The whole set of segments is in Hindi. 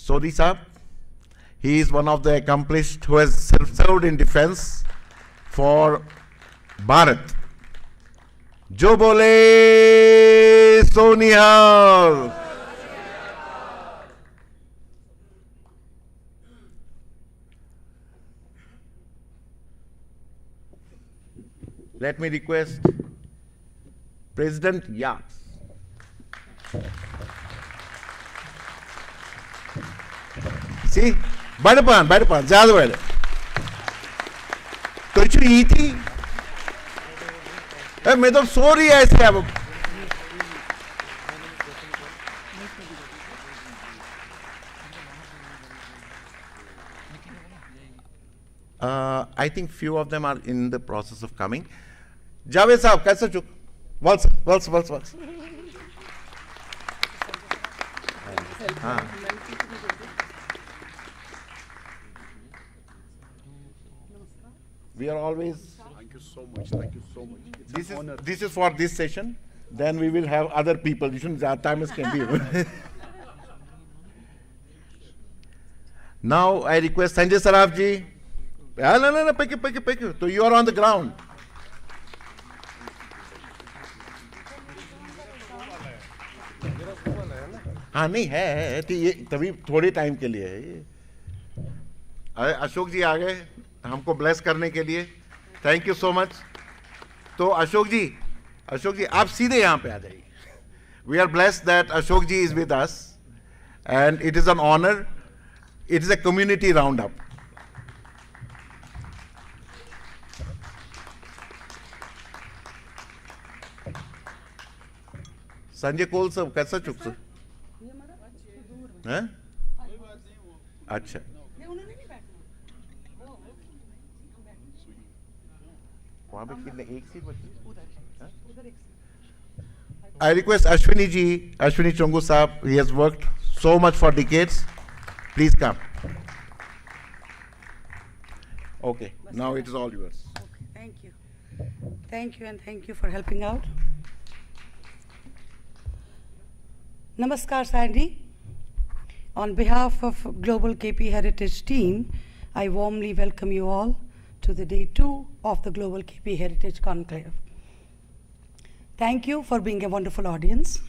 Sodhi Saab. He is one of the accomplished who has served in defense for Bharat. Jo bole so nihal. Let me request President Yas. See, Badapan, ज़्यादा बड़े. तो चु ये थी. मैं तो सो रही है ऐसे अब. I think few of them are in the process of coming. Javed साहब कैसा चुक? Waltz. हाँ. We are always. Thank you so much. This is for this session. Then we will have other people. You shouldn't. Our time is can be. Now I request Sanjay Saraf ji. No. Pick it. So you are on the ground. हाँ नहीं है तो ये तभी थोड़े टाइम के लिए है ये. अशोक जी आ गए हमको ब्लेस करने के लिए. Thank you so much. तो अशोक जी आप सीधे यहाँ पे आ जाइए. We are blessed that Ashok ji is with us and it is an honour. It is a community round up. Sanjay Kaul साहब कैसा चुप सर हैं? अच्छा वहाँ पे कितने एक सीट बची? I request Ashwini ji, Ashwini Chongu Saab. He has worked so much for decades. Please come. Okay, now it is all yours. Okay, thank you and thank you for helping out. Namaskar Sandy. On behalf of Global KP Heritage team, I warmly welcome you all to the day 2 of the Global KP Heritage Conclave. Thank you for being a wonderful audience.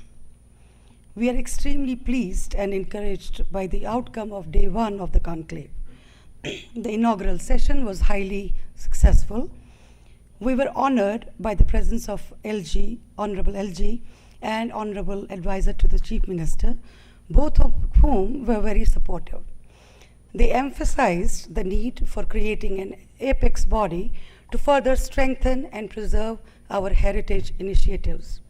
We are extremely pleased and encouraged by the outcome of day 1 of the conclave. The inaugural session was highly successful. We were honored by the presence of LG, Honorable LG, and Honorable Advisor to the Chief Minister, both of whom were very supportive. They emphasized the need for creating an apex body to further strengthen and preserve our heritage initiatives.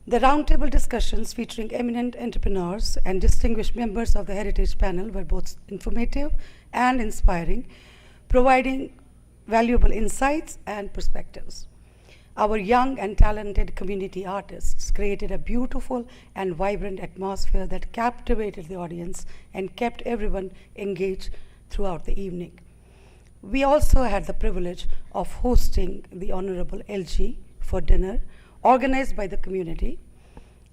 The roundtable discussions featuring eminent entrepreneurs and distinguished members of the Heritage Panel were both informative and inspiring, providing valuable insights and perspectives. Our young and talented community artists created a beautiful and vibrant atmosphere that captivated the audience and kept everyone engaged throughout the evening. We also had the privilege of hosting the Honorable LG for dinner, organized by the community.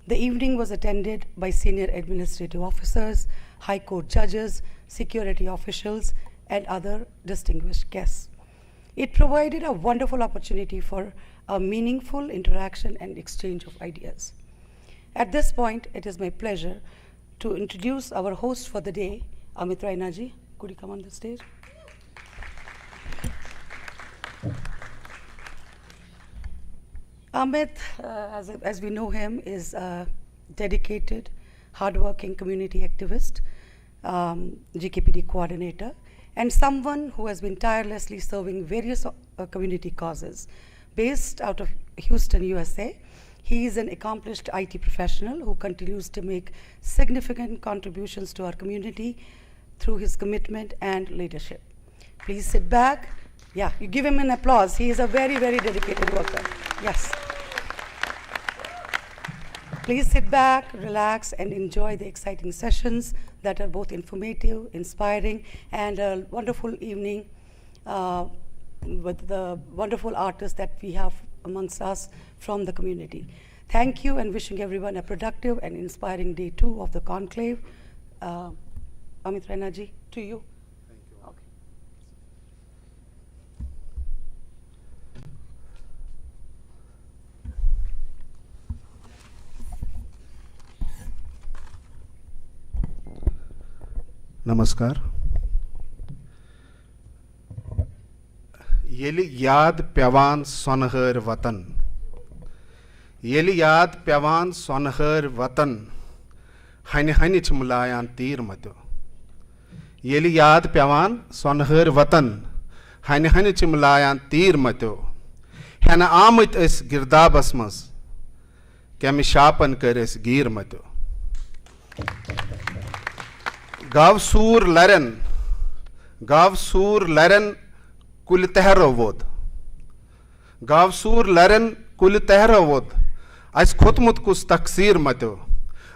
The evening was attended by senior administrative officers, high court judges, security officials, and other distinguished guests. It provided a wonderful opportunity for a meaningful interaction and exchange of ideas. At this point, it is my pleasure to introduce our host for the day, Amit Raina ji. Could you come on the stage? Amit, as we know him, is a dedicated, hardworking community activist, GKPD coordinator, and someone who has been tirelessly serving various community causes. Based out of Houston, USA, he is an accomplished IT professional who continues to make significant contributions to our community through his commitment and leadership. Please sit back. Yeah, you give him an applause. He is a very, very dedicated worker. Yes. Please sit back, relax, and enjoy the exciting sessions that are both informative, inspiring, and a wonderful evening with the wonderful artists that we have amongst us from the community. Thank you, and wishing everyone a productive and inspiring day 2 of the conclave. Amit Raina ji, to you. Thank you. Okay. नमस्कार. येली याद पेवान सोनहर वतन. येली याद पेवान सोनहर वतन. हनि हनि चिमलायान तीर मत्यो. येली याद पेवान सोनहर वतन. हनि हनि चिमलायान तीर मत्यो. हेन आमत अस गिरदाबस मस. कमि शापन कर अस गिर मत्यो. गाव सूर लरन कुल तहरो वोद. गाव सूर लरन कुल तहरो वोद. अस खोतमुत कुस तकसीर मत्यो.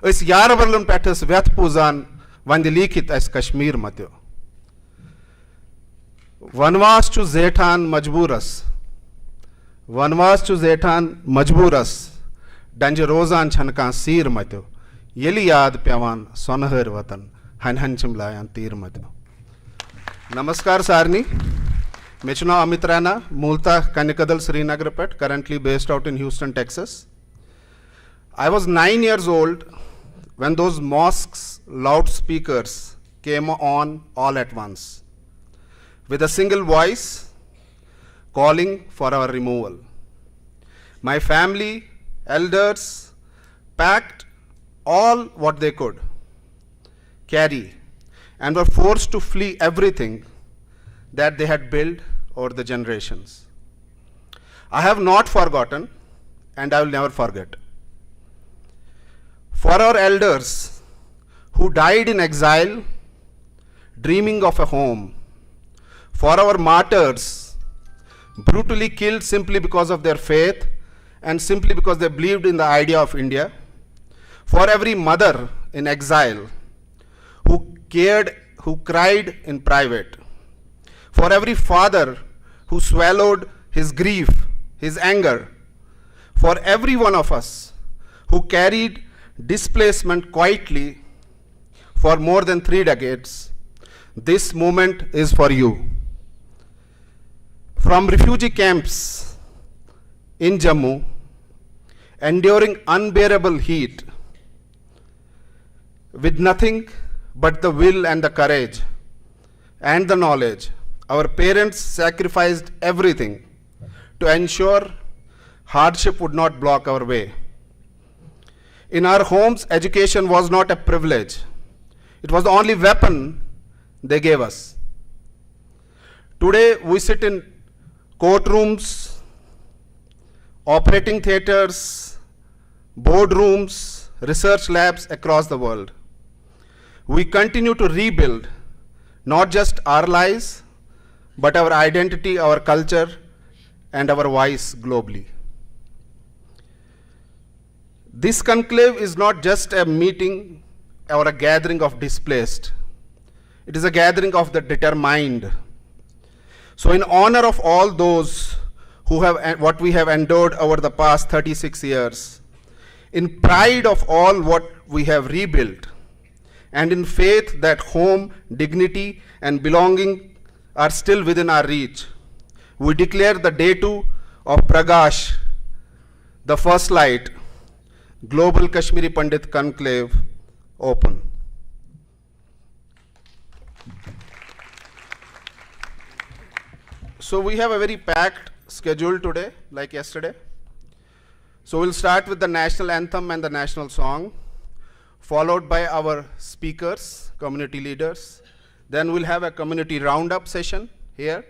अस यार वरलन पेठस व्यथ पूजान वंद लिखित अस कश्मीर मत्यो. वनवास चु जेठान मजबूरस. वनवास चु जेठान मजबूरस. डंज रोजान छनका सीर मत्यो. येली याद पेवान सोनहर वतन. हन हन चिमलायान तीर मत्यो. नमस्कार सारनी. मे नाव अमित रैना, मूलतः कनिकदल श्रीनगर पेट, currently based out in Houston, Texas. I was 9 years old when those mosques' loudspeakers came on all at once, with a single voice calling for our removal. My family, elders, packed all what they could carry and were forced to flee everything that they had built over the generations. I have not forgotten, and I will never forget. For our elders who died in exile, dreaming of a home, for our martyrs, brutally killed simply because of their faith and simply because they believed in the idea of India, for every mother in exile who cried in private, for every father who swallowed his grief, his anger, for every one of us who carried displacement quietly for more than 3 decades, this moment is for you. From refugee camps in Jammu, enduring unbearable heat, with nothing but the will and the courage and the knowledge, our parents sacrificed everything to ensure hardship would not block our way. In our homes, education was not a privilege. It was the only weapon they gave us. Today, we sit in courtrooms, operating theaters, boardrooms, research labs across the world. We continue to rebuild not just our lives, but our identity, our culture, and our voice globally. This conclave is not just a meeting or a gathering of displaced. It is a gathering of the determined. So in honor of all those who have what we have endured over the past 36 years, in pride of all what we have rebuilt, and in faith that home, dignity, and belonging are still within our reach, we declare the day 2 of Pragash, the first light, Global Kashmiri Pandit Conclave, open. So we have a very packed schedule today, like yesterday. So we'll start with the national anthem and the national song, followed by our speakers, community leaders. Then we'll have a community roundup session here,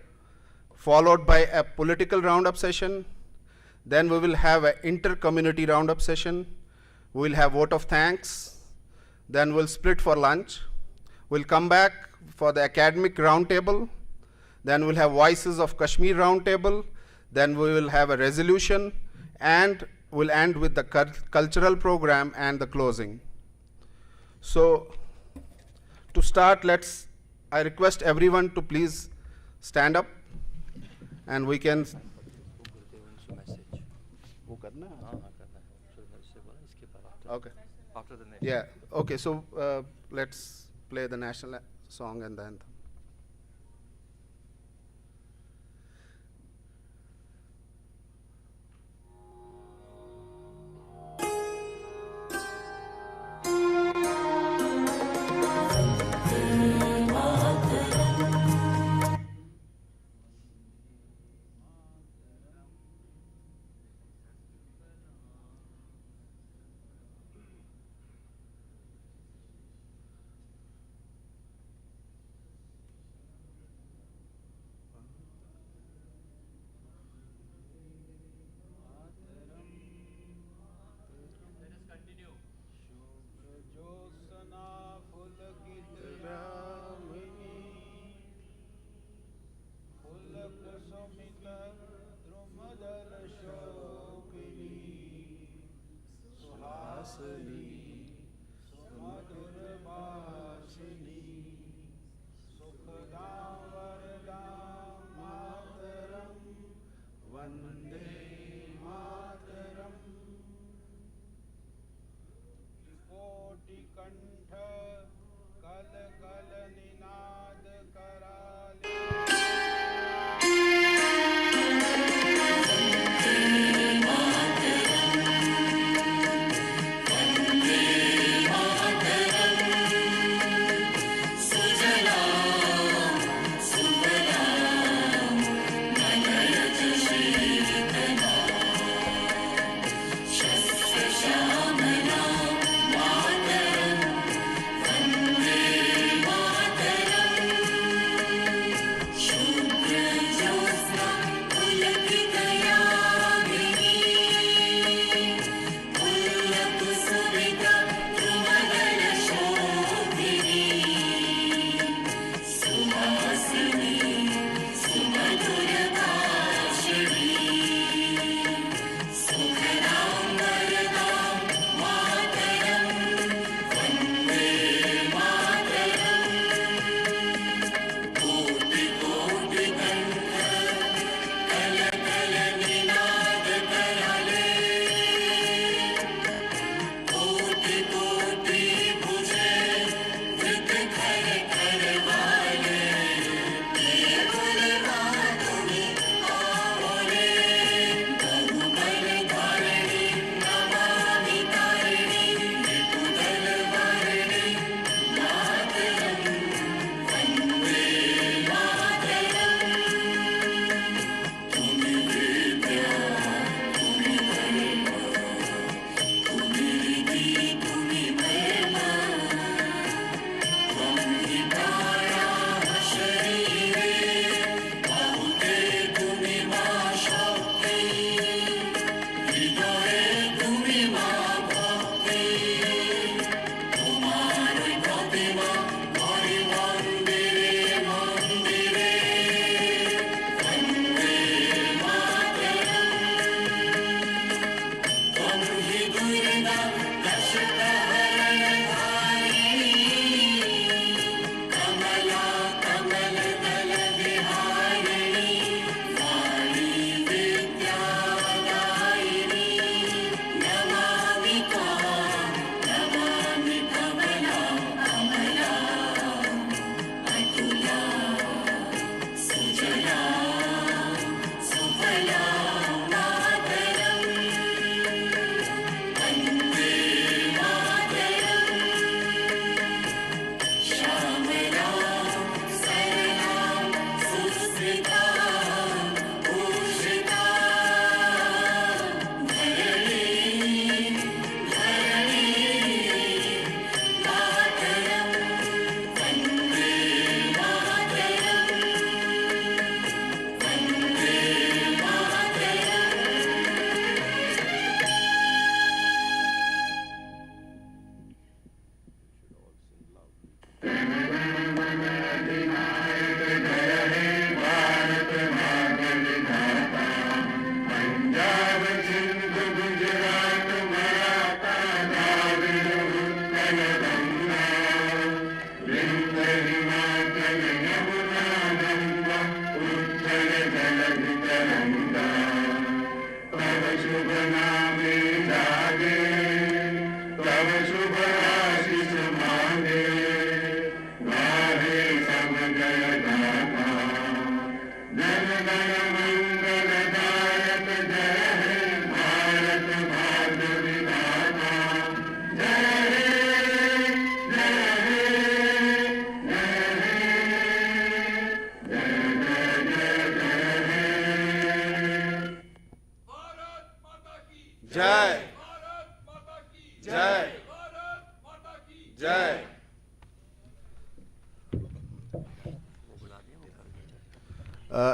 followed by a political roundup session. Then we will have an inter-community roundup session. We'll have vote of thanks. Then we'll split for lunch. We'll come back for the academic roundtable. Then we'll have Voices of Kashmir roundtable. Then we will have a resolution, and we'll end with the cultural program and the closing. So to start, I request everyone to please stand up, and we can. Okay. After the next. Yeah. Okay. So let's play the national song and the anthem. कोटिकंठ कल कल Ninad Karale Materam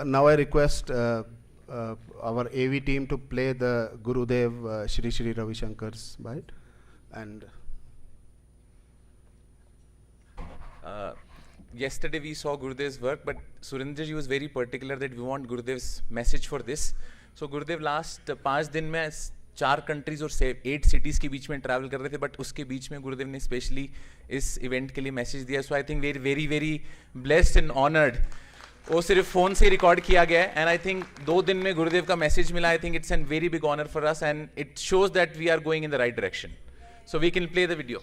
Now I request our AV team to play the Gurudev Shri Shri Ravi Shankar's bite. And yesterday we saw Gurudev's work, but Surendra ji was very particular that we want Gurudev's message for this. So Gurudev last 5 दिन में 4 countries और 8 cities के बीच में travel कर रहे थे, but उसके बीच में गुरुदेव ने specially इस event के लिए message दिया. So I think we're very very blessed and honored. वो सिर्फ फोन से रिकॉर्ड किया गया है, एंड आई थिंक 2 दिन में गुरुदेव का मैसेज मिला. I think it's an very big honour for us and it shows that we are going in the right direction. So we can play the video.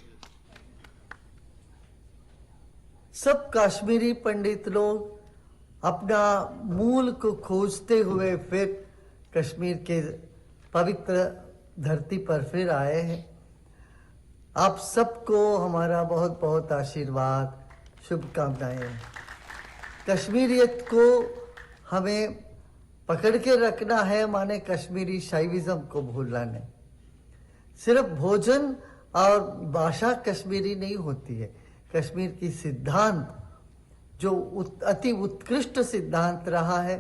सब कश्मीरी पंडित लोग अपना मूल को खोजते हुए फिर कश्मीर के पवित्र धरती पर फिर आए हैं. आप सबको हमारा बहुत बहुत आशीर्वाद, शुभकामनाएं. कश्मीरियत को हमें पकड़ के रखना है, माने कश्मीरी शैविज्म को भूलना नहीं. सिर्फ भोजन और भाषा कश्मीरी नहीं होती है. कश्मीर की सिद्धांत जो अति उत्कृष्ट सिद्धांत रहा है,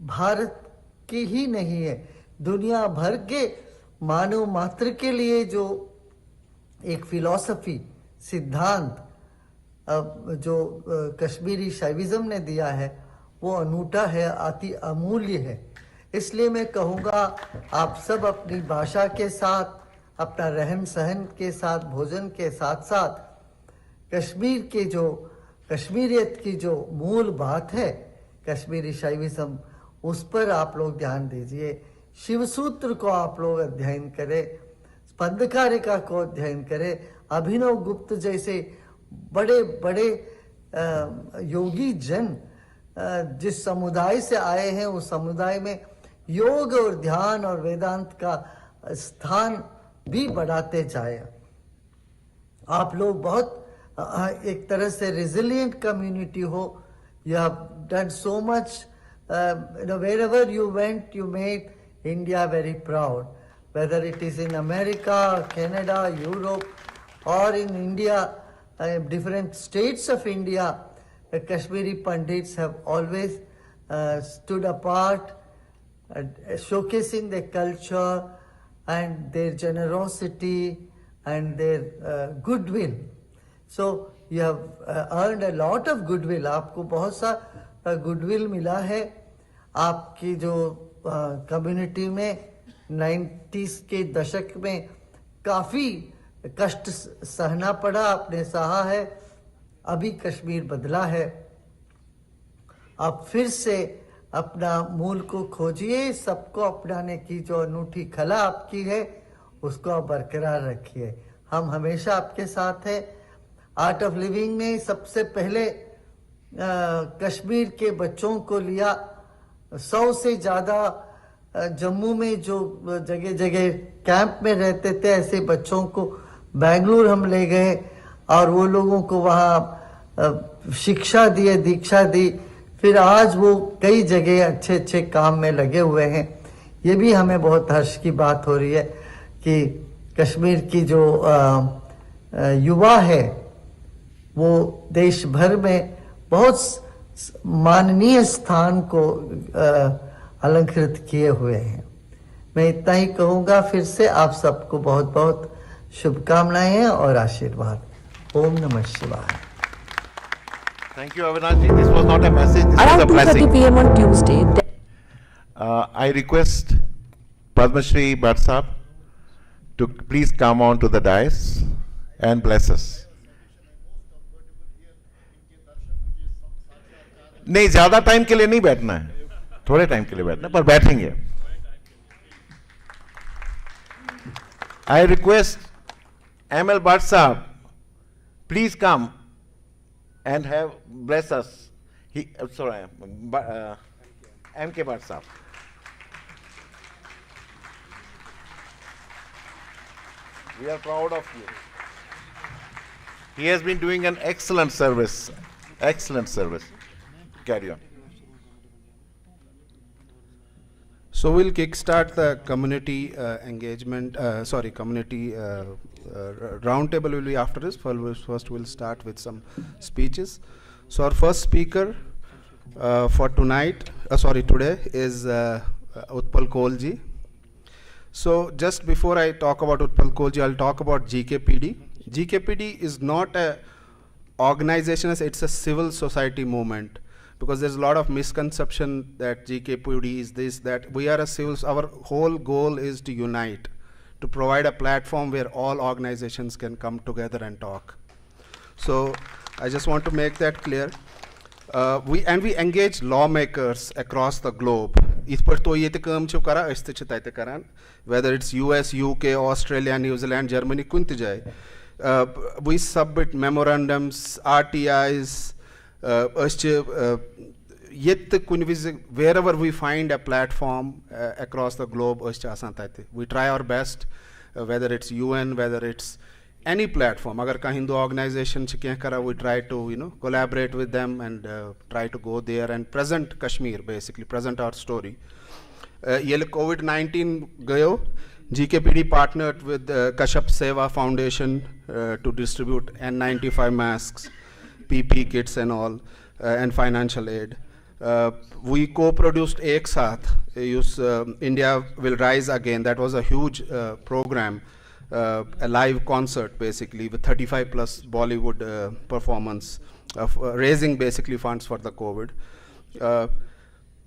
भारत की ही नहीं है, दुनिया भर के मानव मात्र के लिए जो एक फिलॉसफी सिद्धांत जो कश्मीरी शैविज्म ने दिया है वो अनूठा है, अति अमूल्य है. इसलिए मैं कहूँगा आप सब अपनी भाषा के साथ, अपना रहन सहन के साथ, भोजन के साथ साथ कश्मीर के जो कश्मीरियत की जो मूल बात है कश्मीरी शैविज्म, उस पर आप लोग ध्यान दीजिए. शिवसूत्र को आप लोग अध्ययन करें, स्पंदकारिका को अध्ययन करें. अभिनव गुप्त जैसे बड़े बड़े योगी जन जिस समुदाय से आए हैं, उस समुदाय में योग और ध्यान और वेदांत का स्थान भी बढ़ाते जाए. आप लोग बहुत एक तरह से रेजिलिएंट कम्युनिटी हो. You have done so much. wherever you went, you made India very proud. Whether it is in America, Canada, Europe, or in India, different states of India, the Kashmiri Pandits have always stood apart, showcasing their culture and their generosity and their goodwill. So you have earned a lot of goodwill. आपको बहुत सा goodwill मिला है. आपकी जो कम्युनिटी में 90s के दशक में काफ़ी कष्ट सहना पड़ा, आपने सहा है. अभी कश्मीर बदला है. आप फिर से अपना मूल को खोजिए. सबको अपनाने की जो अनूठी कला आपकी है उसको आप बरकरार रखिए. हम हमेशा आपके साथ हैं. आर्ट ऑफ लिविंग ने सबसे पहले कश्मीर के बच्चों को लिया. 100 से ज़्यादा जम्मू में जो जगह जगह कैंप में रहते थे, ऐसे बच्चों को बेंगलुरु हम ले गए और वो लोगों को वहाँ शिक्षा दिए, दीक्षा दी. फिर आज वो कई जगह अच्छे अच्छे काम में लगे हुए हैं. ये भी हमें बहुत हर्ष की बात हो रही है कि कश्मीर की जो युवा है वो देश भर में बहुत माननीय स्थान को अलंकृत किए हुए हैं. मैं इतना ही कहूँगा. फिर से आप सबको बहुत बहुत शुभकामनाएं और आशीर्वाद. ओम नमः शिवाय. Thank you, Avinash ji. This was not a message, this was Around a blessing. 2:30 p.m. on Tuesday. I request Padma Shri Bhatt Sahab to please come on to the dais and bless us. नहीं, ज्यादा टाइम के लिए नहीं बैठना है, थोड़े टाइम के लिए बैठना, पर बैठेंगे. I request ML Bhatt Sahab, please come and have bless us. MK Bhatt Sahab. We are proud of you. He has been doing an excellent service. Excellent service. Carry on. So we'll kickstart the community engagement, community roundtable will be after this. First we'll start with some speeches. So our first speaker for tonight, today is Utpal Kolji. So just before I talk about Utpal Kolji, I'll talk about GKPD. GKPD is not a organization, it's a civil society movement, because there's a lot of misconception that GKPD is this, that we are a civil, our whole goal is to unite, to provide a platform where all organizations can come together and talk. So I just want to make that clear. We engage lawmakers across the globe. Whether it's US, UK, Australia, New Zealand, Germany, we submit memorandums, RTIs, wherever we find a platform across the globe, we try our best, whether it's UN, whether it's any platform. Agar ka Hindu organization we try to collaborate with them and try to go there and present Kashmir, basically present our story. COVID-19 gayo, GKPD partnered with Kashyap Seva Foundation to distribute N95 masks, PP kits and all, and financial aid. We co-produced Ek Saath, India Will Rise Again. That was a huge program, a live concert basically with 35 plus Bollywood performance of raising basically funds for the COVID.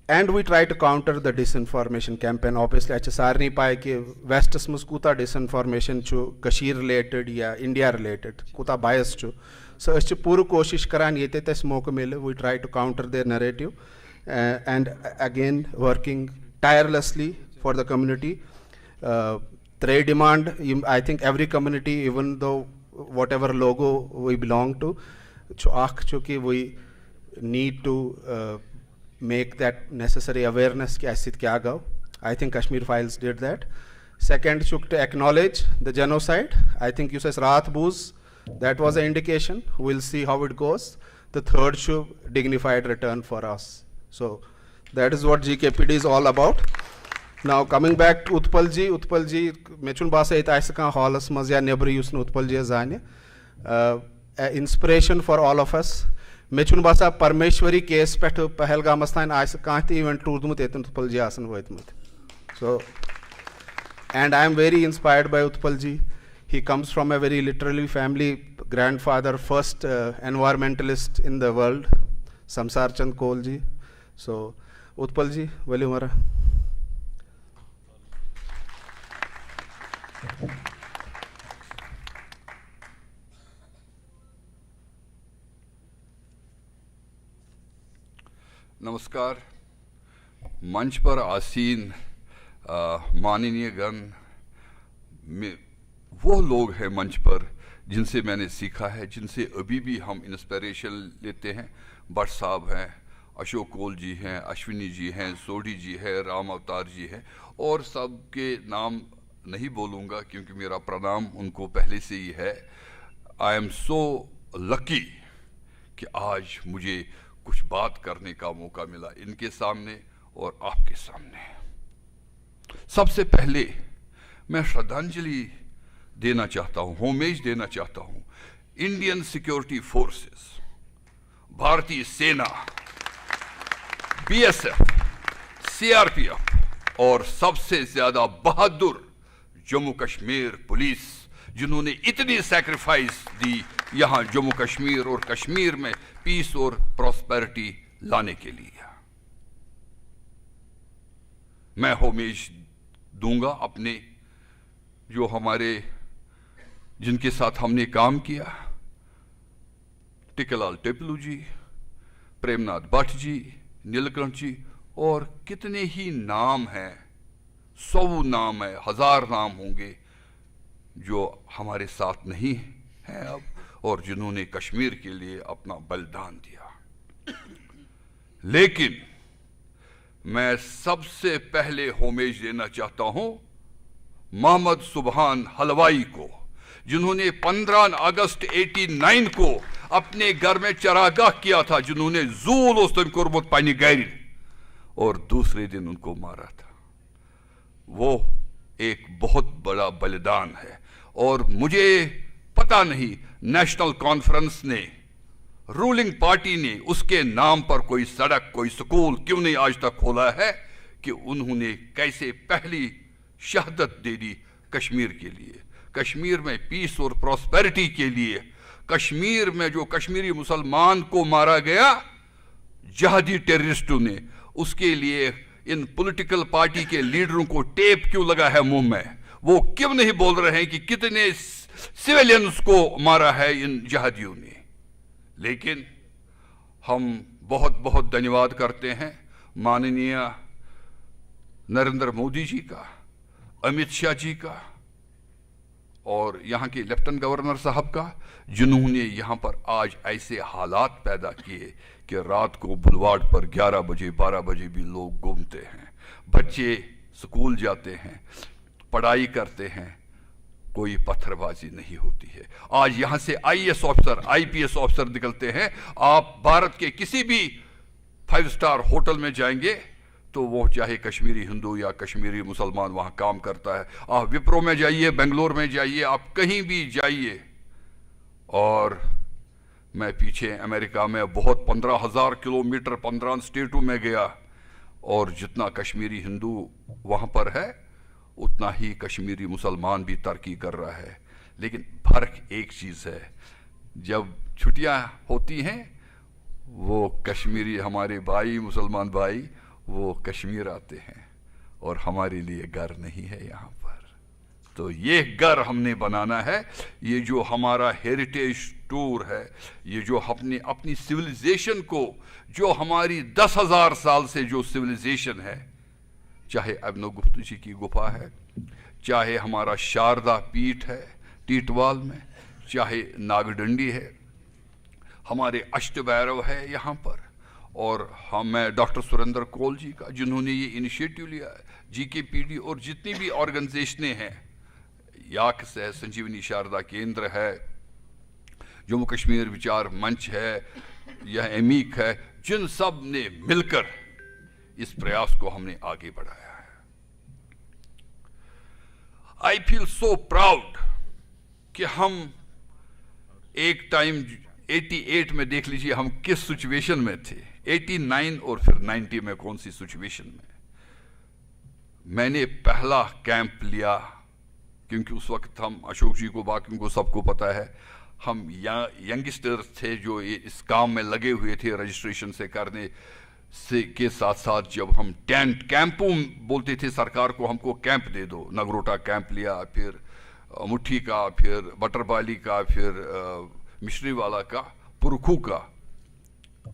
And we try to counter the disinformation campaign. Obviously, acha sarni pai ki Westus mus kuta disinformation chu Kashmir related ya India related kuta bias chu. So acha puru koshish karan yete tes moka mile. We try to counter their narrative and again working tirelessly for the community. Trade demand. I think every community, even though whatever logo we belong to, we need to make that necessary awareness ki asit kya gao. I think Kashmir Files did that. Second, to acknowledge the genocide. I think you says Raat Booz, that was an indication. We'll see how it goes. The third, dignified return for us. So that is what GKPD is all about. Now coming back to Utpalji, mechun basa ita aisa hallas mazya nebri usnu Utpalji zane. Inspiration for all of us. Mechun basa Parmeshwari case petu Pahalgam astain aisa kahti event tudmut etun Utpalji asan voitmut. So, and I am very inspired by Utpalji. He comes from a very literally family. Grandfather, first environmentalist in the world, Samsar Chand Kolji. So, Utpalji, Valimara. नमस्कार। मंच पर आसीन माननीय गण में वो लोग हैं मंच पर जिनसे मैंने सीखा है, जिनसे अभी भी हम इंस्पिरेशन लेते हैं। भट्ट साहब हैं, अशोक कोल जी हैं, अश्विनी जी हैं, सोढ़ी जी हैं, राम अवतार जी हैं, और सब के नाम नहीं बोलूँगा क्योंकि मेरा प्रणाम उनको पहले से ही है। आई एम सो लकी कि आज मुझे कुछ बात करने का मौका मिला इनके सामने और आपके सामने। सबसे पहले मैं श्रद्धांजलि देना चाहता हूं, होमेज देना चाहता हूं इंडियन सिक्योरिटी फोर्सेस, भारतीय सेना, बीएसएफ, सीआरपीएफ और सबसे ज्यादा बहादुर जम्मू कश्मीर पुलिस, जिन्होंने इतनी सैक्रिफाइस दी यहां जम्मू कश्मीर और कश्मीर में पीस और प्रॉस्पेरिटी लाने के लिए। मैं होमेज दूंगा अपने जो हमारे जिनके साथ हमने काम किया, टिकलाल टेपलू जी, प्रेमनाथ भट्ट जी, नीलकंठ जी, और कितने ही नाम हैं, 100 नाम है, 1000 नाम होंगे जो हमारे साथ नहीं हैं अब और जिन्होंने कश्मीर के लिए अपना बलिदान दिया। लेकिन मैं सबसे पहले होमेज देना चाहता हूं मोहम्मद सुबहान हलवाई को, जिन्होंने 15 अगस्त 89 को अपने घर में चरागाह किया था, जिन्होंने जूल उस्तन कुर्बत पानी गैरी और दूसरे दिन उनको मारा था। वो एक बहुत बड़ा बलिदान है और मुझे पता नहीं नेशनल कॉन्फ्रेंस ने रूलिंग पार्टी ने उसके नाम पर कोई सड़क, कोई स्कूल क्यों नहीं आज तक खोला है कि उन्होंने कैसे पहली शहादत दे दी कश्मीर के लिए, कश्मीर में पीस और प्रॉस्पेरिटी के लिए। कश्मीर में जो कश्मीरी मुसलमान को मारा गया जहादी टेररिस्टों ने, उसके लिए इन पॉलिटिकल पार्टी के लीडरों को टेप क्यों लगा है मुंह में? वो क्यों नहीं बोल रहे हैं कि कितने सिविलियंस को मारा है इन जहादियों ने? लेकिन हम बहुत बहुत धन्यवाद करते हैं माननीय नरेंद्र मोदी जी का, अमित शाह जी का और यहाँ के लेफ्टिनेंट गवर्नर साहब का, जिन्होंने यहाँ पर आज ऐसे हालात पैदा किए कि रात को बुलवाड पर 11 बजे 12 बजे भी लोग घूमते हैं, बच्चे स्कूल जाते हैं, पढ़ाई करते हैं, कोई पत्थरबाजी नहीं होती है। आज यहाँ से IAS ऑफिसर, IPS ऑफिसर निकलते हैं। आप भारत के किसी भी 5 स्टार होटल में जाएंगे तो वो चाहे कश्मीरी हिंदू या कश्मीरी मुसलमान वहाँ काम करता है। आप विप्रो में जाइए, बेंगलोर में जाइए, आप कहीं भी जाइए। और मैं पीछे अमेरिका में बहुत 15,000 किलोमीटर 15 स्टेटों में गया, और जितना कश्मीरी हिंदू वहाँ पर है उतना ही कश्मीरी मुसलमान भी तरक्की कर रहा है। लेकिन फर्क एक चीज़ है, जब छुट्टियाँ होती हैं वो कश्मीरी हमारे भाई मुसलमान भाई वो कश्मीर आते हैं और हमारे लिए घर नहीं है यहाँ पर। तो ये घर हमने बनाना है। ये जो हमारा हेरिटेज टूर है, ये जो अपनी सिविलाइजेशन को, जो हमारी 10,000 साल से जो सिविलाइजेशन है, चाहे अबनोगुप्त जी की गुफा है, चाहे हमारा शारदा पीठ है टीटवाल में, चाहे नागडंडी है, हमारे अष्टभैरव है यहाँ पर, और मैं डॉक्टर सुरेंद्र कौल जी का, जिन्होंने ये इनिशिएटिव लिया है, GKPD और जितनी भी ऑर्गेनाइजेशनें हैं, याक्स है, संजीवनी शारदा केंद्र है, जम्मू कश्मीर विचार मंच है, यह एमीक है, जिन सब ने मिलकर इस प्रयास को हमने आगे बढ़ाया है। आई फील सो प्राउड कि हम एक टाइम 88 में देख लीजिए हम किस सिचुएशन में थे, 89 और फिर 90 में कौन सी सिचुएशन में। मैंने पहला कैंप लिया क्योंकि उस वक्त हम, अशोक जी को बाकियों को सबको पता है, हम यंगस्टर्स थे जो इस काम में लगे हुए थे रजिस्ट्रेशन से करने से के साथ साथ। जब हम टेंट कैंपों बोलते थे सरकार को, हमको कैंप दे दो, नगरोटा कैंप लिया, फिर मुट्ठी का, फिर बटरबाली का, फिर मिश्री वाला का, पुरखू का,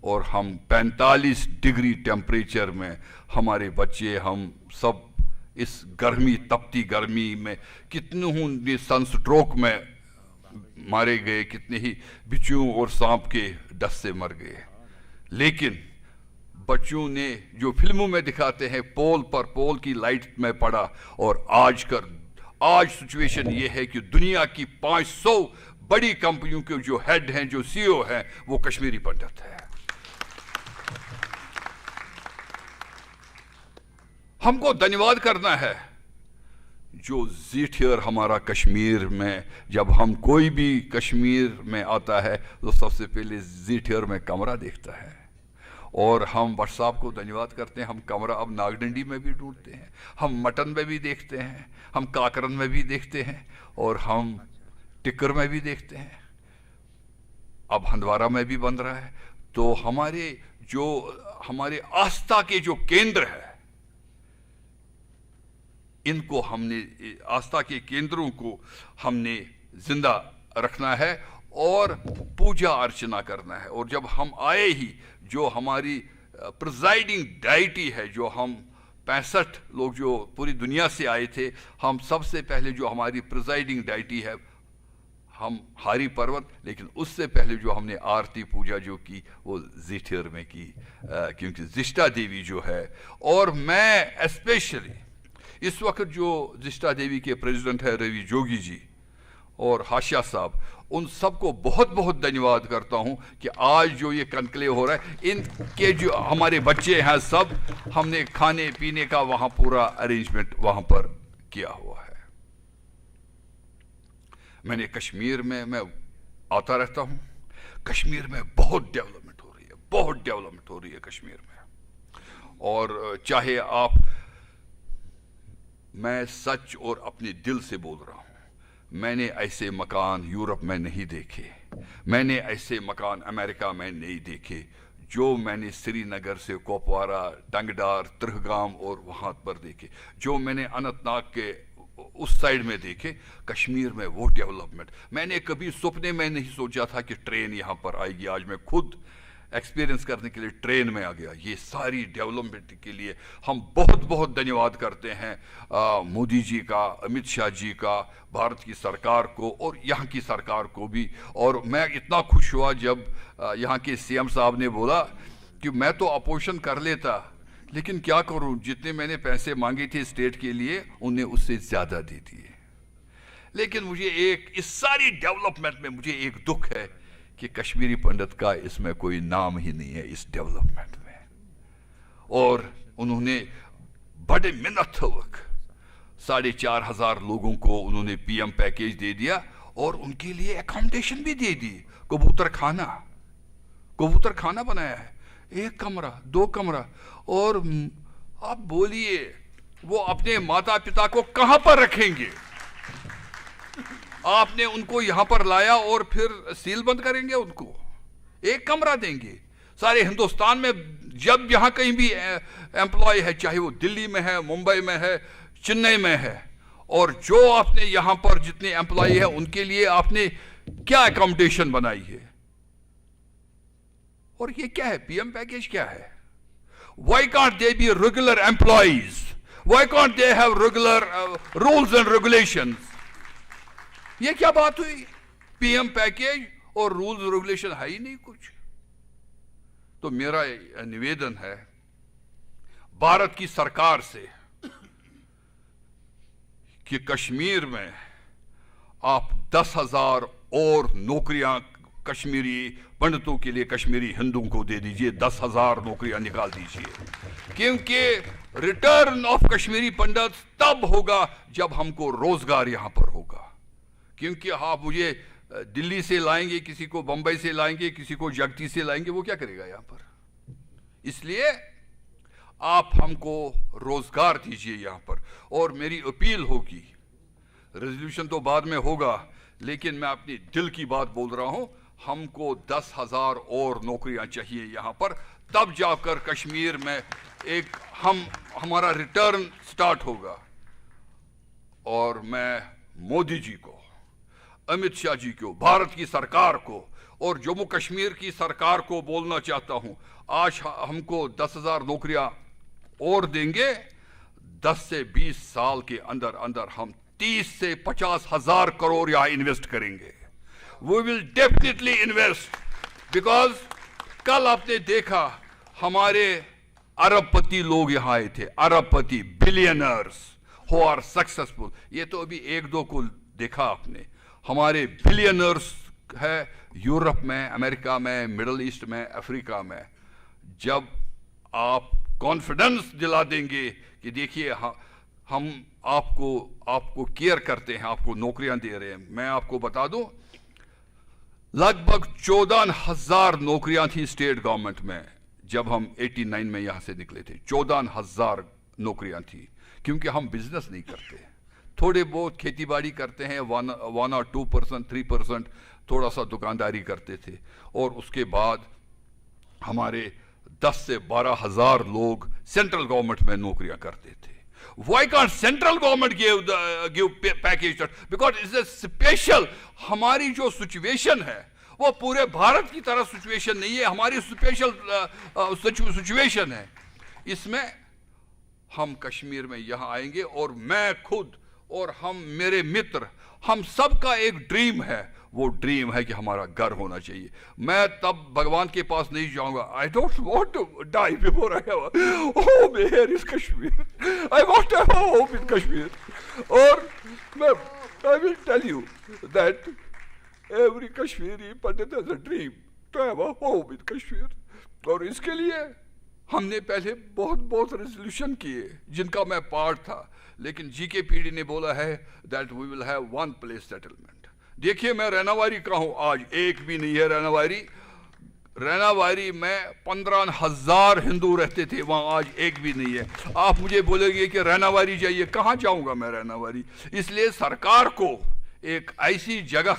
और हम 45 डिग्री टेम्परेचर में हमारे बच्चे, हम सब इस गर्मी, तपती गर्मी में, कितने सनस्ट्रोक में मारे गए, कितने ही बिच्छुओं और सांप के डस से मर गए। लेकिन बच्चों ने जो फिल्मों में दिखाते हैं, पोल पर पोल की लाइट में पड़ा, और आज सिचुएशन ये है कि दुनिया की 500 बड़ी कंपनियों के जो हेड हैं, जो CEO हैं, वो कश्मीरी पंडित है। हमको धन्यवाद करना है जो ज़ीठियर हमारा कश्मीर में, जब हम कोई भी कश्मीर में आता है तो सबसे पहले ज़ीठियर में कमरा देखता है, और हम भट्ट साहब को धन्यवाद करते हैं। हम कमरा अब नागडंडी में भी ढूंढते हैं, हम मटन में भी देखते हैं, हम काकरन में भी देखते हैं, और हम टिक्कर में भी देखते हैं, अब हंदवारा में भी बन रहा है। तो हमारे आस्था के जो केंद्र है, इनको हमने, आस्था के केंद्रों को हमने जिंदा रखना है और पूजा अर्चना करना है। और जब हम आए ही, जो हमारी प्रिजाइडिंग डाइटी है, जो हम 65 लोग जो पूरी दुनिया से आए थे, हम सबसे पहले जो हमारी प्रिजाइडिंग डाइटी है, हम हारी पर्वत, लेकिन उससे पहले जो हमने आरती पूजा जो की वो ज़ीठियर में की, क्योंकि जिष्टा देवी जो है। और मैं स्पेशली इस वक्त जो जिष्टा देवी के प्रेसिडेंट है रवि जोगी जी और हाशिया साहब, उन सबको बहुत बहुत धन्यवाद करता हूं कि आज जो ये कनक्लेव हो रहा है, इनके जो हमारे बच्चे हैं सब, हमने खाने पीने का वहां पूरा अरेंजमेंट वहां पर किया हुआ है। मैंने कश्मीर में, मैं आता रहता हूं, कश्मीर में बहुत डेवलपमेंट हो रही है, बहुत डेवलपमेंट हो रही है कश्मीर में। और चाहे आप, मैं सच और अपने दिल से बोल रहा हूँ, मैंने ऐसे मकान यूरोप में नहीं देखे, मैंने ऐसे मकान अमेरिका में नहीं देखे जो मैंने श्रीनगर से कुपवारा, टंगडार, त्रिहगाम और वहाँ पर देखे, जो मैंने अनंतनाग के उस साइड में देखे। कश्मीर में वो डेवलपमेंट मैंने कभी सपने में नहीं सोचा था कि ट्रेन यहाँ पर आएगी। आज मैं खुद एक्सपीरियंस करने के लिए ट्रेन में आ गया। ये सारी डेवलपमेंट के लिए हम बहुत बहुत धन्यवाद करते हैं मोदी जी का, अमित शाह जी का, भारत की सरकार को और यहाँ की सरकार को भी। और मैं इतना खुश हुआ जब यहाँ के सीएम साहब ने बोला कि मैं तो अपोजिशन कर लेता, लेकिन क्या करूं, जितने मैंने पैसे मांगे थे स्टेट के लिए उन्हें उससे ज़्यादा दे दिए। लेकिन मुझे इस सारी डेवलपमेंट में मुझे एक दुख है कि कश्मीरी पंडित का इसमें कोई नाम ही नहीं है इस डेवलपमेंट में। और उन्होंने बड़े मिन्नतपूर्वक 4,500 लोगों को उन्होंने पीएम पैकेज दे दिया और उनके लिए अकोमोडेशन भी दे दी। कबूतर खाना बनाया है, 1 कमरा 2 कमरा। और आप बोलिए वो अपने माता पिता को कहां पर रखेंगे? आपने उनको यहां पर लाया और फिर सील बंद करेंगे उनको? 1 कमरा देंगे? सारे हिंदुस्तान में जब यहां कहीं भी एम्प्लॉय है, चाहे वो दिल्ली में है, मुंबई में है, चेन्नई में है, और जो आपने यहां पर जितने एम्प्लॉय है उनके लिए आपने क्या अकोमोडेशन बनाई है? और ये क्या है? पीएम पैकेज क्या है? Why can't they be regular employees? Why can't they have regular rules and regulations? ये क्या बात हुई? पीएम पैकेज और रूल्स रेगुलेशन है ही नहीं कुछ। तो मेरा निवेदन है भारत की सरकार से कि कश्मीर में आप 10,000 और नौकरियां कश्मीरी पंडितों के लिए, कश्मीरी हिंदुओं को दे दीजिए। 10,000 नौकरियां निकाल दीजिए, क्योंकि रिटर्न ऑफ कश्मीरी पंडित तब होगा जब हमको रोजगार यहां पर होगा। क्योंकि आप मुझे दिल्ली से लाएंगे, किसी को बंबई से लाएंगे, किसी को जगती से लाएंगे, वो क्या करेगा यहां पर? इसलिए आप हमको रोजगार दीजिए यहां पर। और मेरी अपील होगी, रेजोल्यूशन तो बाद में होगा, लेकिन मैं अपनी दिल की बात बोल रहा हूं, हमको 10,000 और नौकरियां चाहिए यहां पर, तब जाकर कश्मीर में एक हमारा रिटर्न स्टार्ट होगा। और मैं मोदी जी को, अमित शाह जी को, भारत की सरकार को और जम्मू कश्मीर की सरकार को बोलना चाहता हूं, आज हमको 10,000 नौकरियां और देंगे, 10 से 20 साल के अंदर अंदर हम 30 से 50,000 करोड़ यहां इन्वेस्ट करेंगे। We will definitely invest, because कल आपने देखा हमारे अरबपति लोग यहां आए थे, अरबपति बिलियनर्स who are successful। ये तो अभी 1-2 को देखा आपने। हमारे बिलियनर्स है यूरोप में, अमेरिका में, मिडल ईस्ट में, अफ्रीका में। जब आप कॉन्फिडेंस दिला देंगे कि देखिए हम आपको केयर करते हैं, आपको नौकरियां दे रहे हैं। मैं आपको बता दूं, लगभग 14,000 नौकरियां थी स्टेट गवर्नमेंट में जब हम 89 में यहां से निकले थे। 14,000 नौकरियां थी, क्योंकि हम बिजनेस नहीं करते, थोड़े बहुत खेती बाड़ी करते हैं, 1 और 2%, 3% थोड़ा सा दुकानदारी करते थे। और उसके बाद हमारे 10 से 12,000 लोग सेंट्रल गवर्नमेंट में नौकरियां करते थे। Why can't central government give package? Because it's a special, हमारी जो सिचुएशन है वो पूरे भारत की तरह सिचुएशन नहीं है, हमारी स्पेशल सिचुएशन है। इसमें हम कश्मीर में यहाँ आएंगे और मैं खुद और मेरे मित्र, हम सब का एक ड्रीम है, वो ड्रीम है कि हमारा घर होना चाहिए। मैं तब भगवान के पास नहीं जाऊंगा, I don't want to die before I have a home here in Kashmir, I want to have a home in Kashmir. और मैं I will tell you that every Kashmiri Pandit has a dream to have a home in Kashmir. और इसके लिए हमने पहले बहुत रेजोल्यूशन किए जिनका मैं पार्ट था, लेकिन GKPD ने बोला है that we will have 1 place settlement. देखिए मैं रहनावारी का हूं, आज एक भी नहीं है रहनावारी। रैनावारी में 15,000 हिंदू रहते थे, वहाँ आज एक भी नहीं है। आप मुझे बोलेंगे कि रैनावारी जाइए, कहाँ जाऊँगा मैं रैनावारी? इसलिए सरकार को एक ऐसी जगह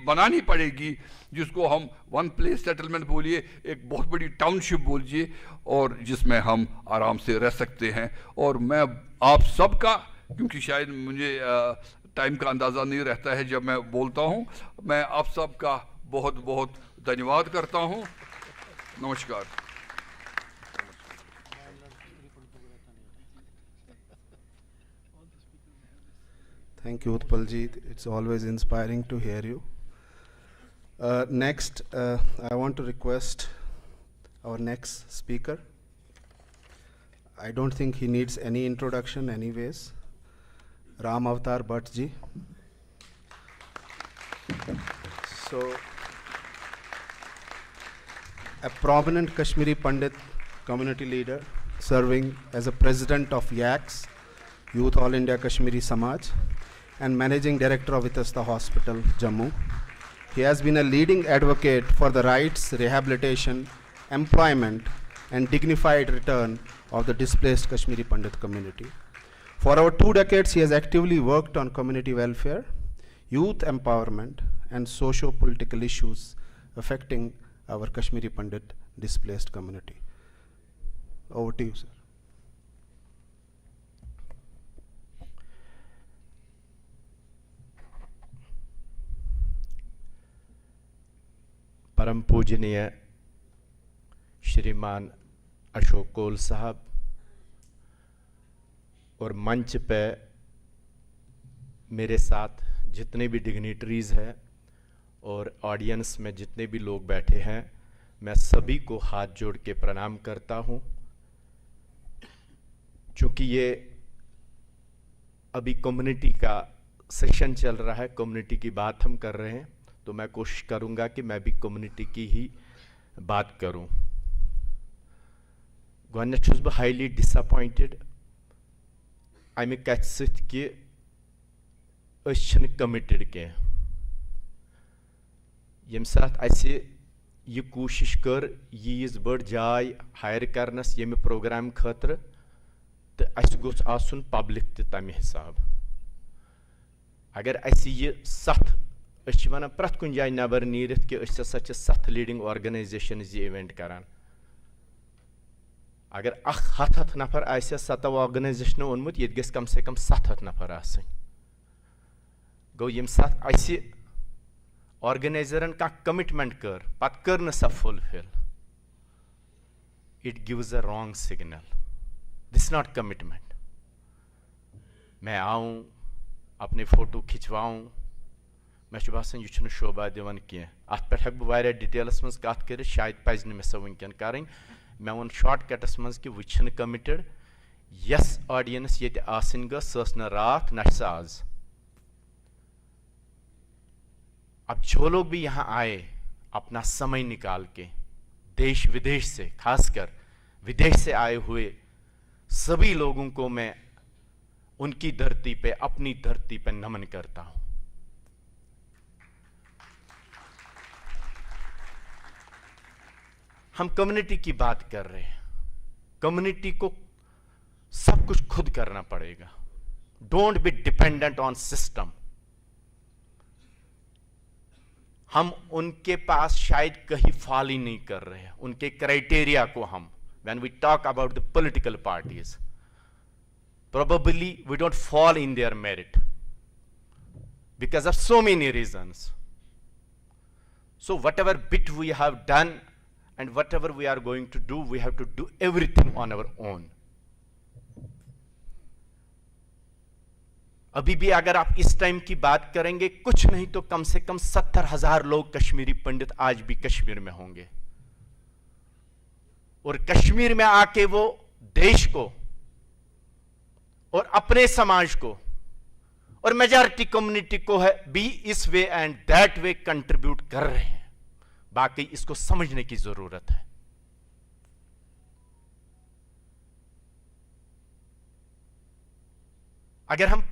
बनानी पड़ेगी जिसको हम वन प्लेस सेटलमेंट बोलिए, एक बहुत बड़ी टाउनशिप बोलिए, और जिसमें हम आराम से रह सकते हैं। और मैं आप सबका, क्योंकि शायद मुझे टाइम का अंदाज़ा नहीं रहता है जब मैं बोलता हूँ, मैं आप सबका बहुत बहुत धन्यवाद करता हूँ। नमस्कार। Thank you, Utpal ji. It's always inspiring to hear you. Next, I want to request our next speaker. I don't think he needs any introduction anyways. Ram Avatar Bhatt ji. So, a prominent Kashmiri Pandit community leader serving as a president of YAKS, Youth All India Kashmiri Samaj, and Managing Director of Vitasta Hospital, Jammu. He has been a leading advocate for the rights, rehabilitation, employment, and dignified return of the displaced Kashmiri Pandit community. For over 2 decades, he has actively worked on community welfare, youth empowerment, and socio-political issues affecting our Kashmiri Pandit displaced community. Over to you, sir. परम पूजनीय श्रीमान अशोक कौल साहब और मंच पे मेरे साथ जितने भी डिग्निटरीज हैं और ऑडियंस में जितने भी लोग बैठे हैं, मैं सभी को हाथ जोड़ के प्रणाम करता हूं। चूँकि ये अभी कम्युनिटी का सेशन चल रहा है, कम्युनिटी की बात हम कर रहे हैं, तो मैं कोशिश करूंगा कि मैं भी कम्युनिटी की ही बात करूं। गोनेट छुस बह हाईली डिसअपॉइंटेड अमि कथ सत कि अस छन कमिटेड के यम साथ असे ये कोशिश कर यीज बड़ जाय हायर करनस यम प्रोग्राम खतर तो अस गोछ आसुन पब्लिक ते तमे हिसाब। अगर अस ये 7 वन प्रथ कुन जाय नबर नीरित कि 7 लीडिंग ऑर्गेनाइजेशन ये इवेंट करान, अगर 100 नफर आसे 7 ऑर्गेनाइजेशन ओनमुत ये गस कम से कम 7 नफर आसन। गो यम साथ असे ऑर्गेनाइजरन का कमिटमेंट कर पत कर न सा fulfil, it gives a wrong signal, this not commitment. मैं आऊं अपने फोटो खिंचवाऊं, मैं बासान यह शोभा दिवान कह अत पे हेक बह डिटेलस मज कत कर, शायद पज मे सो वनकन करें। मैं वो शॉर्टकटस मज कि वह कमिटेड यस ऑडियंस ये आसन गस न रात न आज। अब जो लोग भी यहाँ आए अपना समय निकाल के, देश विदेश से, खासकर विदेश से आए हुए सभी लोगों को मैं उनकी धरती पे, अपनी धरती पे नमन करता हूं। हम कम्युनिटी की बात कर रहे हैं, कम्युनिटी को सब कुछ खुद करना पड़ेगा। Don't be dependent on system. हम उनके पास शायद कहीं फॉलो ही नहीं कर रहे हैं, उनके क्राइटेरिया को हम, when we talk about the political parties, probably we don't fall in their merit because of so many reasons. So whatever bit we have done and whatever we are going to do, we have to do everything on our own. अभी भी अगर आप इस टाइम की बात करेंगे, कुछ नहीं तो कम से कम 70,000 लोग कश्मीरी पंडित आज भी कश्मीर में होंगे, और कश्मीर में आके वो देश को और अपने समाज को और मेजॉरिटी कम्युनिटी को है भी इस way and that way contribute कर रहे हैं। बाकी इसको समझने की जरूरत है। अगर हम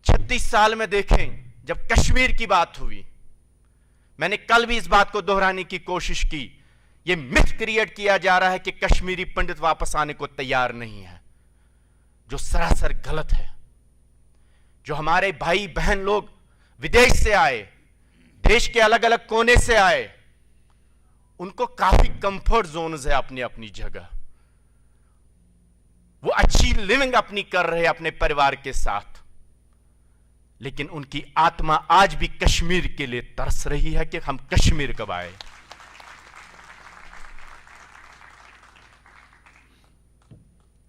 36 साल में देखें, जब कश्मीर की बात हुई, मैंने कल भी इस बात को दोहराने की कोशिश की, यह मिथ क्रिएट किया जा रहा है कि कश्मीरी पंडित वापस आने को तैयार नहीं है, जो सरासर गलत है। जो हमारे भाई बहन लोग विदेश से आए, देश के अलग अलग कोने से आए, उनको काफी कंफर्ट जोन्स है अपनी अपनी जगह, वो अच्छी लिविंग अपनी कर रहे हैं अपने परिवार के साथ, लेकिन उनकी आत्मा आज भी कश्मीर के लिए तरस रही है कि हम कश्मीर कब आए।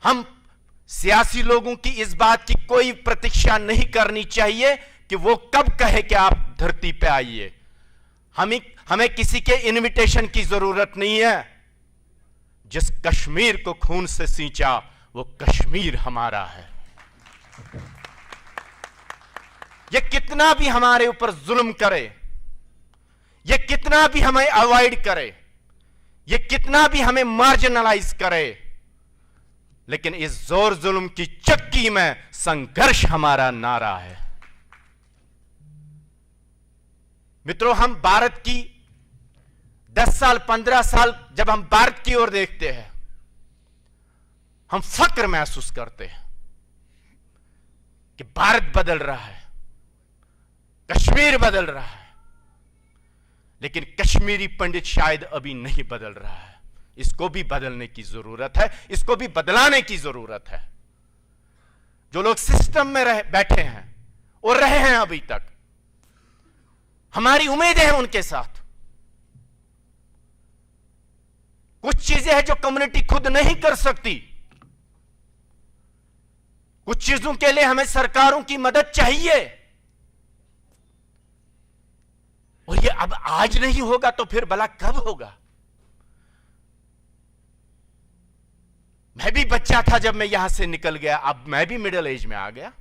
हम सियासी लोगों की इस बात की कोई प्रतीक्षा नहीं करनी चाहिए कि वो कब कहे कि आप धरती पे आइए। हमें किसी के इनविटेशन की जरूरत नहीं है। जिस कश्मीर को खून से सींचा वो कश्मीर हमारा है। ये कितना भी हमारे ऊपर जुल्म करे, ये कितना भी हमें अवॉइड करे, ये कितना भी हमें मार्जिनलाइज करे, लेकिन इस जोर जुल्म की चक्की में संघर्ष हमारा नारा है। मित्रों, हम भारत की 10 साल 15 साल जब हम भारत की ओर देखते हैं, हम फक्र महसूस करते हैं कि भारत बदल रहा है, कश्मीर बदल रहा है, लेकिन कश्मीरी पंडित शायद अभी नहीं बदल रहा है। इसको भी बदलने की जरूरत है, इसको भी बदलाने की जरूरत है। जो लोग सिस्टम में बैठे हैं और रहे हैं अभी तक, हमारी उम्मीदें हैं उनके साथ। कुछ चीजें हैं जो कम्युनिटी खुद नहीं कर सकती, कुछ चीजों के लिए हमें सरकारों की मदद चाहिए, और ये अब आज नहीं होगा तो फिर भला कब होगा। मैं भी बच्चा था जब मैं यहां से निकल गया, अब मैं भी मिडिल एज में आ गया।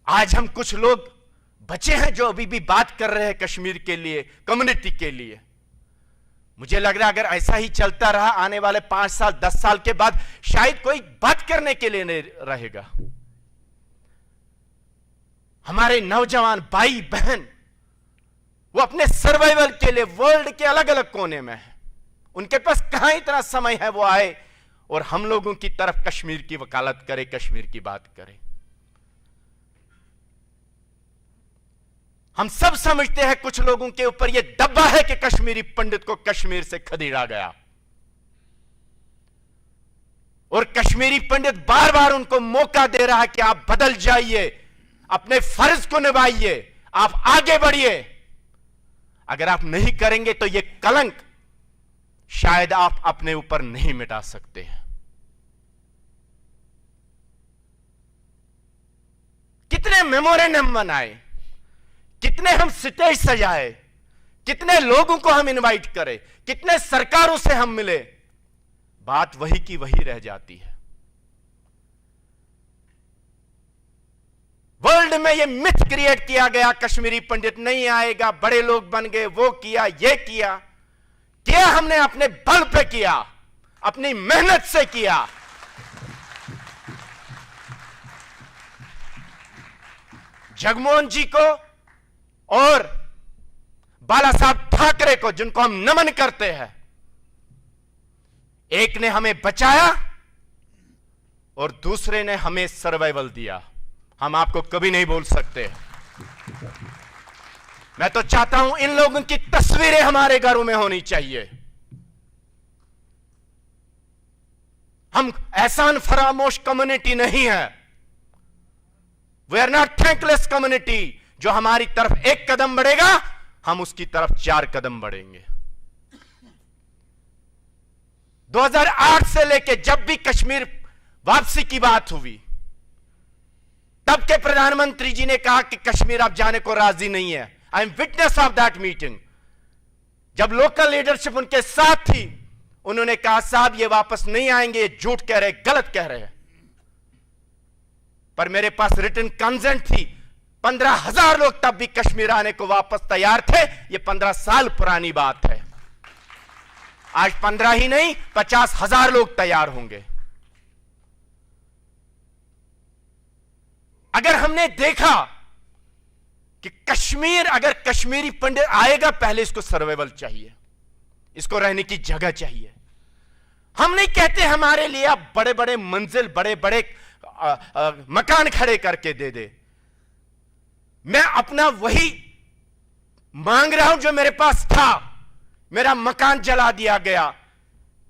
आज हम कुछ लोग बचे हैं जो अभी भी बात कर रहे हैं कश्मीर के लिए, कम्युनिटी के लिए। मुझे लग रहा है अगर ऐसा ही चलता रहा, आने वाले 5 साल 10 साल के बाद शायद कोई बात करने के लिए नहीं रहेगा। हमारे नौजवान भाई बहन वो अपने सर्वाइवल के लिए वर्ल्ड के अलग अलग कोने में है, उनके पास कहां इतना समय है वो आए और हम लोगों की तरफ कश्मीर की वकालत करे, कश्मीर की बात करे। हम सब समझते हैं कुछ लोगों के ऊपर यह दब्बा है कि कश्मीरी पंडित को कश्मीर से खदेड़ा गया, और कश्मीरी पंडित बार बार उनको मौका दे रहा है कि आप बदल जाइए, अपने फर्ज को निभाइए, आप आगे बढ़िए। अगर आप नहीं करेंगे तो यह कलंक शायद आप अपने ऊपर नहीं मिटा सकते हैं। कितने मेमोरेंडम बनाए, कितने हम स्टेज सजाए, कितने लोगों को हम इनवाइट करें, कितने सरकारों से हम मिले, बात वही की वही रह जाती है। वर्ल्ड में यह मिथ क्रिएट किया गया कश्मीरी पंडित नहीं आएगा, बड़े लोग बन गए, वो किया, ये किया। क्या हमने अपने बल पे किया, अपनी मेहनत से किया। जगमोहन जी को और बाला साहब ठाकरे को, जिनको हम नमन करते हैं, एक ने हमें बचाया और दूसरे ने हमें सर्वाइवल दिया। हम आपको कभी नहीं भूल सकते। मैं तो चाहता हूं इन लोगों की तस्वीरें हमारे घरों में होनी चाहिए। हम एहसान फरामोश कम्युनिटी नहीं है। We are not thankless community. जो हमारी तरफ एक कदम बढ़ेगा, हम उसकी तरफ 4 कदम बढ़ेंगे। 2008 से लेके जब भी कश्मीर वापसी की बात हुई, तब के प्रधानमंत्री जी ने कहा कि कश्मीर अब जाने को राजी नहीं है। I am witness of that meeting. जब लोकल लीडरशिप उनके साथ थी, उन्होंने कहा साहब ये वापस नहीं आएंगे, ये झूठ कह रहे, गलत कह रहे हैं। पर मेरे पास रिटन कंसेंट थी। 15,000 लोग तब भी कश्मीर आने को वापस तैयार थे। ये 15 साल पुरानी बात है। आज 15 ही नहीं, 50,000 लोग तैयार होंगे। अगर हमने देखा कि कश्मीर, अगर कश्मीरी पंडित आएगा, पहले इसको सर्वाइवल चाहिए, इसको रहने की जगह चाहिए। हम नहीं कहते हमारे लिए आप बड़े बड़े मंजिल, बड़े बड़े मकान खड़े करके दे दे। मैं अपना वही मांग रहा हूं जो मेरे पास था। मेरा मकान जला दिया गया,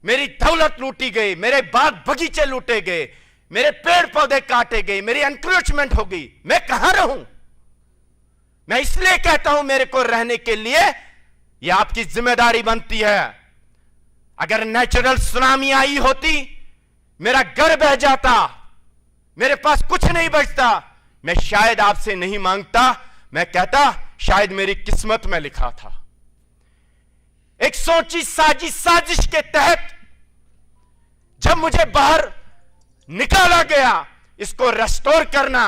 मेरी दौलत लूटी गई, मेरे बाग बगीचे लूटे गए, मेरे पेड़ पौधे काटे गए, मेरी एनक्रोचमेंट हो गई। मैं कहां रहूं? मैं इसलिए कहता हूं मेरे को रहने के लिए यह आपकी जिम्मेदारी बनती है। अगर नेचुरल सुनामी आई होती, मेरा घर बह जाता, मेरे पास कुछ नहीं बचता, मैं शायद आपसे नहीं मांगता, मैं कहता शायद मेरी किस्मत में लिखा था। एक सोची साजिश के तहत जब मुझे बाहर निकाला गया, इसको रेस्टोर करना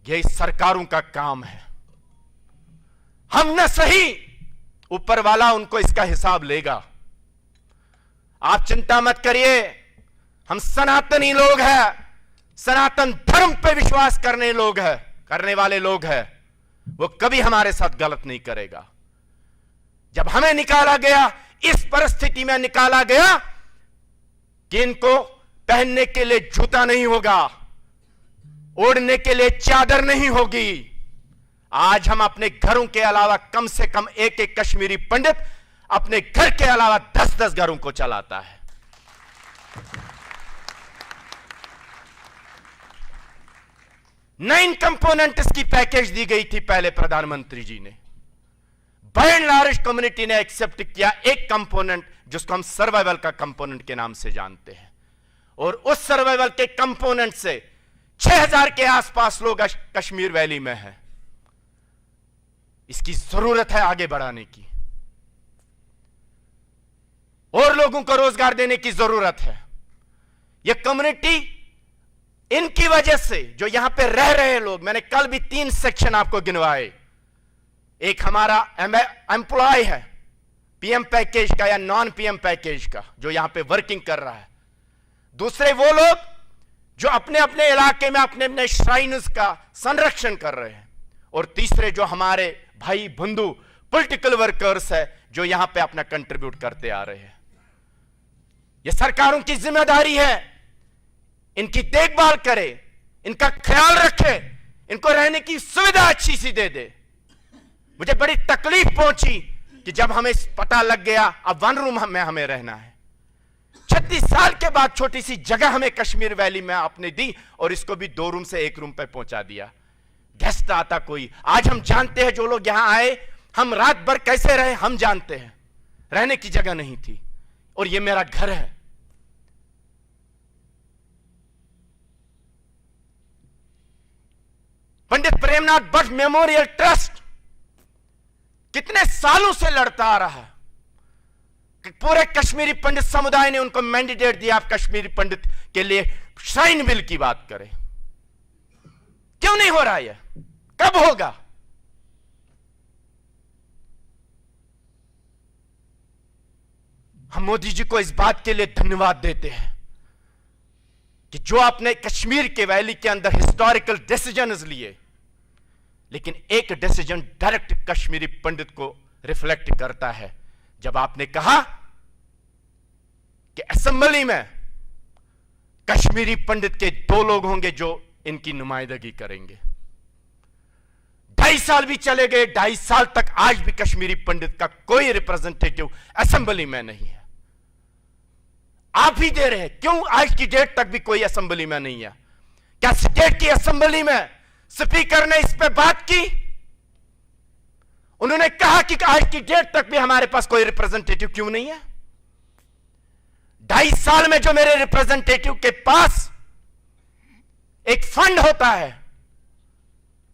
यह सरकारों का काम है। हम न सही, ऊपर वाला उनको इसका हिसाब लेगा। आप चिंता मत करिए, हम सनातनी लोग हैं, सनातन धर्म पे विश्वास करने वाले लोग हैं। वो कभी हमारे साथ गलत नहीं करेगा। जब हमें निकाला गया, इस परिस्थिति में निकाला गया कि इनको पहनने के लिए जूता नहीं होगा, ओढ़ने के लिए चादर नहीं होगी। आज हम अपने घरों के अलावा कम से कम एक एक कश्मीरी पंडित अपने घर के अलावा 10-10 घरों को चलाता है। नाइन कंपोनेंट्स की पैकेज दी गई थी पहले प्रधानमंत्री जी ने। बाय एंड लार्ज कम्युनिटी ने एक्सेप्ट किया एक कंपोनेंट जिसको हम सर्वाइवल का कंपोनेंट के नाम से जानते हैं, और उस सर्वाइवल के कंपोनेंट से 6000 के आसपास लोग कश्मीर वैली में हैं। इसकी जरूरत है आगे बढ़ाने की, और लोगों को रोजगार देने की जरूरत है। यह कम्युनिटी, इनकी वजह से जो यहां पे रह रहे लोग, मैंने कल भी 3 सेक्शन आपको गिनवाए। एक हमारा एम्प्लॉय है पीएम पैकेज का या नॉन पीएम पैकेज का, जो यहां पे वर्किंग कर रहा है। दूसरे वो लोग जो अपने अपने इलाके में अपने अपने श्राइन्स का संरक्षण कर रहे हैं, और तीसरे जो हमारे भाई बंधु पॉलिटिकल वर्कर्स है जो यहां पे अपना कंट्रीब्यूट करते आ रहे हैं। यह सरकारों की जिम्मेदारी है, इनकी देखभाल करे, इनका ख्याल रखे, इनको रहने की सुविधा अच्छी सी दे दे। मुझे बड़ी तकलीफ पहुंची कि जब हमें पता लग गया अब 1 रूम में हमें रहना है। 36 साल के बाद छोटी सी जगह हमें कश्मीर वैली में आपने दी, और इसको भी 2 रूम से 1 रूम पे पहुंचा दिया। गेस्ट आता कोई, आज हम जानते हैं जो लोग यहां आए, हम रात भर कैसे रहे हम जानते हैं। रहने की जगह नहीं थी, और यह मेरा घर है। पंडित प्रेमनाथ भट्ट मेमोरियल ट्रस्ट कितने सालों से लड़ता आ रहा है कि पूरे कश्मीरी पंडित समुदाय ने उनको मैंडेट दिया, आप कश्मीरी पंडित के लिए श्राइन बिल की बात करें। क्यों नहीं हो रहा है? कब होगा? हम मोदी जी को इस बात के लिए धन्यवाद देते हैं कि जो आपने कश्मीर के वैली के अंदर हिस्टोरिकल डिसीजंस लिए, लेकिन एक डिसीजन डायरेक्ट कश्मीरी पंडित को रिफ्लेक्ट करता है, जब आपने कहा कि असेंबली में कश्मीरी पंडित के 2 लोग होंगे जो इनकी नुमाइंदगी करेंगे। 2.5 साल भी चले गए, 2.5 साल तक आज भी कश्मीरी पंडित का कोई रिप्रेजेंटेटिव असेंबली में नहीं है। आप ही दे रहे हैं, क्यों आज की डेट तक भी कोई असेंबली में नहीं है? क्या स्टेट की असेंबली में स्पीकर ने इस पे बात की? उन्होंने कहा कि आज की डेट तक भी हमारे पास कोई रिप्रेजेंटेटिव क्यों नहीं है? 2.5 साल में जो मेरे रिप्रेजेंटेटिव के पास एक फंड होता है,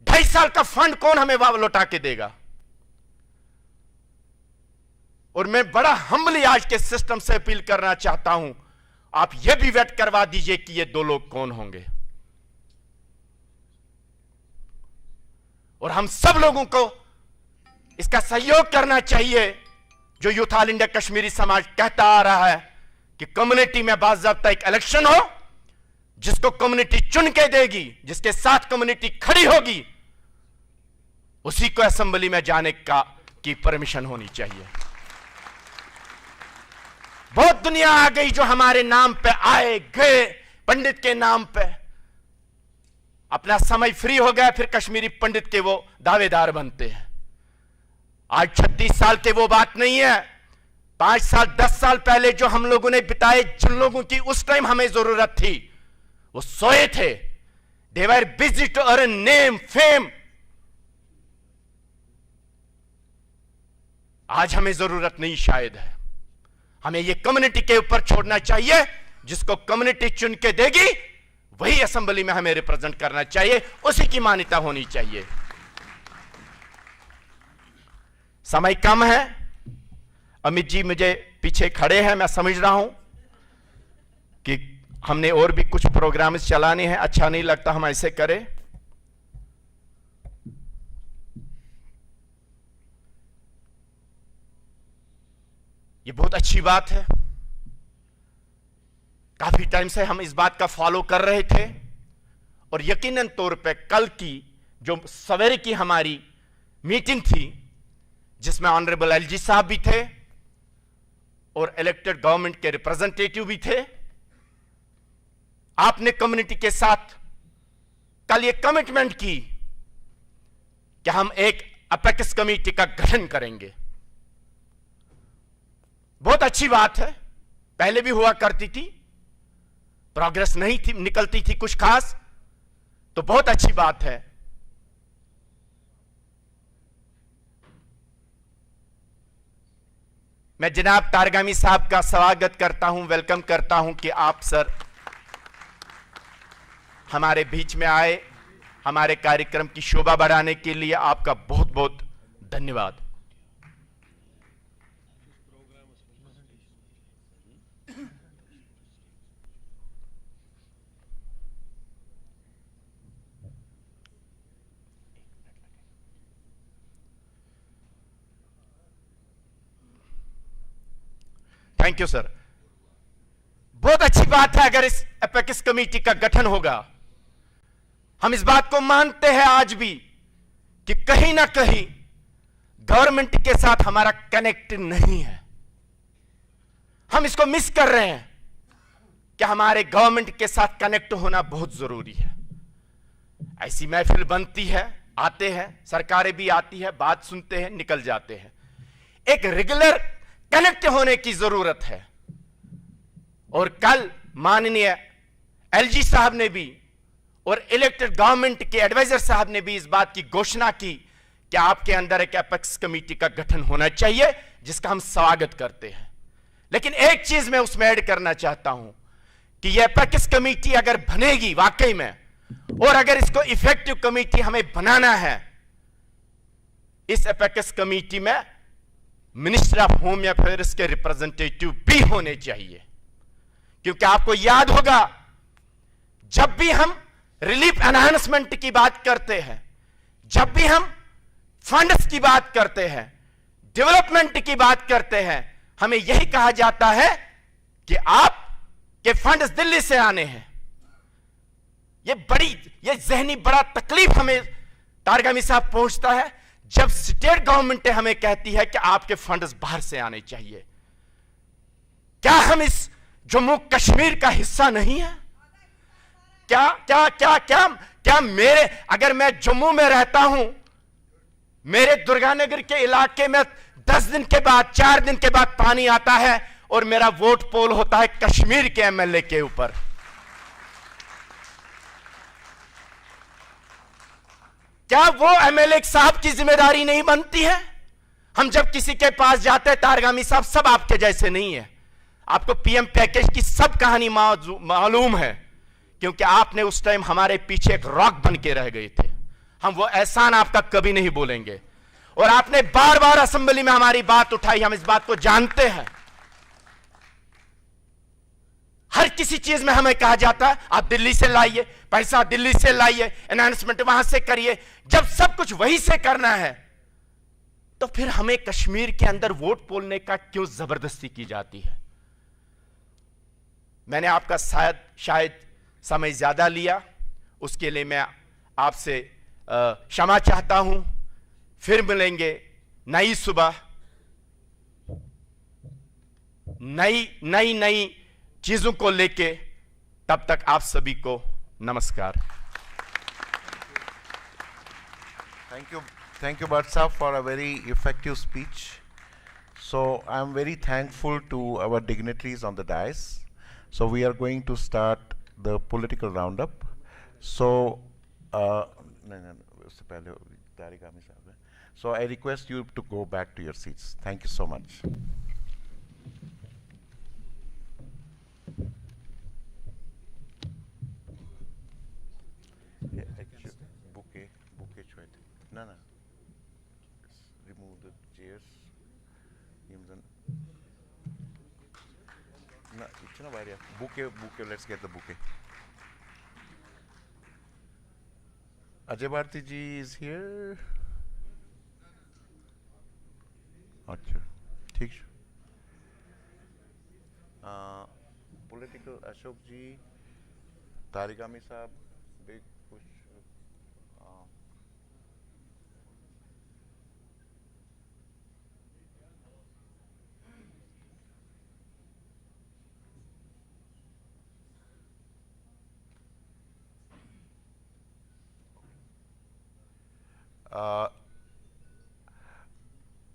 2.5 साल का फंड कौन हमें लौटा के देगा? और मैं बड़ा हम्बली आज के सिस्टम से अपील करना चाहता हूं, आप यह भी वेट करवा दीजिए कि ये 2 लोग कौन होंगे। और हम सब लोगों को इसका सहयोग करना चाहिए। जो यूथ ऑल इंडिया कश्मीरी समाज कहता आ रहा है कि कम्युनिटी में बाज़ाब्ता एक इलेक्शन हो, जिसको कम्युनिटी चुन के देगी, जिसके साथ कम्युनिटी खड़ी होगी, उसी को असेंबली में जाने की परमिशन होनी चाहिए। बहुत दुनिया आ गई जो हमारे नाम पे आए गए, पंडित के नाम पे अपना समय फ्री हो गया, फिर कश्मीरी पंडित के वो दावेदार बनते हैं। आज 36 साल के वो बात नहीं है। 5 साल 10 साल पहले जो हम लोगों ने बिताए, जिन लोगों की उस टाइम हमें जरूरत थी, वो सोए थे। They were busy to earn name, fame. आज हमें जरूरत नहीं शायद है। हमें ये कम्युनिटी के ऊपर छोड़ना चाहिए। जिसको कम्युनिटी चुन के देगी वही असेंबली में हमें रिप्रेजेंट करना चाहिए, उसी की मान्यता होनी चाहिए। समय कम है। अमित जी मुझे पीछे खड़े हैं, मैं समझ रहा हूं कि हमने और भी कुछ प्रोग्राम्स चलाने हैं। अच्छा नहीं लगता हम ऐसे करें। ये बहुत अच्छी बात है। काफी टाइम से हम इस बात का फॉलो कर रहे थे और यकीनन तौर पे कल की जो सवेरे की हमारी मीटिंग थी, जिसमें ऑनरेबल एलजी साहब भी थे और इलेक्टेड गवर्नमेंट के रिप्रेजेंटेटिव भी थे, आपने कम्युनिटी के साथ कल ये कमिटमेंट की कि हम एक अपेक्स कमेटी का गठन करेंगे। बहुत अच्छी बात है। पहले भी हुआ करती थी, प्रोग्रेस नहीं थी, निकलती थी कुछ खास, तो बहुत अच्छी बात है। मैं जनाब तारगामी साहब का स्वागत करता हूं, वेलकम करता हूं कि आप सर हमारे बीच में आए। हमारे कार्यक्रम की शोभा बढ़ाने के लिए आपका बहुत बहुत धन्यवाद। Thank you sir. बहुत अच्छी बात है अगर इस एपेक्स कमेटी का गठन होगा। हम इस बात को मानते हैं आज भी कि कहीं ना कहीं गवर्नमेंट के साथ हमारा कनेक्ट नहीं है। हम इसको मिस कर रहे हैं कि हमारे गवर्नमेंट के साथ कनेक्ट होना बहुत जरूरी है। ऐसी महफिल बनती है, आते हैं, सरकारें भी आती है, बात सुनते हैं, निकल जाते हैं। एक रेगुलर कनेक्ट होने की जरूरत है। और कल माननीय एलजी साहब ने भी और इलेक्टेड गवर्नमेंट के एडवाइजर साहब ने भी इस बात की घोषणा की कि आपके अंदर एक एपेक्स कमेटी का गठन होना चाहिए, जिसका हम स्वागत करते हैं। लेकिन एक चीज मैं उसमें ऐड करना चाहता हूं कि यह एपेक्स कमेटी अगर बनेगी वाकई में, और अगर इसको इफेक्टिव कमेटी हमें बनाना है, इस एपेक्स कमेटी में मिनिस्टर ऑफ होम अफेयर्स के रिप्रेजेंटेटिव भी होने चाहिए। क्योंकि आपको याद होगा, जब भी हम रिलीफ एनहांसमेंट की बात करते हैं, जब भी हम फंड्स की बात करते हैं, डेवलपमेंट की बात करते हैं, हमें यही कहा जाता है कि आपके फंड्स दिल्ली से आने हैं। ये जहनी बड़ा तकलीफ हमें तारगामी साहब पहुंचता है जब स्टेट गवर्नमेंट हमें कहती है कि आपके फंड्स बाहर से आने चाहिए। क्या हम इस जम्मू कश्मीर का हिस्सा नहीं है? क्या क्या क्या क्या क्या मेरे, अगर मैं जम्मू में रहता हूं, मेरे दुर्गानगर के इलाके में 10 दिन के बाद, 4 दिन के बाद पानी आता है और मेरा वोट पोल होता है कश्मीर के एमएलए के ऊपर। क्या वो एमएलए साहब की जिम्मेदारी नहीं बनती है? हम जब किसी के पास जाते हैं, तारगामी साहब सब आपके जैसे नहीं है। आपको पीएम पैकेज की सब कहानी मालूम है, क्योंकि आपने उस टाइम हमारे पीछे एक रॉक बन के रह गए थे। हम वो एहसान आपका कभी नहीं भूलेंगे। और आपने बार बार असेंबली में हमारी बात उठाई, हम इस बात को जानते हैं। हर किसी चीज में हमें कहा जाता है आप दिल्ली से लाइए, पैसा दिल्ली से लाइए, एनहांसमेंट वहां से करिए। जब सब कुछ वहीं से करना है, तो फिर हमें कश्मीर के अंदर वोट पोलने का क्यों जबरदस्ती की जाती है? मैंने आपका शायद समय ज्यादा लिया, उसके लिए मैं आपसे क्षमा चाहता हूं। फिर मिलेंगे नई सुबह, नई नई नई चीजों को लेके। तब तक आप सभी को नमस्कार। Thank you, Bhatt Sahab, for a very effective speech. So I'm very thankful to our dignitaries on the dais. So we are going to start the political roundup. So, उससे पहले तारिक आमिर साहब हैं. So I request you to go back to your seats. Thank you so much. Bouquet şöyle. No. Remove the chairs. No, içine var ya. Bouquet, let's get the bouquet. Ajay Bharti ji is here. अच्छा, ठीक है. Political Ashok ji, Tariq Ami साहब, big push.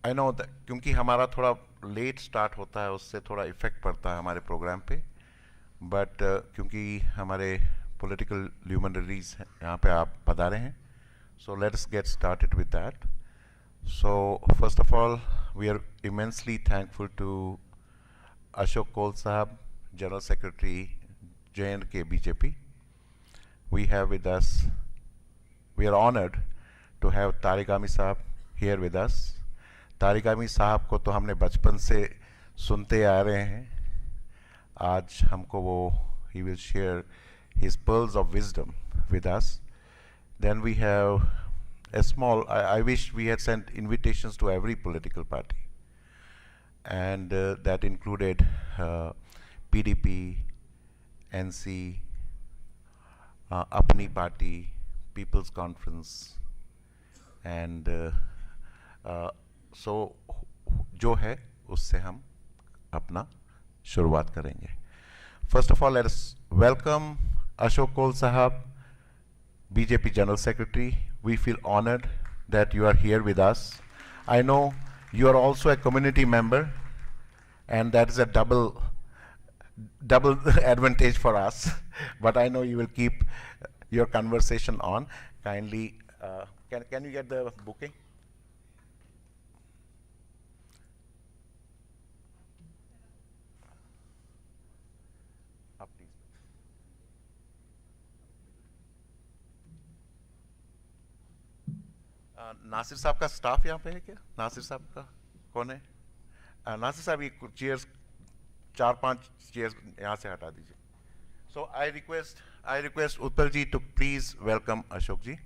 I know that क्योंकि हमारा थोड़ा लेट स्टार्ट होता है उससे थोड़ा इफेक्ट पड़ता है हमारे प्रोग्राम पे, बट क्योंकि हमारे पॉलिटिकल ल्यूमिनरीज यहाँ पे आप पधारे हैं, so let's get started with that. So first of all we are immensely thankful to Ashok Kaul साहब, general secretary JNK BJP. We have with us, we are honored to have Tariq Ami साहब here with us. तारिक आमी साहब को तो हमने बचपन से सुनते आ रहे हैं. आज हमको वो he will share his pearls of wisdom with us. Then we have a small, I wish we had sent invitations to every political party, and that included PDP, NC, Apni Party, People's Conference, and सो जो है उससे हम अपना शुरुआत करेंगे. First of all let us welcome Ashok Kaul साहब, BJP general secretary. We feel honoured that you are here with us. I know you are also a community member and that is a double advantage for us, but I know you will keep your conversation on. Kindly, can you get the bouquet? Nasir Sahib का स्टाफ यहाँ पे है क्या? नासिर साहब का कौन है? नासिर साहब ये चेयर्स 4-5 चेयर्स यहाँ से हटा दीजिए. So I request Utpal ji to please welcome Ashok ji.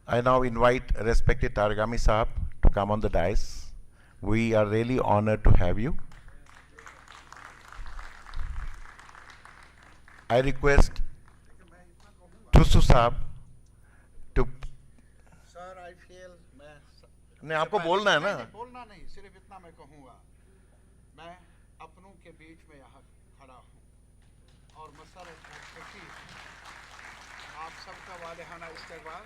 I now invite respected Tariq Ami Saab to come on the dais. We are really honored to have you. I request Tusu Saab to. Sir, I feel नहीं आपको बोलना है ना. बोलना नहीं, सिर्फ इतना मैं कहूँगा. मैं अपनों के बीच में यहाँ खड़ा हूँ और मसरत आप सबका वालेहाना इस्तकबाल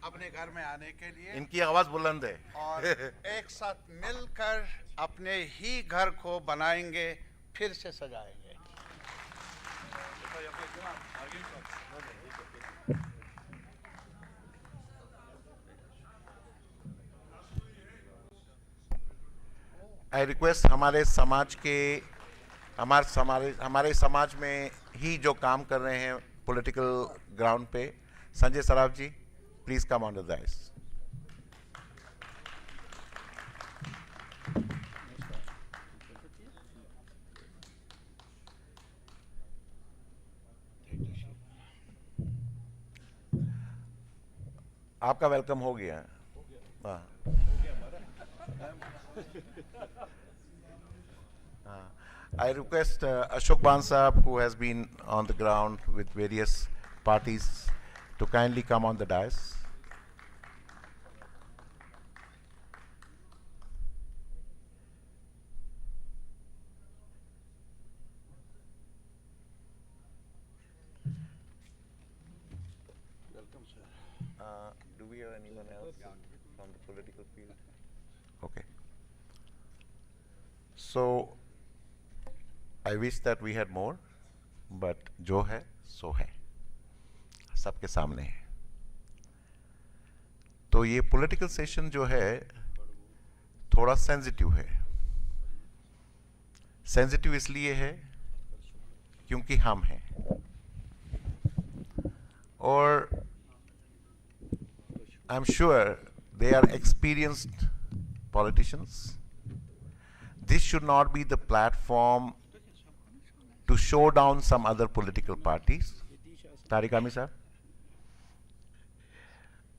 अपने घर में आने के लिए. इनकी आवाज बुलंद है. और एक साथ मिलकर अपने ही घर को बनाएंगे, फिर से सजाएंगे. आई रिक्वेस्ट हमारे समाज में ही जो काम कर रहे हैं पॉलिटिकल ग्राउंड पे, Sanjay Saraf ji, please come on the dais. आपका वेलकम हो गया। हाँ। I request Ashok Ban Sahab, who has been on the ground with various parties, to kindly come on the dais. Do we have anyone else from the political field? Okay. So, I wish that we had more, but जो है सो है, सबके सामने है। तो ये पॉलिटिकल सेशन जो है थोड़ा सेंसिटिव है। सेंसिटिव इसलिए है क्योंकि हम हैं, और I'm sure they are experienced politicians. This should not be the platform to show down some other political parties. Tariq Ami sir,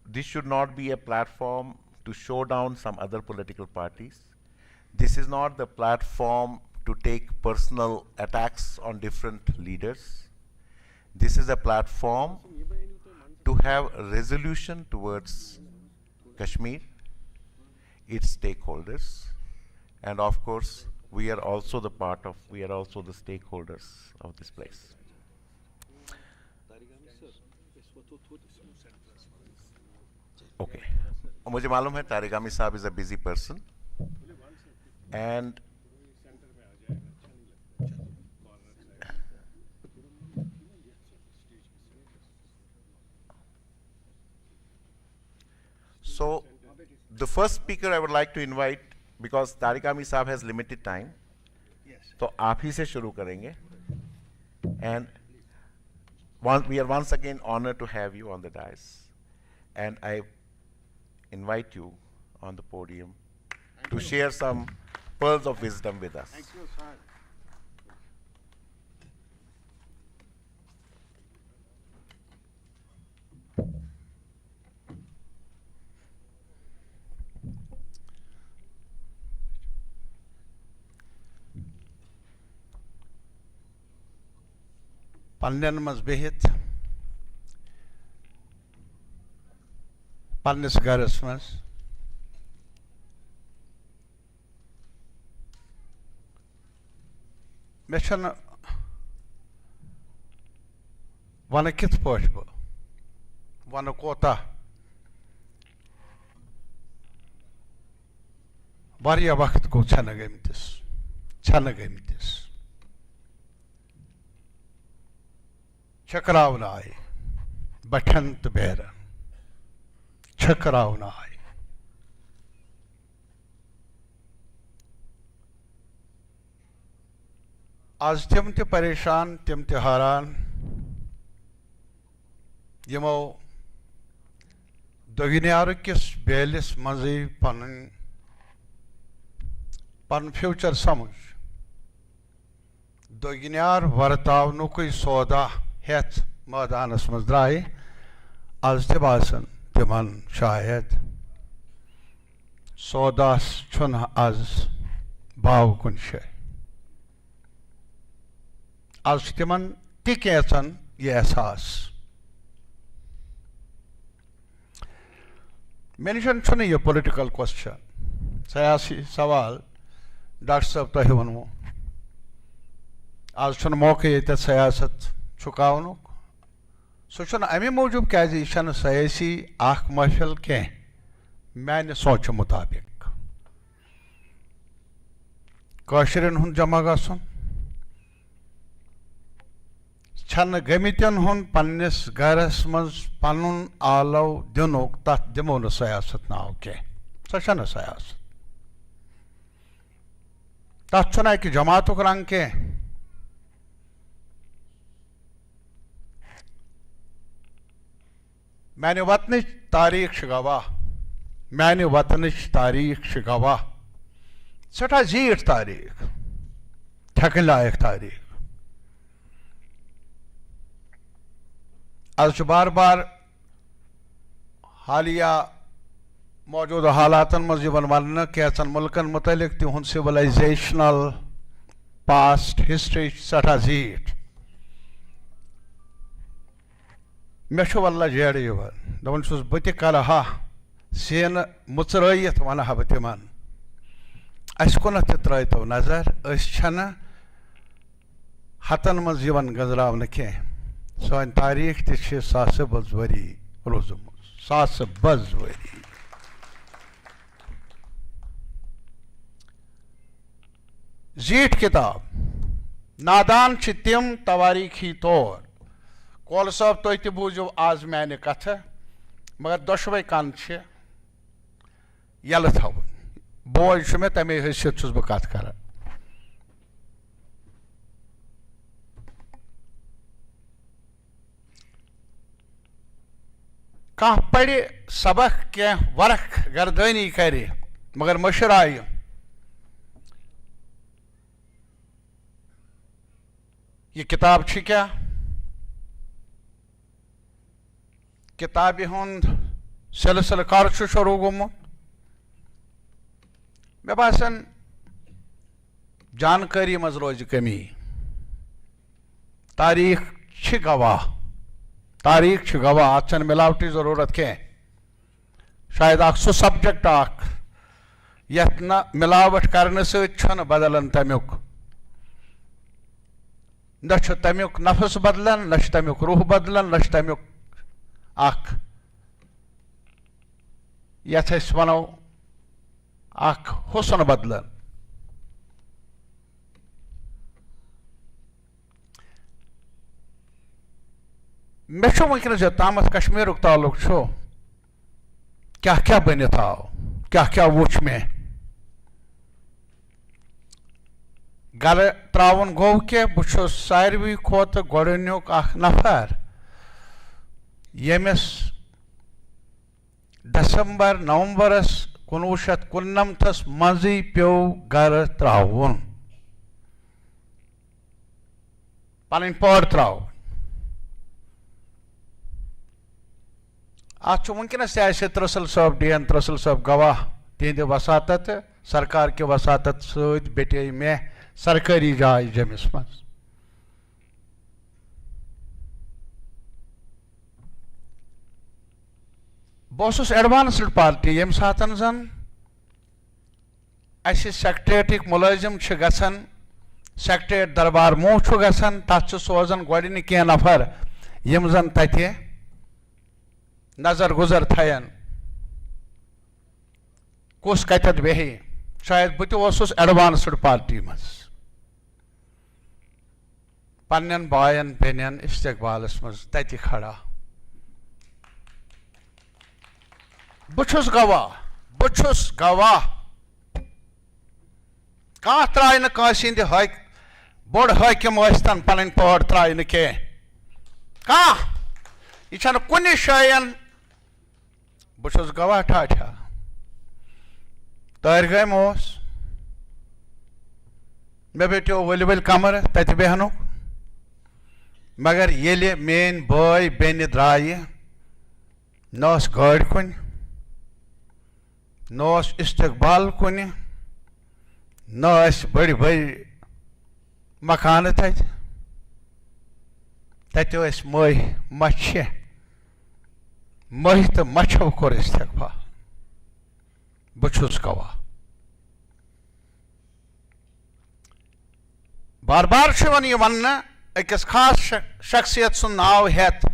this should not be a platform to show down some other political parties. This is not the platform to take personal attacks on different leaders. This is a platform to have a resolution towards Kashmir, its stakeholders, and of course we are also the stakeholders of this place. Okay. मुझे मालूम है तारिक आमी साहब is a busy person, and so the first speaker I would like to invite, because Tariq Ami Saab has limited time, तो आप ही से शुरू करेंगे, and we are once again honored to have you on the dais, and I invite you on the podium to share some pearls of wisdom with us. Thank you, sir. पन्नन मज बिहित पन्नस गरस मज मे छन वन कित पठ बह वन कोता वारिया वक्त गो छन गमतिस चक्रावन आए बठन तो बेरन चक्रावन आए आज तिम ते परेशान तिम ते हैरान यमो दोगिन्यार किस बेलिस मजी पन फ्यूचर समझ दोगिन्यार वर्तावनुक सौदा हेत मैदानस मज द्राय आज ते बासन तिमन शायद सौदास छुन आज भाव कुन शे आज तिमन तिकेचन ये एहसास मेंशन छुन ये पॉलिटिकल क्वेश्चन सियासी सवाल डॉक्टर साहब तह वनमो आज छुन मौके ये सियासत चुकावनुक सह अमे मूजूब क्या सियासी अख महफिल कह माने सोच मुताबिक काशिरन हुन जमा गसन छन गमितन हुन पन्निस गरस मज पनुन आलव दिनुक तथ दिमो न सियासत नाव कह सह सियासत तथ कि जमातुक रंग कह मैंने वतन तारीख गवाह मैंने वतन तारीख गवाह सठा जीठ तारीख ठकन लायक तारीख आज बार बार हालिया मौजूदा हालातन मज वन कैचन मुल्कन मुतलिक तिहुंद सिविलाइजेशनल पास्ट हिस्ट्री सठा जीठ मे वल्ला जेड़ दपान बह कर हा सेन मुचरत वन हा बह तिमन अस कुन त्रो नजर हतन मज गजरावन कह सान तारीख ती सास बज वरी रोजम सास बज वरी जीठ किताब नादान तिम तवारीखी तौर कौल साहब तुह बूझो आज माने कथ मगर दोशवे कान यल थवन बोझ मे तमे हैसियत बह कथ कर कह पढ़ सबक क्या वर्क गर्दनी करे मगर मशराय ये किताब क्या किताब हुंद सिलसिल कर शुरू गोमुत मे बासन जानकारी मज रोज कमी तारीख गवाह तारीख गवाह अत मिलावटी जरूरत कह शायद सह सब्जेक्ट यथ न मिलावट करने सन्न बदलान तमुक न तमुक नफस बदलान न तमुक रूह बदलान न तमुक यथ वनो हुसन बदलान मे वनस ताम कश्मीर ताल्लुक क्या क्या बनित आव क्या क्या वुच मे गर त्रावन गो कि बह सारवी खोत गोडनुक नफर यमिस दिसंबर नवंबरस 1999 मजी पे गर त्रावन पन पौर त्रावन अत वनकस त्रसल साहब DN त्रसल साहब गवाह तिहद वसात सरकार के वसात सटे मे सरकारी जाय जमिस मज बस एडवांस्ड पार्टी यम सात जन सेक्रेटरिक मुलाजिम गसन सेक्रेटरिएट दरबार मुँह गसन तथ सोजन गोडन कह नफर यम जन तथे नजर गुजर थयन कुस कतत बेही शायद बह एडवांस्ड पार्टी मज पन्न बायन बेन इस्तकबालस मज तत खड़ा बछुस गवाह कह त्राय न कंद बोड़ हाकिम तन पन पौड़ त्राय न कह कह यह कुन शायन बछुस गवाह ठाठा तर गम मे बैठो वल वल कमर तत बेहनु मगर ये मेन बॉय बेन द्राय न गाड़ कुन न इस्तकबाल कुन न बड़ी बड़ी मकान तत मह मछ मह तो मछो कोर इस्तकबाल बछुस गवाह बार बार वन अकिस खास शख्सियत सुन नाव हेत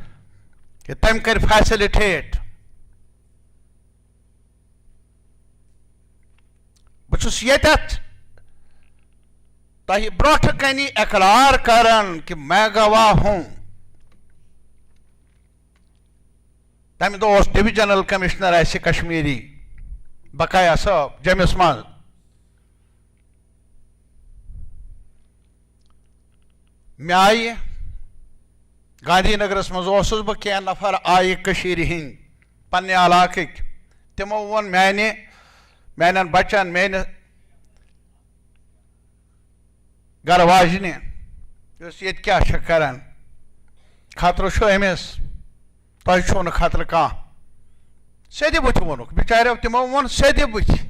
कि तम कर फैसिलिटेट बहुस यतथ तह ब्रोठ कनी इकरार करन कि मैं गवाह हूं तम दो डिविजनल कमिश्नर कश्मीरी बकाया साहब जमिस मज मे आई गांधीनगरस मज बह कह नफर आय हंद पन्ने इलाक तमो वोन मैन बचन मेन गर वाजने ये क्या करान खतर अमिस तुम खतर कह सेदे बुथ वोनुक बिचारो तिमो वोन सेदे बुथ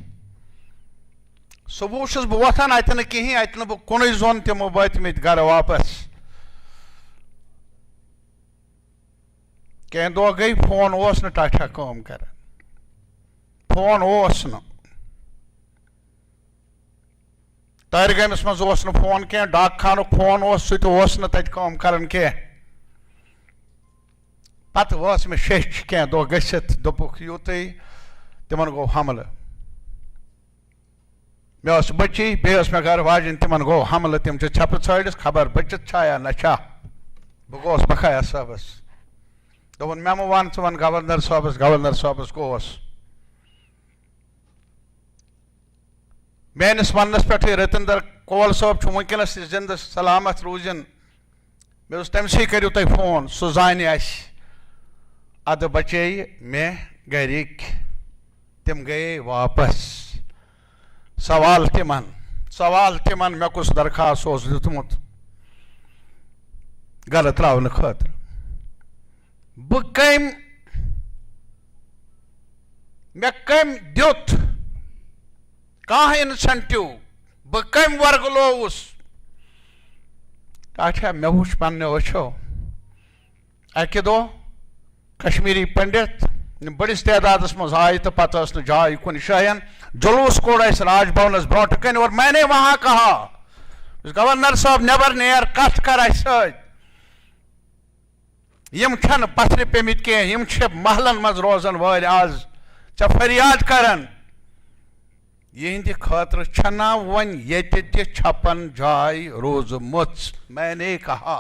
सुबह छुस बह वथान अत कहीं अत बह कुन जोन तिमो वतमित घर वापस कह दह गई फोन ओस न टाठा काम कर फोन ओस न तारगमस मज ओस न फोन कह डाक खानुक फोन ओस सह ओस न तत काम करन कह पत वस मे शेच कह दह गसित दोपुक यूत तिमन गो हमल मे बची बे मे घर वाजन तिमन गो हमल तिम छप छड़स खबर बचित छा नशा बह गोस बखाया साहबस दोपन मे वन वन गवर्नर साहबस गोस मेस वनस पे रतिंदर कोल साहब वनकस जिंद सलामत रूजन मे तमसी करू तुम फोन सह जान अद बचे मे गरिक तिम गए वापस सवाल तिमन मे कुछ दरखास्त दुतमुत गल त्रावन खतर बह मे कम दुत कह इंसेंटिव बह कम वर्गलोवस अच्छा मे वुच पन्ने अच्छो अकि दो कश्मीरी पंडित बड़िस तादाद मज आये तो पता न जाय कुन शायन जुलूस कोड़ राजभवनस ब्रोट कन और मैंने वहां कहा गवर्नर साहब नबर नेर कथ कर यम छन पथर पेमित कह यम महलन मज रोजन वाल आज च फरियाद करन यहंद खतर छना वन ये छपन जाय रोजमुत मैंने कहा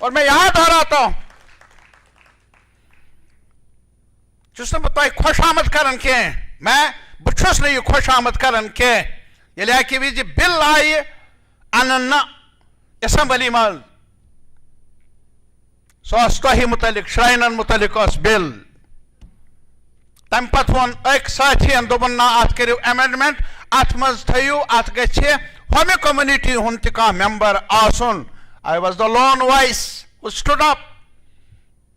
और मैं यहां दोहराता हूं चुस न तुम खुशामद करन कह मैं बुछुस न यह खुशामद करन कह ये कि विज बिल आय अन असम्बली मज सह तुह मुतलिक श्राइनन मुतलिक बिल तम पत वो अक साथियन दोपन ना अत करू अमेंडमेंट अत मज थयू अत गछे हमें कम्युनिटी हुन त कह मेंबर आसन I was the loan voice who stood up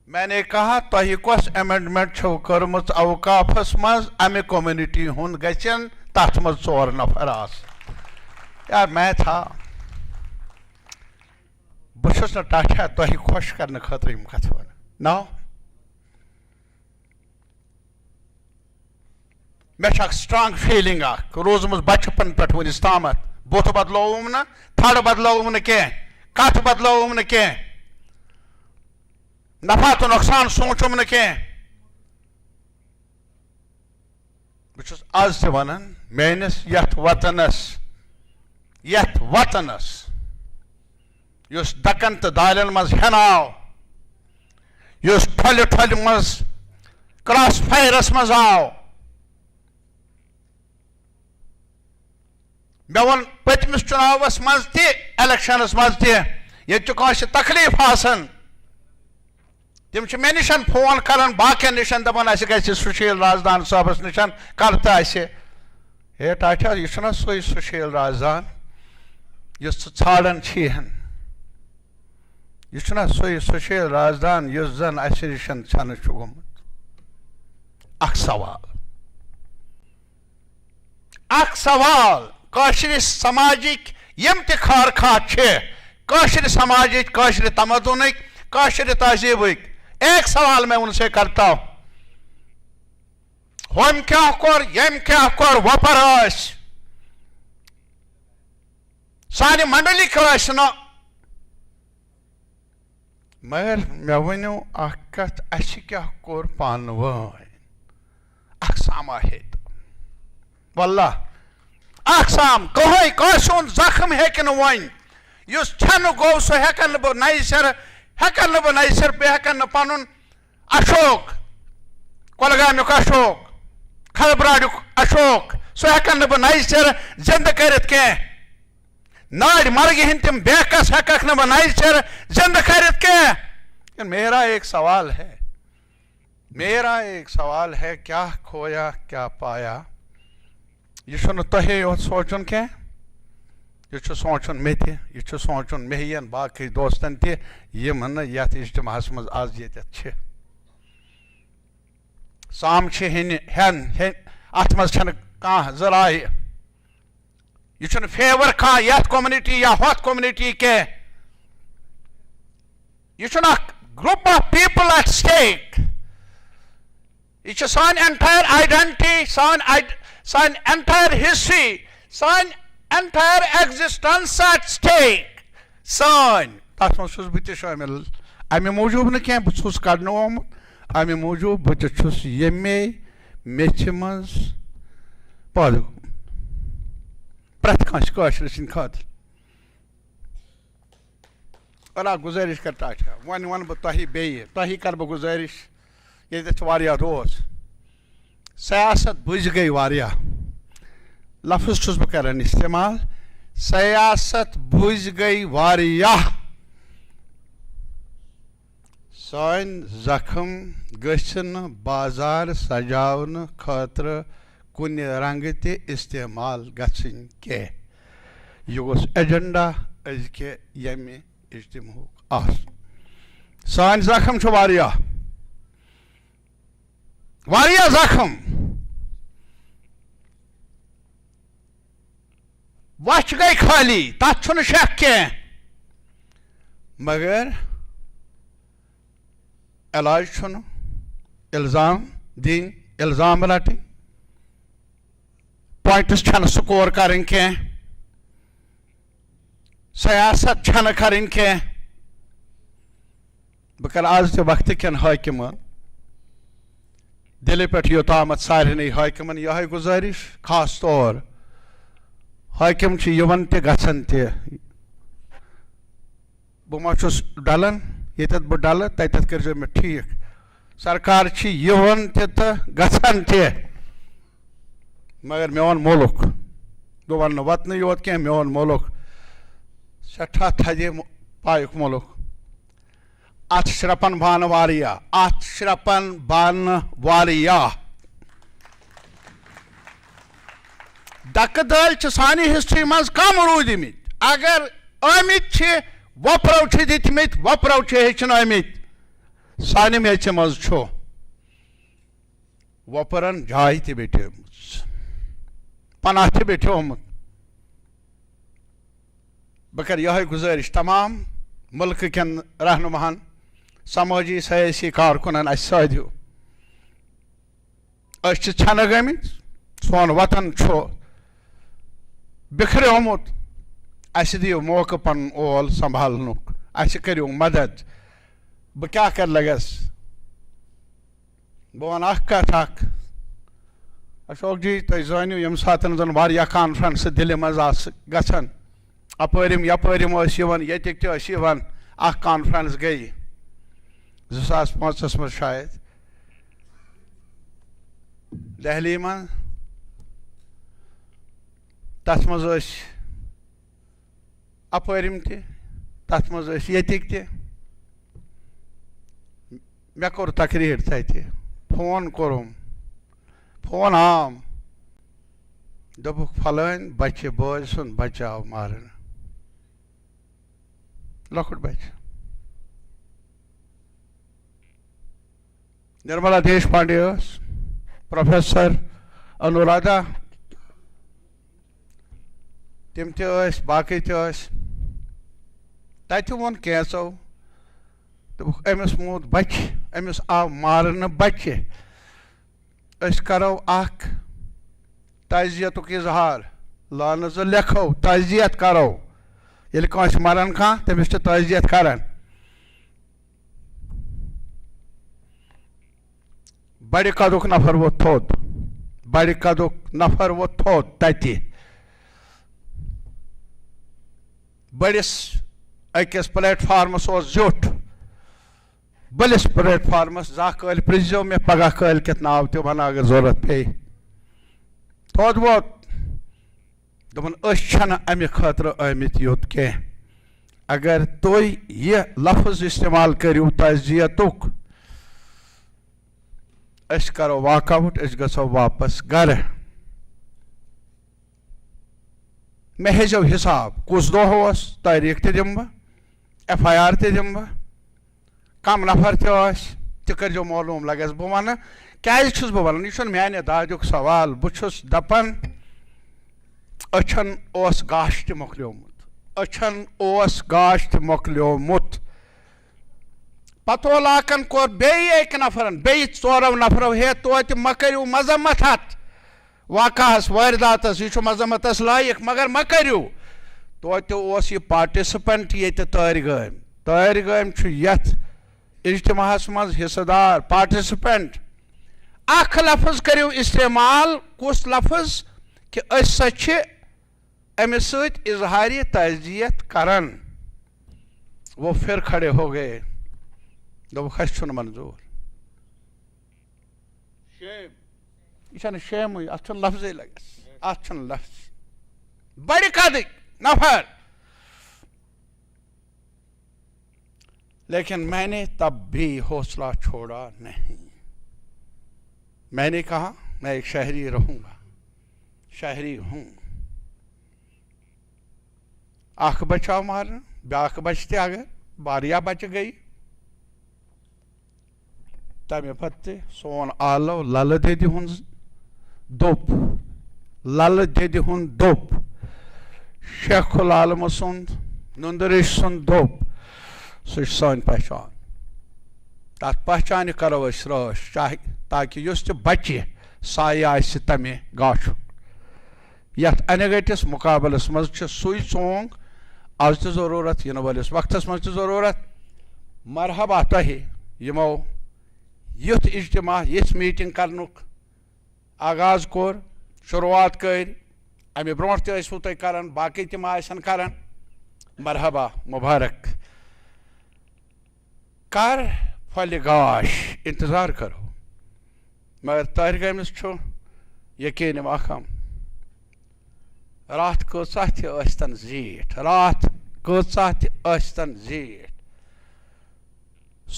मैंने कहा तुह कस अमेंडमेंट छो कर्मच अवकाफस मज अमे कम्युनिटी हुन गछन तथ मज 4 नफर आस यार मैं था बहुस न टाठा तुह खुश करने खतर यम कथ वन नो मे स्ट्रांग फीलिंग रोजम बचपन पे वनिस तामत बुत बदलोवम न थड़ बदलोवम न कह कथ बदलोवम न कह नफा तो नुकसान सोचुम न कह बहुस आज वन मेनिस यथ वतनस युस दकन तो दालन मज हेनाव युस ठल ठल मज क्रॉस फायरस मज आव मे वो पतमिस चुनावस मज इलेक्शनस मज ये तकलीफ आसन तिम मे निशन फोन कर बाकियन निशन दपान सुशील राजदान साहबस निशन करता हे टाठा यह सोई सुशील राजदान युस छाड़न छीहन यह सोई सुशील राजदान युस जन अस निशन छन गुमुत अख सवाल काशिर समाजिक यम त खारखात काशिर समाजिक काशिर तमदुनिक काशिर तहजीबिक एक सवाल मैं उनसे करता हूं हम क्या कर यम क्या कर वपर सारे मंडलिक न मगर मे वनो कत अस क्या कोर पान अकसामा हेत वल्लाह अकसाम कहोई कौन जख्म हेकन वन युस छन गो सो हेकन बह नई सर बे हेकन पन अशोक कोलगामुक अशोक खलबराडुक अशोक सो हेकन बह नई सर जिंद कर कह नाड़ मर्ग हिंद तिम बेकस हेकक न बह नई सर जिंद कर मेरा एक सवाल है क्या खोया क्या पाया यह तुहे योत सोचन कह यह सोचन मे यह सोचन मेहन बाकी दोस्तन तम इज्तमास मज आज ये साम हेन अत मज कह जराए यह फेवर कह ये कम्युनिटी या हथ कम्युनिटी के यह group of people at stake यह सान एंटायर आइडेंटिटी सान एंटायर हिस्ट्री सान एंटायर एग्जिस्टेंस एट स्टेक सान तथ मज बह शामिल अमे मूजूब न क्या बहुत कड़न आमुत अमे मूजूब बहुत ये मेच मज पैदा प्रत काशर सद खतर और गुजारिश कर वन वन बह तुह कर बह गुजारिश ये रोज सियासत बुझ गई वारिया लफ्ज छुस बह करान इस्तेमाल सियासत बुझ गई वारिया सान जख्म गछन बाजार सजावन खतर कुन रंग ते इस्तेमाल गछन के यह एजेंडा अजके यमे इज्तिमाउक आस सान जख्म वारिया जख्म वच गई खाली तथ शक कह मगर इलाज इल्जाम दिन इल्जाम रट पॉइंट्स स्कोर करें कह सियासत करें कह बह कर आज ते वक्त कन हाकिमन दिल पे योतामत सारे हाकिमन यह गुजारिश खास तौर हाकिम यवन ते गसन ते बह मा डलन ये बह डल तत कर मे ठीक सरकार यवन ते गसन ते मगर मोन मुल्क बह वन वतन योत क्या मोन मुल्क सठा थजे पायुक मुल्क अत श्रपन बान वारिया अत श्रपन बान वारिया दक दल सानी हिस्ट्री मज कम रूदम अगर आमित वपरो दितमित वपरो हेचनमित सानि मेच मज वपरन जाय ते बेठेमुत पनाह ते बेठोमुत बह कर यह गुजारिश तमाम मुल्क कन रहनुमान समाजी सयासी कारकुनन सदियो छन गमित सोन वतन बिखरोमुत दियो मौका पन ओल संभालनुक करो मदद बह क्या कर लगस बह वन कथ अशोक जी तुम जानियो यम सातन जन वारिया कॉन्फ्रेंस दिल्ली मज गसन अपरिम यपरिम ये कॉन्फ्रेंस गई 2005 मज शायद दहली मज तथ मज अपरिम तथ मज ये मे कोर तकरीर तथे फोन कोरुम फोन आम दोपुक फलान बच्चे बोझ सुन बच्चा आव मारन लकुट बच्चा निर्मला देश पांडे प्रोफेसर अनुराधा तम बाकी तत वोन कैसो दोपुक अमिस मूद बच्चे अमिस आव मारन बच्चे करो तजियत इजहार लान लिखो तजियत करो ये मरान कह तमिस तजियत करान बड़ कदुक नफर वो थोद बड़ कदुक नफर वो थोद तति बड़िस अकिस प्लेटफार्मस जुट बलिस प्लेटफार्मस जा कल प्रिजो मे पगह कल कत नाव तो वन अगर जरूरत पे थोद वोत दोपन अमे खतर आमित योत कह अगर तुम यह लफ्ज इस्तेमाल करो तजियतुक करो वाकआउट गो वापस घर मे हेजो हिसाब कुस दो तारीख दिम बह FIR दिम बह कम नफर तो कर मालूम लगस बह वन क्या छुस बह वन यह माने दाजुक सवाल बहुत दपान अछन ओस गाश त मोकलियोमुत अछन ओस गाश त मोकलियोमुत पतो लाकन कोर बेई एक नफरन बेई 4 नफरों हे तो मकरियो मजम्मत हत वाकहस वारदातस यह मजम्मतस लायक मगर मकरियो तो यह पार्टिसिपेंट ये तारगम यथ इज्तिमाहस मज हिस्सेदार पार्टिसिपेंट अख लफ्ज करियो इस्तेमाल कुस लफ्ज कि अमिस सत इजहारी तजियत करन वो फिर खड़े हो गए दोप अस मंजूर यह शेम अत लफ्ज लगस अत लफ्ज बड़ कद नफर लेकिन मैंने तब भी हौसला छोड़ा नहीं। मैंने कहा मैं एक शहरी रहूंगा, शहरी हूं। अख बचाव मारन ब्याख बचते अगर वारिया बच गई तमे पत्ते सोन आलो लल दे हुन दोप लल दे हुन दोप शेखुल आलम सुंद नुंदरिश सुंद दोप सह सान पहचान तथ पहचान करो राश चाहे ताकि युस बचे साय आसि तमे गाश यथ अनगटिस मुकाबलस मज सुई सोंग आज तो जरूरत इन वलिस वक्तस मज जरूरत मरहबा तह यमो युथ इज्तिमा यथ मीटिंग करनुक आगाज कोर शुरुआत कर अमे ब्रोह तु तुम करान बाकी तम आसन करान मरहबा मुबारक कर फल गाश इंतजार करो मगर तारगमिस यकीन अखम रात कौसा तन जीठ रात कौसा तन जीठ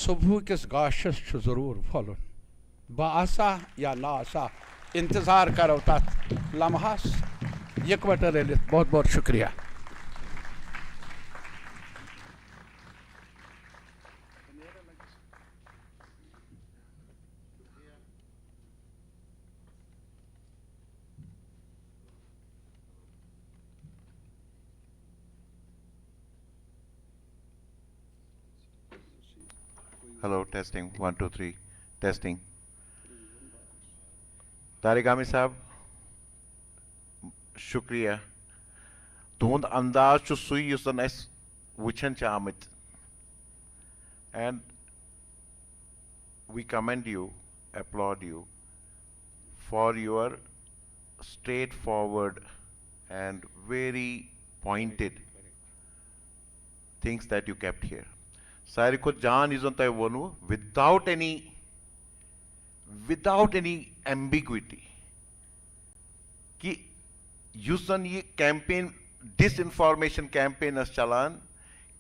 सुबह किस गाशस जरूर फलन बह आसा या ना आसा इंतजार करो तथ लम्हास यकवट रलित बहुत बहुत शुक्रिया। Hello testing 1 2 3 testing Tariq Aamir साहब शुक्रिया तुंद अंदाज सुई युस वुचन आमत and we commend you applaud you for your straightforward and very pointed things that you kept here. सारी को जान इज़न तय वनु without any ambiguity कि युसन ये कैंपेन डिसइंफॉर्मेशन कैंपेन अस चलान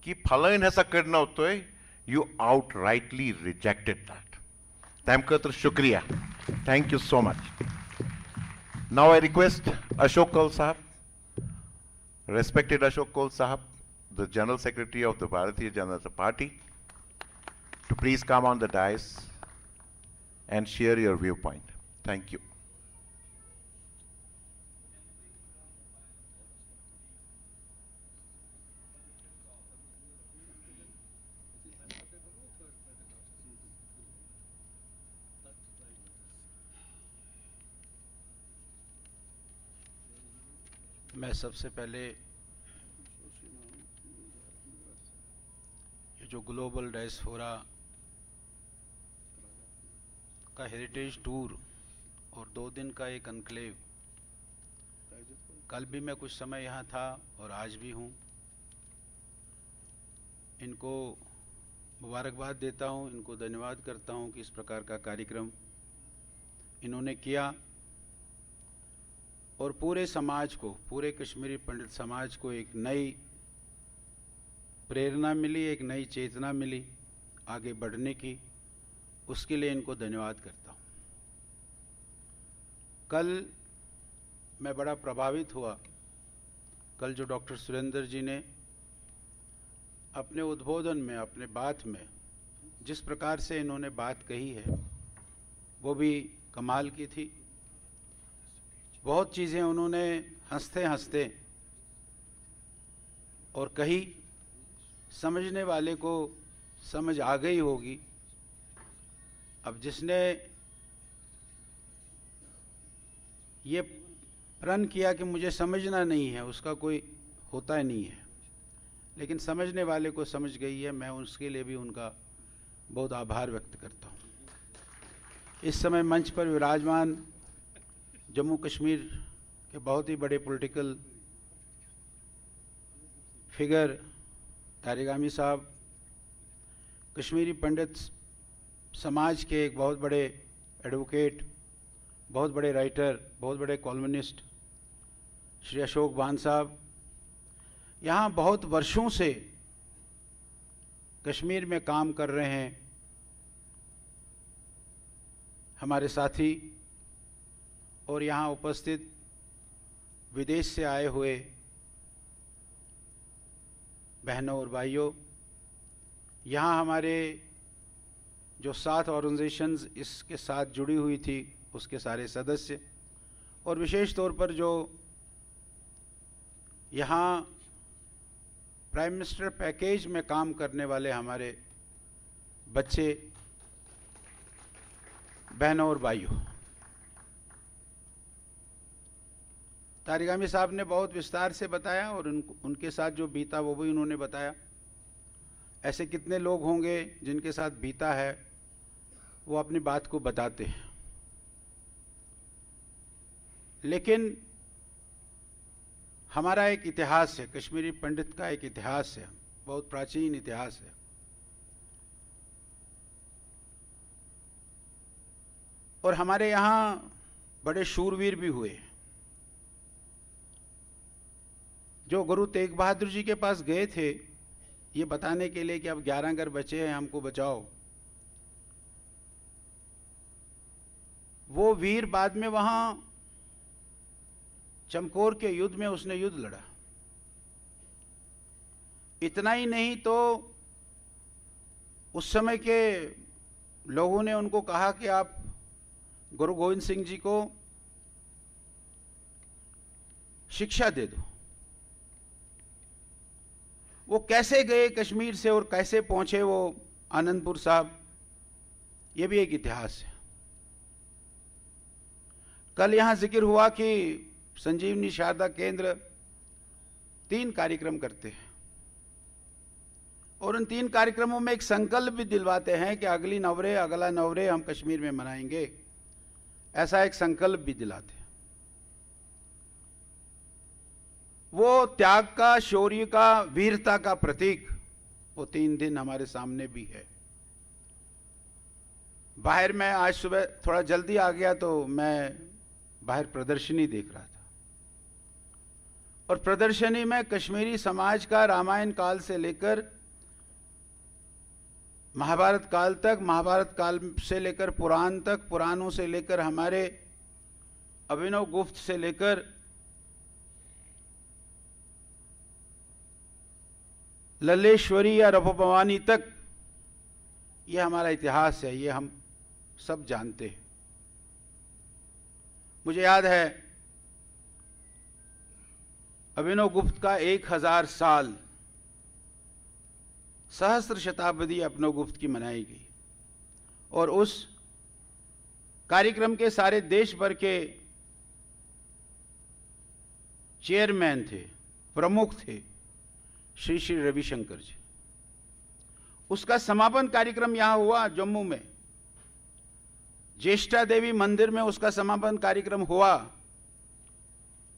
कि फलाइन हसा करना होता है you outrightly rejected that. तम खतर शुक्रिया. Thank you so much. Now I request Ashok Kaul Sahab, respected Ashok Kaul Sahab, the General Secretary of the Bharatiya Janata Party, to please come on the dais and share your viewpoint. Thank you. मैं सबसे पहले ये जो ग्लोबल डायस्पोरा का हेरिटेज टूर और 2 दिन का एक एन्क्लेव, कल भी मैं कुछ समय यहाँ था और आज भी हूँ। इनको मुबारकबाद देता हूँ, इनको धन्यवाद करता हूँ कि इस प्रकार का कार्यक्रम इन्होंने किया और पूरे समाज को, पूरे कश्मीरी पंडित समाज को एक नई प्रेरणा मिली, एक नई चेतना मिली आगे बढ़ने की। उसके लिए इनको धन्यवाद करता हूँ। कल मैं बड़ा प्रभावित हुआ, कल जो डॉक्टर सुरेंद्र जी ने अपने उद्बोधन में, अपने बात में जिस प्रकार से इन्होंने बात कही है वो भी कमाल की थी। बहुत चीज़ें उन्होंने हंसते हंसते और कही, समझने वाले को समझ आ गई होगी। अब जिसने ये प्रण किया कि मुझे समझना नहीं है, उसका कोई होता ही नहीं है, लेकिन समझने वाले को समझ गई है। मैं उसके लिए भी उनका बहुत आभार व्यक्त करता हूँ। इस समय मंच पर विराजमान जम्मू कश्मीर के बहुत ही बड़े पॉलिटिकल फिगर तारिगामी साहब, कश्मीरी पंडित समाज के एक बहुत बड़े एडवोकेट, बहुत बड़े राइटर, बहुत बड़े कॉलमनिस्ट श्री अशोक बान साहब, यहाँ बहुत वर्षों से कश्मीर में काम कर रहे हैं हमारे साथी, और यहाँ उपस्थित विदेश से आए हुए बहनों और भाइयों, यहाँ हमारे जो 7 ऑर्गेनाइजेशंस इसके साथ जुड़ी हुई थी उसके सारे सदस्य, और विशेष तौर पर जो यहाँ प्राइम मिनिस्टर पैकेज में काम करने वाले हमारे बच्चे, बहनों और भाइयों। तारिगामी साहब ने बहुत विस्तार से बताया और उनके साथ जो बीता वो भी उन्होंने बताया। ऐसे कितने लोग होंगे जिनके साथ बीता है, वो अपनी बात को बताते हैं, लेकिन हमारा एक इतिहास है, कश्मीरी पंडित का एक इतिहास है, बहुत प्राचीन इतिहास है। और हमारे यहाँ बड़े शूरवीर भी हुए, जो गुरु तेग बहादुर जी के पास गए थे ये बताने के लिए कि अब 11 घर बचे हैं, हमको बचाओ। वो वीर बाद में वहां चमकौर के युद्ध में उसने युद्ध लड़ा। इतना ही नहीं तो उस समय के लोगों ने उनको कहा कि आप गुरु गोविंद सिंह जी को शिक्षा दे दो। वो कैसे गए कश्मीर से और कैसे पहुंचे वो आनंदपुर साहब, ये भी एक इतिहास है। कल यहां जिक्र हुआ कि संजीवनी शारदा केंद्र 3 कार्यक्रम करते हैं और उन 3 कार्यक्रमों में एक संकल्प भी दिलवाते हैं कि अगला नवरे हम कश्मीर में मनाएंगे, ऐसा एक संकल्प भी दिलाते हैं। वो त्याग का, शौर्य का, वीरता का प्रतीक वो 3 दिन हमारे सामने भी है। बाहर मैं आज सुबह थोड़ा जल्दी आ गया तो मैं बाहर प्रदर्शनी देख रहा था, और प्रदर्शनी में कश्मीरी समाज का रामायण काल से लेकर महाभारत काल तक, महाभारत काल से लेकर पुराण तक, पुराणों से लेकर हमारे अभिनव गुप्त से लेकर लल्लेश्वरी या रघुभवानी तक, ये हमारा इतिहास है, ये हम सब जानते हैं। मुझे याद है अभिनव गुप्त का 1000 साल, सहस्त्र शताब्दी अभिनव गुप्त की मनाई गई, और उस कार्यक्रम के सारे देश भर के चेयरमैन थे, प्रमुख थे श्री श्री रविशंकर जी। उसका समापन कार्यक्रम यहां हुआ जम्मू में, ज्येष्ठा देवी मंदिर में उसका समापन कार्यक्रम हुआ,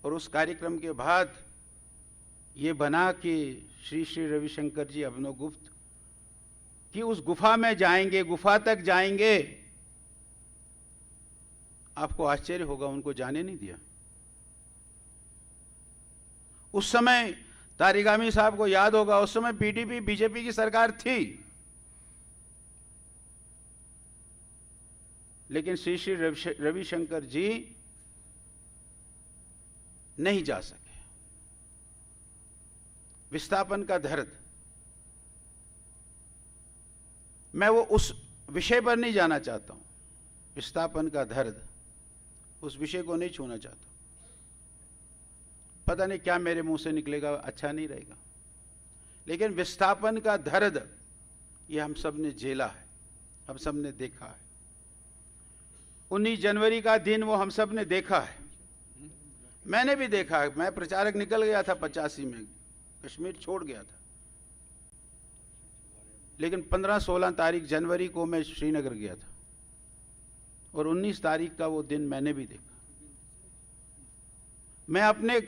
और उस कार्यक्रम के बाद ये बना कि श्री श्री रविशंकर जी अभिनव गुप्त कि उस गुफा में जाएंगे, गुफा तक जाएंगे। आपको आश्चर्य होगा, उनको जाने नहीं दिया। उस समय तारिगामी साहब को याद होगा, उस समय पीडीपी बीजेपी की सरकार थी, लेकिन श्री श्री रविशंकर जी नहीं जा सके। विस्थापन का दर्द, मैं वो उस विषय पर नहीं जाना चाहता हूं, विस्थापन का दर्द, उस विषय को नहीं छूना चाहता। पता नहीं क्या मेरे मुंह से निकलेगा, अच्छा नहीं रहेगा, लेकिन विस्थापन का दर्द ये हम सब ने झेला है, हम सब ने देखा है। 19 जनवरी का दिन वो हम सब ने देखा है, मैंने भी देखा है। मैं प्रचारक निकल गया था 85 में, कश्मीर छोड़ गया था, लेकिन 15-16 तारीख जनवरी को मैं श्रीनगर गया था और 19 तारीख का वो दिन मैंने भी देखा। मैं अपने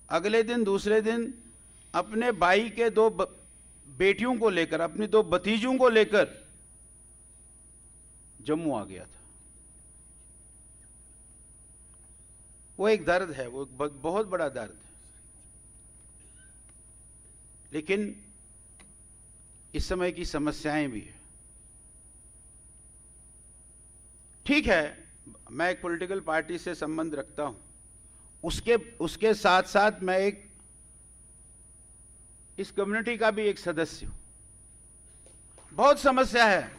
अगले दिन, दूसरे दिन अपने भाई के 2 बेटियों को लेकर, अपनी 2 भतीजों को लेकर जम्मू आ गया था। वो एक दर्द है, वो एक बहुत बड़ा दर्द है, लेकिन इस समय की समस्याएं भी है। ठीक है, मैं एक पॉलिटिकल पार्टी से संबंध रखता हूं, उसके साथ साथ मैं एक इस कम्युनिटी का भी एक सदस्य हूं। बहुत समस्या है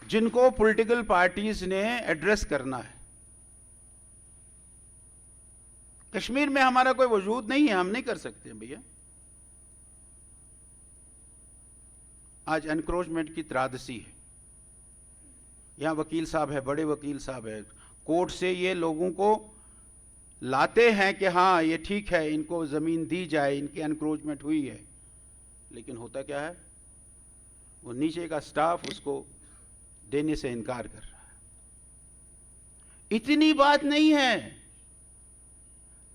जिनको पॉलिटिकल पार्टीज ने एड्रेस करना है। कश्मीर में हमारा कोई वजूद नहीं है, हम नहीं कर सकते भैया। आज एनक्रोचमेंट की त्रादसी है, यहां वकील साहब है, बड़े वकील साहब है, कोर्ट से ये लोगों को लाते हैं कि हाँ ये ठीक है, इनको जमीन दी जाए, इनकी एनक्रोचमेंट हुई है, लेकिन होता क्या है, वो नीचे का स्टाफ उसको देने से इनकार कर रहा है। इतनी बात नहीं है।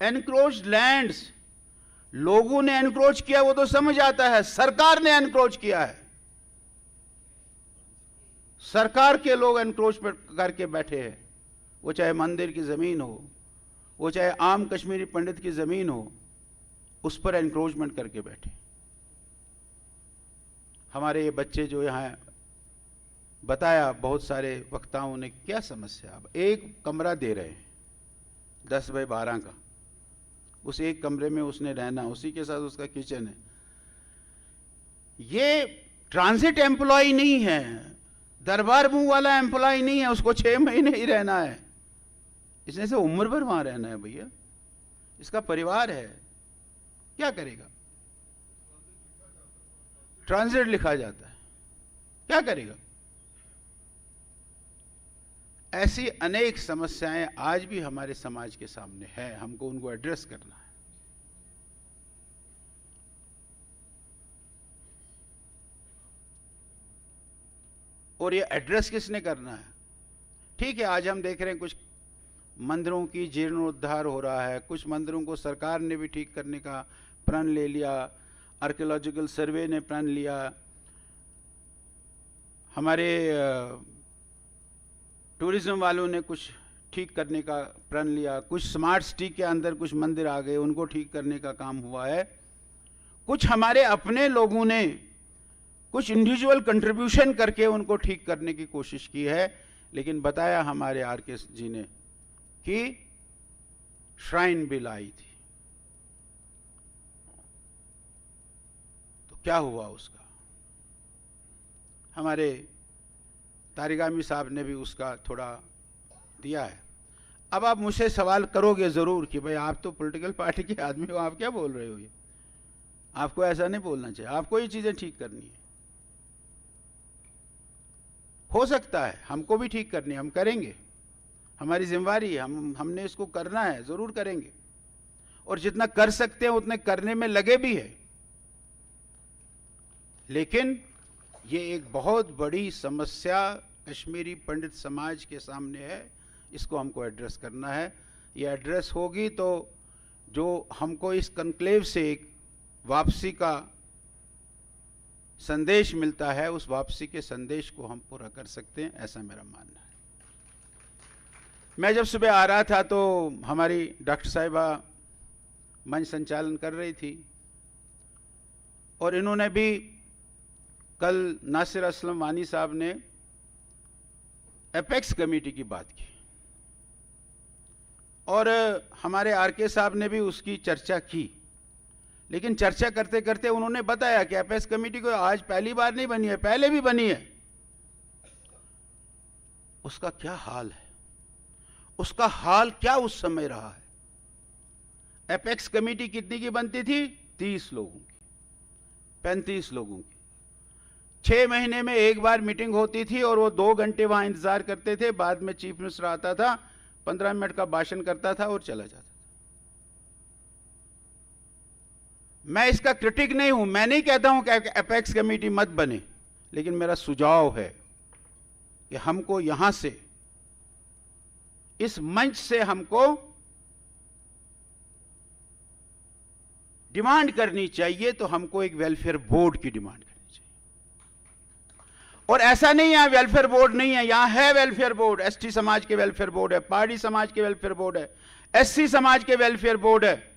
एनक्रोच्ड लैंड्स, लोगों ने एनक्रोच किया वो तो समझ आता है, सरकार ने एनक्रोच किया है, सरकार के लोग एनक्रोच करके बैठे हैं। वो चाहे मंदिर की जमीन हो, वो चाहे आम कश्मीरी पंडित की जमीन हो, उस पर एनक्रोचमेंट करके बैठे। हमारे ये बच्चे जो यहां बताया बहुत सारे वक्ताओं ने, क्या समस्या। अब एक कमरा दे रहे हैं 10 बाय 12 का, उस एक कमरे में उसने रहना, उसी के साथ उसका किचन है। ये ट्रांजिट एम्प्लॉय नहीं है, दरबार मुंह वाला एम्प्लॉय नहीं है, उसको 6 महीने ही रहना है, इसने से उम्र भर वहां रहना है भैया। इसका परिवार है, क्या करेगा। ट्रांजिट लिखा जाता है, क्या करेगा। ऐसी अनेक समस्याएं आज भी हमारे समाज के सामने है, हमको उनको एड्रेस करना है। और ये एड्रेस किसने करना है। ठीक है, आज हम देख रहे हैं कुछ मंदिरों की जीर्णोद्धार हो रहा है, कुछ मंदिरों को सरकार ने भी ठीक करने का प्रण ले लिया, आर्कियोलॉजिकल सर्वे ने प्रण लिया, हमारे टूरिज्म वालों ने कुछ ठीक करने का प्रण लिया, कुछ स्मार्ट सिटी के अंदर कुछ मंदिर आ गए, उनको ठीक करने का काम हुआ है। कुछ हमारे अपने लोगों ने कुछ इंडिविजुअल कंट्रीब्यूशन करके उनको ठीक करने की कोशिश की है। लेकिन बताया हमारे आरके जी ने कि श्राइन बिल आई थी, तो क्या हुआ उसका। हमारे तारिगामी साहब ने भी उसका थोड़ा दिया है। अब आप मुझसे सवाल करोगे जरूर कि भाई आप तो पॉलिटिकल पार्टी के आदमी हो, आप क्या बोल रहे हो। ये आपको ऐसा नहीं बोलना चाहिए, आपको ये चीजें ठीक करनी है। हो सकता है हमको भी ठीक करनी है, हम करेंगे, हमारी जिम्मेवारी है, हमने इसको करना है, जरूर करेंगे, और जितना कर सकते हैं उतने करने में लगे भी है। लेकिन ये एक बहुत बड़ी समस्या कश्मीरी पंडित समाज के सामने है, इसको हमको एड्रेस करना है। ये एड्रेस होगी तो जो हमको इस कन्क्लेव से एक वापसी का संदेश मिलता है, उस वापसी के संदेश को हम पूरा कर सकते हैं, ऐसा मेरा मानना है। मैं जब सुबह आ रहा था तो हमारी डॉक्टर साहिबा मंच संचालन कर रही थी, और इन्होंने भी कल नासिर असलम वानी साहब ने एपेक्स कमेटी की बात की, और हमारे आरके साहब ने भी उसकी चर्चा की। लेकिन चर्चा करते करते उन्होंने बताया कि एपेक्स कमेटी को आज पहली बार नहीं बनी है, पहले भी बनी है। उसका क्या हाल है, उसका हाल क्या उस समय रहा है। एपेक्स कमेटी कितनी की बनती थी? 30 लोगों की, 35 लोगों की। 6 महीने में एक बार मीटिंग होती थी और वो 2 घंटे वहां इंतजार करते थे। बाद में चीफ मिनिस्टर आता था, 15 मिनट का भाषण करता था और चला जाता था। मैं इसका क्रिटिक नहीं हूं, मैं नहीं कहता हूं कि एपेक्स कमेटी मत बने, लेकिन मेरा सुझाव है कि हमको यहां से, इस मंच से हमको डिमांड करनी चाहिए, तो हमको एक वेलफेयर बोर्ड की डिमांड करनी चाहिए। और ऐसा नहीं है वेलफेयर बोर्ड नहीं है, यहां है वेलफेयर बोर्ड। एसटी समाज के वेलफेयर बोर्ड है, पहाड़ी समाज के वेलफेयर बोर्ड है, एससी समाज के वेलफेयर बोर्ड है,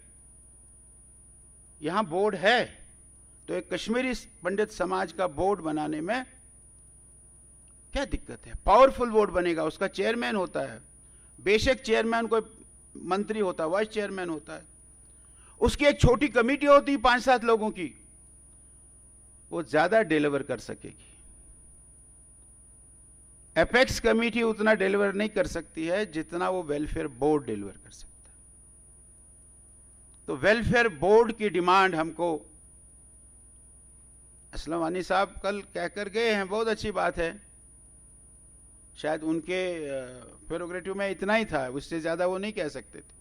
यहां बोर्ड है। तो एक कश्मीरी पंडित समाज का बोर्ड बनाने में क्या दिक्कत है? पावरफुल बोर्ड बनेगा, उसका चेयरमैन होता है, बेशक चेयरमैन कोई मंत्री होता है, वाइस चेयरमैन होता है, उसकी एक छोटी कमेटी होती है 5-7 लोगों की, वो ज्यादा डिलीवर कर सकेगी। एपेक्स कमेटी उतना डिलीवर नहीं कर सकती है जितना वो वेलफेयर बोर्ड डिलीवर कर सकता है। तो वेलफेयर बोर्ड की डिमांड हमको, असलम वानी साहब कल कहकर गए हैं, बहुत अच्छी बात है, शायद उनके प्रेरोगेटिव में इतना ही था, उससे ज्यादा वो नहीं कह सकते थे।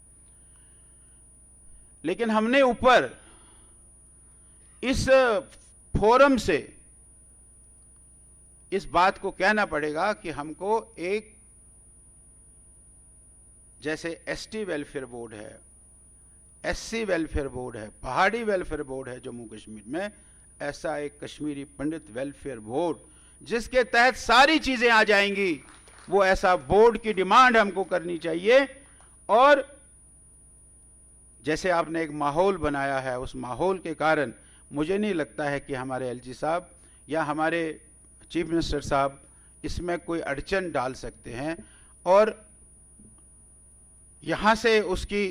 लेकिन हमने ऊपर इस फोरम से इस बात को कहना पड़ेगा कि हमको एक, जैसे एसटी वेलफेयर बोर्ड है, एससी वेलफेयर बोर्ड है, पहाड़ी वेलफेयर बोर्ड है जम्मू कश्मीर में, ऐसा एक कश्मीरी पंडित वेलफेयर बोर्ड जिसके तहत सारी चीजें आ जाएंगी, वो ऐसा बोर्ड की डिमांड हमको करनी चाहिए। और जैसे आपने एक माहौल बनाया है, उस माहौल के कारण मुझे नहीं लगता है कि हमारे एलजी साहब या हमारे चीफ मिनिस्टर साहब इसमें कोई अड़चन डाल सकते हैं, और यहां से उसकी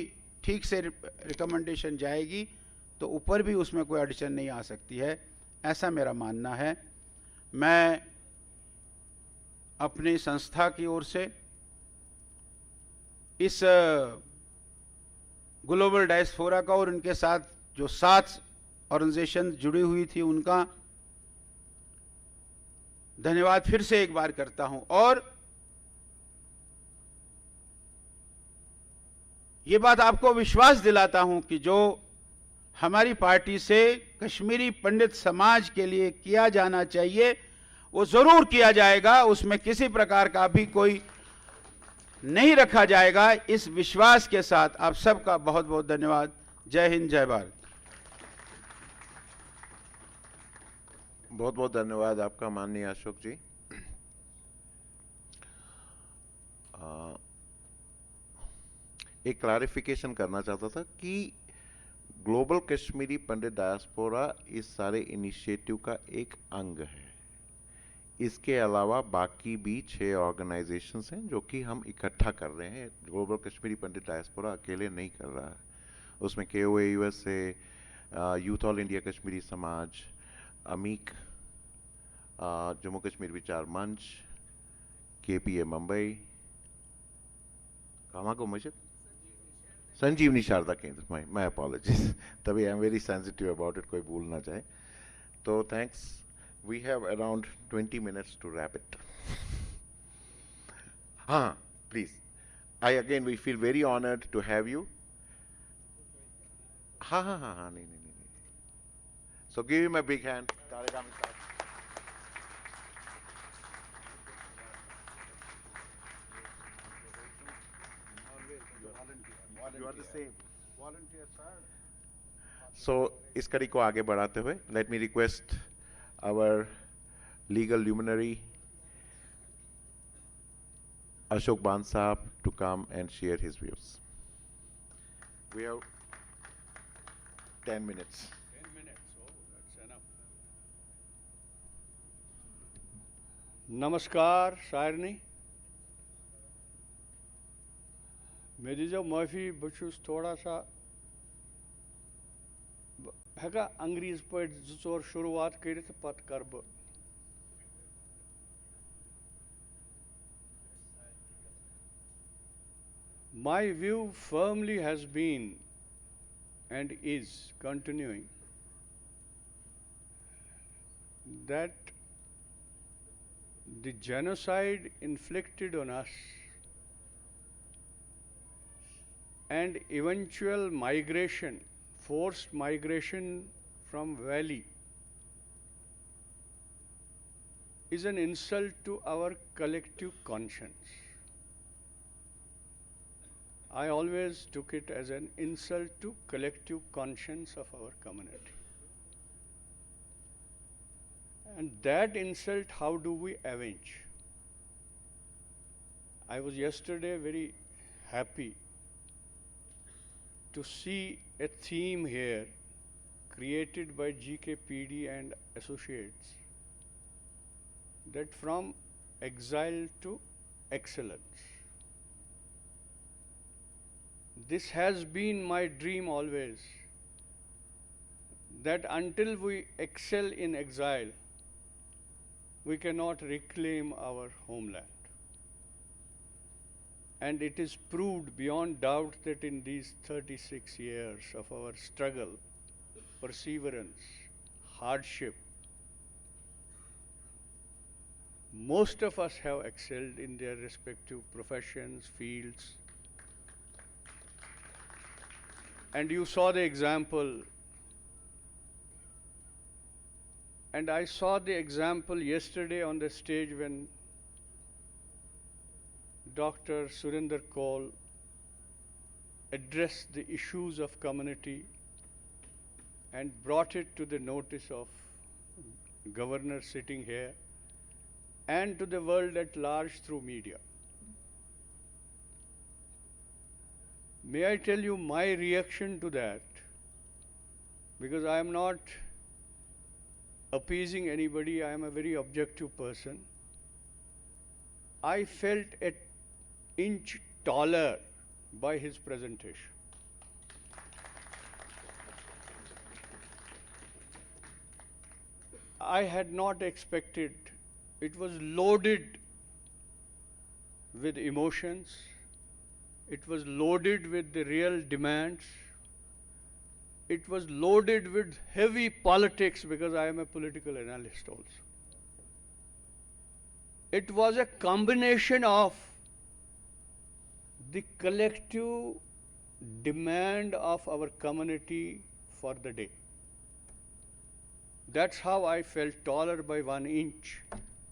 ठीक से रिकमेंडेशन जाएगी तो ऊपर भी उसमें कोई अड़चन नहीं आ सकती है, ऐसा मेरा मानना है। मैं अपनी संस्था की ओर से इस ग्लोबल डायस्पोरा का और उनके साथ जो 7 ऑर्गेनाइजेशन जुड़ी हुई थी उनका धन्यवाद फिर से एक बार करता हूं, और ये बात आपको विश्वास दिलाता हूं कि जो हमारी पार्टी से कश्मीरी पंडित समाज के लिए किया जाना चाहिए वो जरूर किया जाएगा, उसमें किसी प्रकार का भी कोई नहीं रखा जाएगा। इस विश्वास के साथ आप सबका बहुत बहुत धन्यवाद। जय हिंद, जय भारत। बहुत बहुत धन्यवाद आपका माननीय अशोक जी। एक क्लैरिफिकेशन करना चाहता था कि ग्लोबल कश्मीरी पंडित डायस्पोरा इस सारे इनिशिएटिव का एक अंग है। इसके अलावा बाकी भी 6 ऑर्गेनाइजेशंस हैं जो कि हम इकट्ठा कर रहे हैं। ग्लोबल कश्मीरी पंडित डायस्पोरा अकेले नहीं कर रहा है, उसमें KOAUS से यूथ ऑल इंडिया कश्मीरी समाज, अमीक, जम्मू कश्मीर विचार मंच, KPA मुंबई, कामा को मस्जिद, संजीवनी शारदा केंद्र, माई अपॉलॉजीज, तभी I am very sensitive about it, कोई भूल ना जाए। तो thanks, we have around 20 minutes to wrap it. Please. Again, we feel very honored to have you. नहीं. So give him a big hand. You are the same. Volunteer, sir. So इस कड़ी को आगे बढ़ाते हुए, let me request our legal luminary Ashok Ban Saab to come and share his views. We have 10 minutes. 10 minutes, oh, that's enough. नमस्कार सारनी, मे दीजिए माफी, बहुत थोड़ा सा हेका अंग्रेज पे 2-4 शुरुआत कर पत कर My view firmly has been and is continuing that the genocide inflicted on us and eventual migration, forced migration from valley, is an insult to our collective conscience. I always took it as an insult to collective conscience of our community. And that insult, how do we avenge? I was yesterday very happy to see a theme here created by GKPD and Associates, that from exile to excellence. This has been my dream always, that until we excel in exile, we cannot reclaim our homeland. And it is proved beyond doubt that in these 36 years of our struggle, perseverance, hardship, most of us have excelled in their respective professions, fields. And you saw the example. And I saw the example yesterday on the stage when Dr. Surinder Kaul addressed the issues of community and brought it to the notice of governor sitting here and to the world at large through media. May I tell you my reaction to that? Because I am not appeasing anybody, I am a very objective person. I felt an inch taller by his presentation. I had not expected. It was loaded with emotions. It was loaded with the real demands. It was loaded with heavy politics, because I am a political analyst also. It was a combination of the collective demand of our community for the day. That's how I felt taller by 1 inch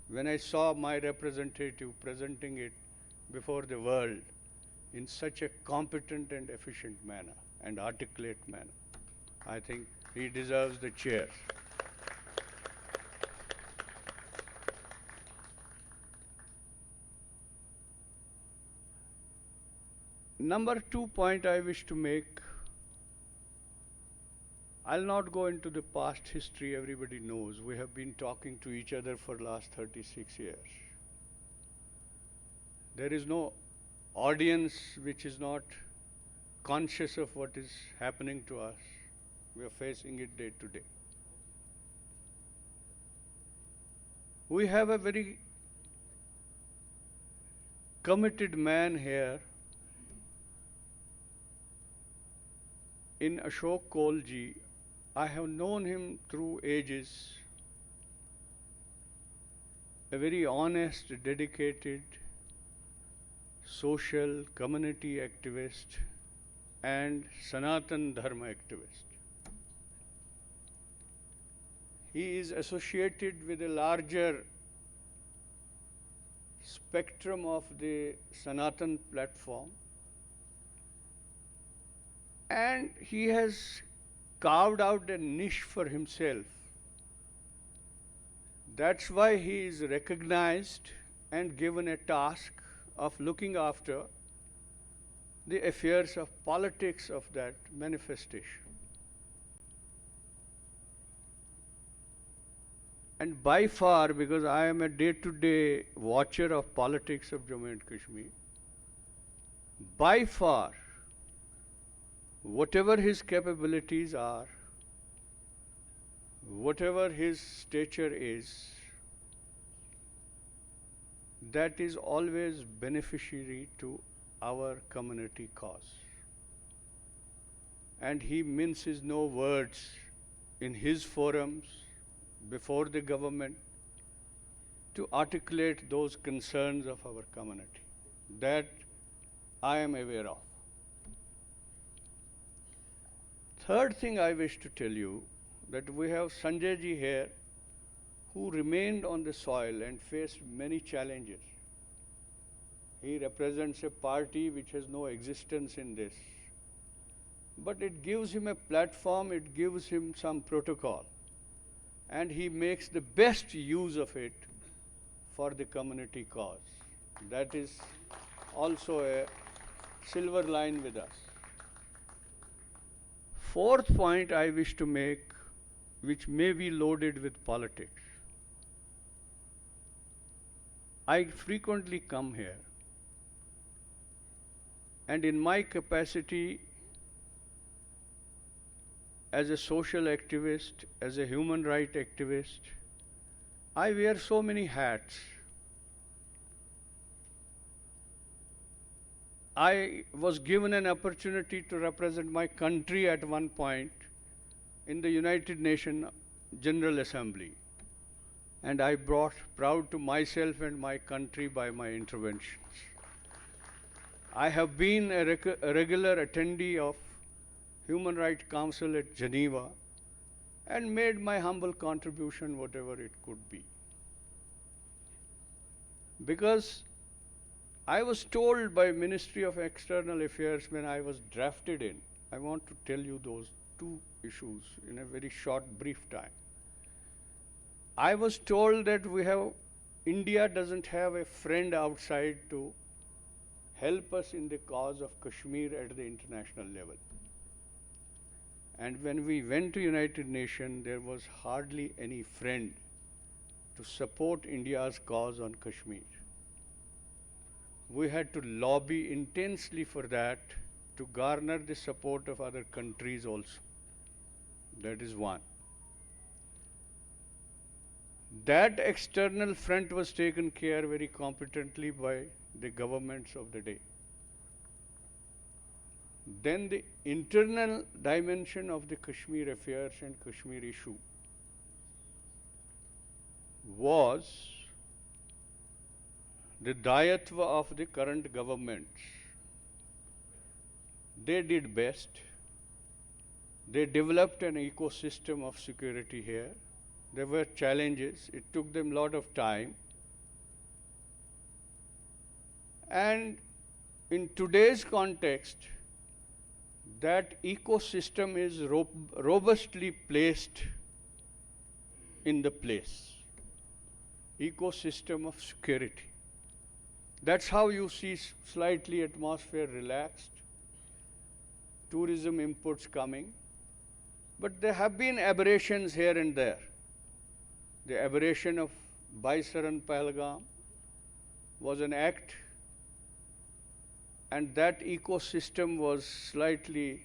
when I saw my representative presenting it before the world in such a competent and efficient manner and articulate manner. I think he deserves the chair. Number 2 point I wish to make, I'll not go into the past history, everybody knows. We have been talking to each other for the last 36 years. There is no audience which is not conscious of what is happening to us. We are facing it day to day. We have a very committed man here in Ashok Kaul ji. I have known him through ages. A very honest, dedicated, social community activist and Sanatan Dharma activist. He is associated with a larger spectrum of the Sanatan platform, and he has carved out a niche for himself. That's why he is recognized and given a task of looking after the affairs of politics of that manifestation. And by far, because I am a day-to-day watcher of politics of Jammu and Kashmir, by far, whatever his capabilities are, whatever his stature is, that is always beneficiary to our community cause. And he minces no words in his forums before the government to articulate those concerns of our community. That I am aware of. Third thing I wish to tell you, that we have Sanjay ji here, who remained on the soil and faced many challenges. He represents a party which has no existence in this. But it gives him a platform, it gives him some protocol. And he makes the best use of it for the community cause. That is also a silver line with us. Fourth point I wish to make, which may be loaded with politics. I frequently come here, and in my capacity as a social activist, as a human rights activist, I wear so many hats. I was given an opportunity to represent my country at one point in the United Nations General Assembly. And I brought proud to myself and my country by my interventions. I have been a regular attendee of Human Rights Council at Geneva and made my humble contribution, whatever it could be. Because I was told by Ministry of External Affairs when I was drafted in, I want to tell you those two issues in a very short, brief time. I was told that India doesn't have a friend outside to help us in the cause of Kashmir at the international level. And when we went to United Nations, there was hardly any friend to support India's cause on Kashmir. We had to lobby intensely for that to garner the support of other countries also. That is one. That external front was taken care very competently by the governments of the day. Then the internal dimension of the Kashmir affairs and Kashmir issue was the dayatva of the current governments. They did best. They developed an ecosystem of security here. There were challenges. It took them a lot of time. And in today's context, that ecosystem is robustly placed in the place. Ecosystem of security. That's how you see slightly atmosphere relaxed, tourism inputs coming. But there have been aberrations here and there. The aberration of Baisaran Pahalgam was an act, and that ecosystem was slightly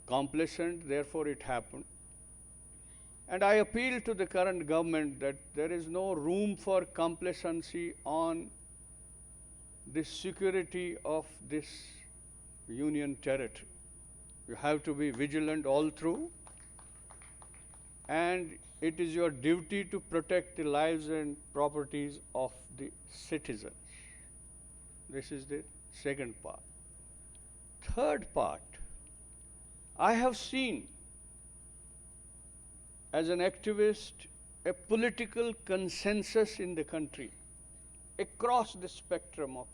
complacent, therefore it happened. And I appeal to the current government that there is no room for complacency on the security of this union territory. You have to be vigilant all through, and it is your duty to protect the lives and properties of the citizens. This is the second part. Third part, I have seen as an activist a political consensus in the country across the spectrum of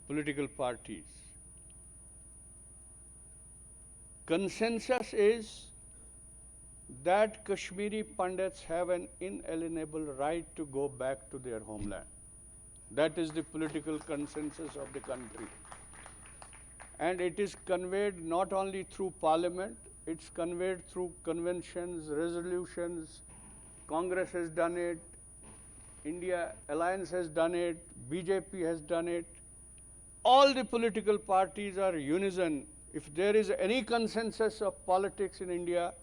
political parties. Consensus is that Kashmiri Pandits have an inalienable right to go back to their homeland. That is the political consensus of the country. And it is conveyed not only through parliament, it's conveyed through conventions, resolutions. Congress has done it, India Alliance has done it, BJP has done it. All the political parties are unison. If there is any consensus of politics in India,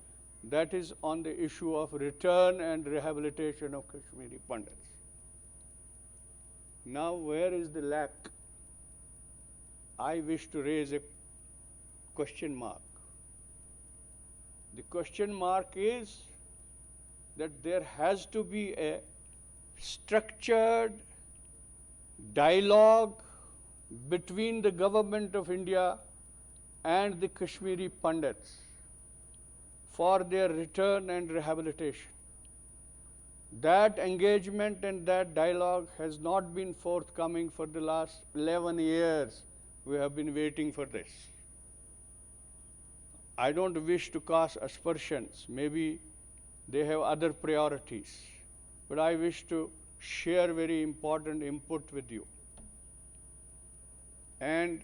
that is on the issue of return and rehabilitation of Kashmiri Pandits. Now, where is the lack? I wish to raise a question mark. The question mark is that there has to be a structured dialogue between the government of India and the Kashmiri Pandits for their return and rehabilitation. That engagement and that dialogue has not been forthcoming for the last 11 years. We have been waiting for this. I don't wish to cast aspersions. Maybe they have other priorities. But I wish to share very important input with you. And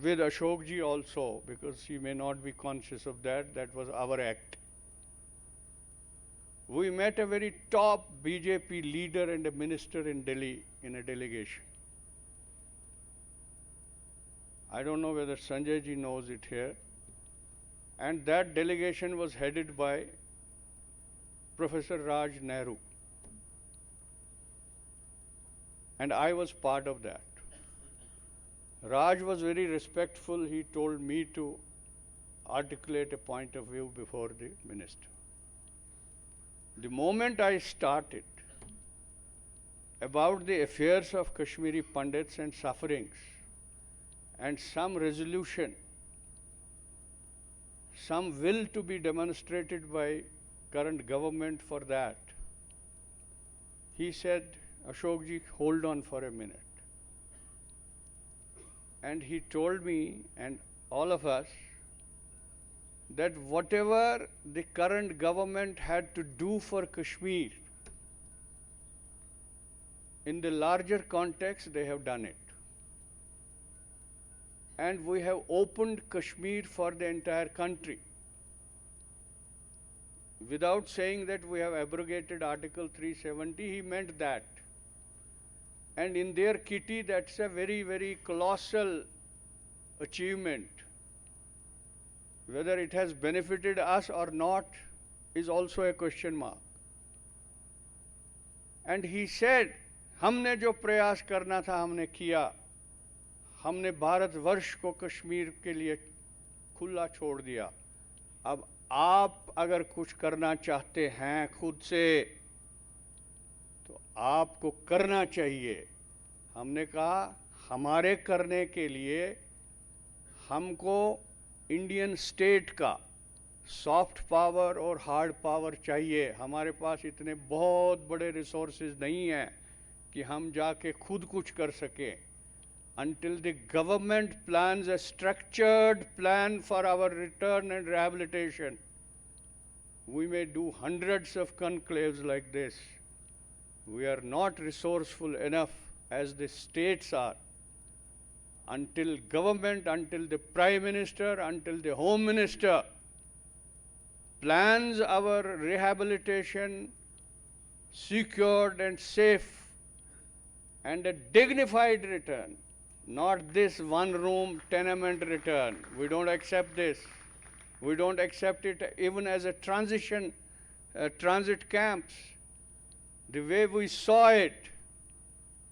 with Ashok ji also, because he may not be conscious of that, that was our act. We met a very top BJP leader and a minister in Delhi in a delegation. I don't know whether Sanjay ji knows it here. And that delegation was headed by Professor Raj Nehru. And I was part of that. Raj was very respectful. He told me to articulate a point of view before the minister. The moment I started about the affairs of Kashmiri Pandits and sufferings and some resolution, some will to be demonstrated by current government for that, he said, Ashok ji, hold on for a minute. And he told me and all of us that whatever the current government had to do for Kashmir, in the larger context, they have done it. And we have opened Kashmir for the entire country. Without saying that we have abrogated Article 370, he meant that. And in their kitty, that's a very, very colossal achievement. Whether it has benefited us or not is also a question mark. And he said, हमने जो प्रयास करना था हमने किया, हमने भारतवर्ष को कश्मीर के लिए खुला छोड़ दिया. अब आप अगर कुछ करना चाहते हैं खुद से तो आपको करना चाहिए. हमने कहा हमारे करने के लिए हमको इंडियन स्टेट का सॉफ्ट पावर और हार्ड पावर चाहिए. हमारे पास इतने बहुत बड़े रिसोर्सेज नहीं हैं कि हम जाके खुद कुछ कर सकें. Until the government plans a structured plan for our return and rehabilitation, we may do hundreds of conclaves like this. We are not resourceful enough as the states are. Until government, until the Prime Minister, until the Home Minister plans our rehabilitation secured and safe and a dignified return, not this one-room tenement return. We don't accept this. We don't accept it even as a transit camps. The way we saw it,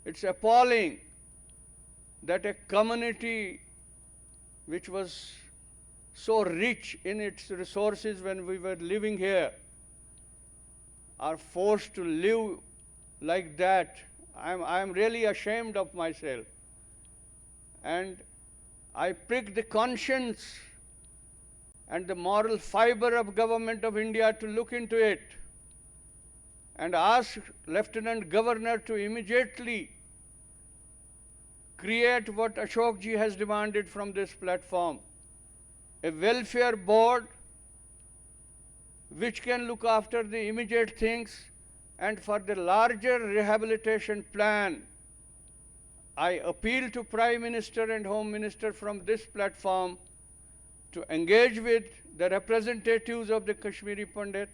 it's appalling that a community which was so rich in its resources when we were living here are forced to live like that. I'm really ashamed of myself. And I prick the conscience and the moral fiber of Government of India to look into it and ask Lieutenant Governor to immediately create what Ashok ji has demanded from this platform, a welfare board which can look after the immediate things, and for the larger rehabilitation plan, I appeal to Prime Minister and Home Minister from this platform to engage with the representatives of the Kashmiri Pandit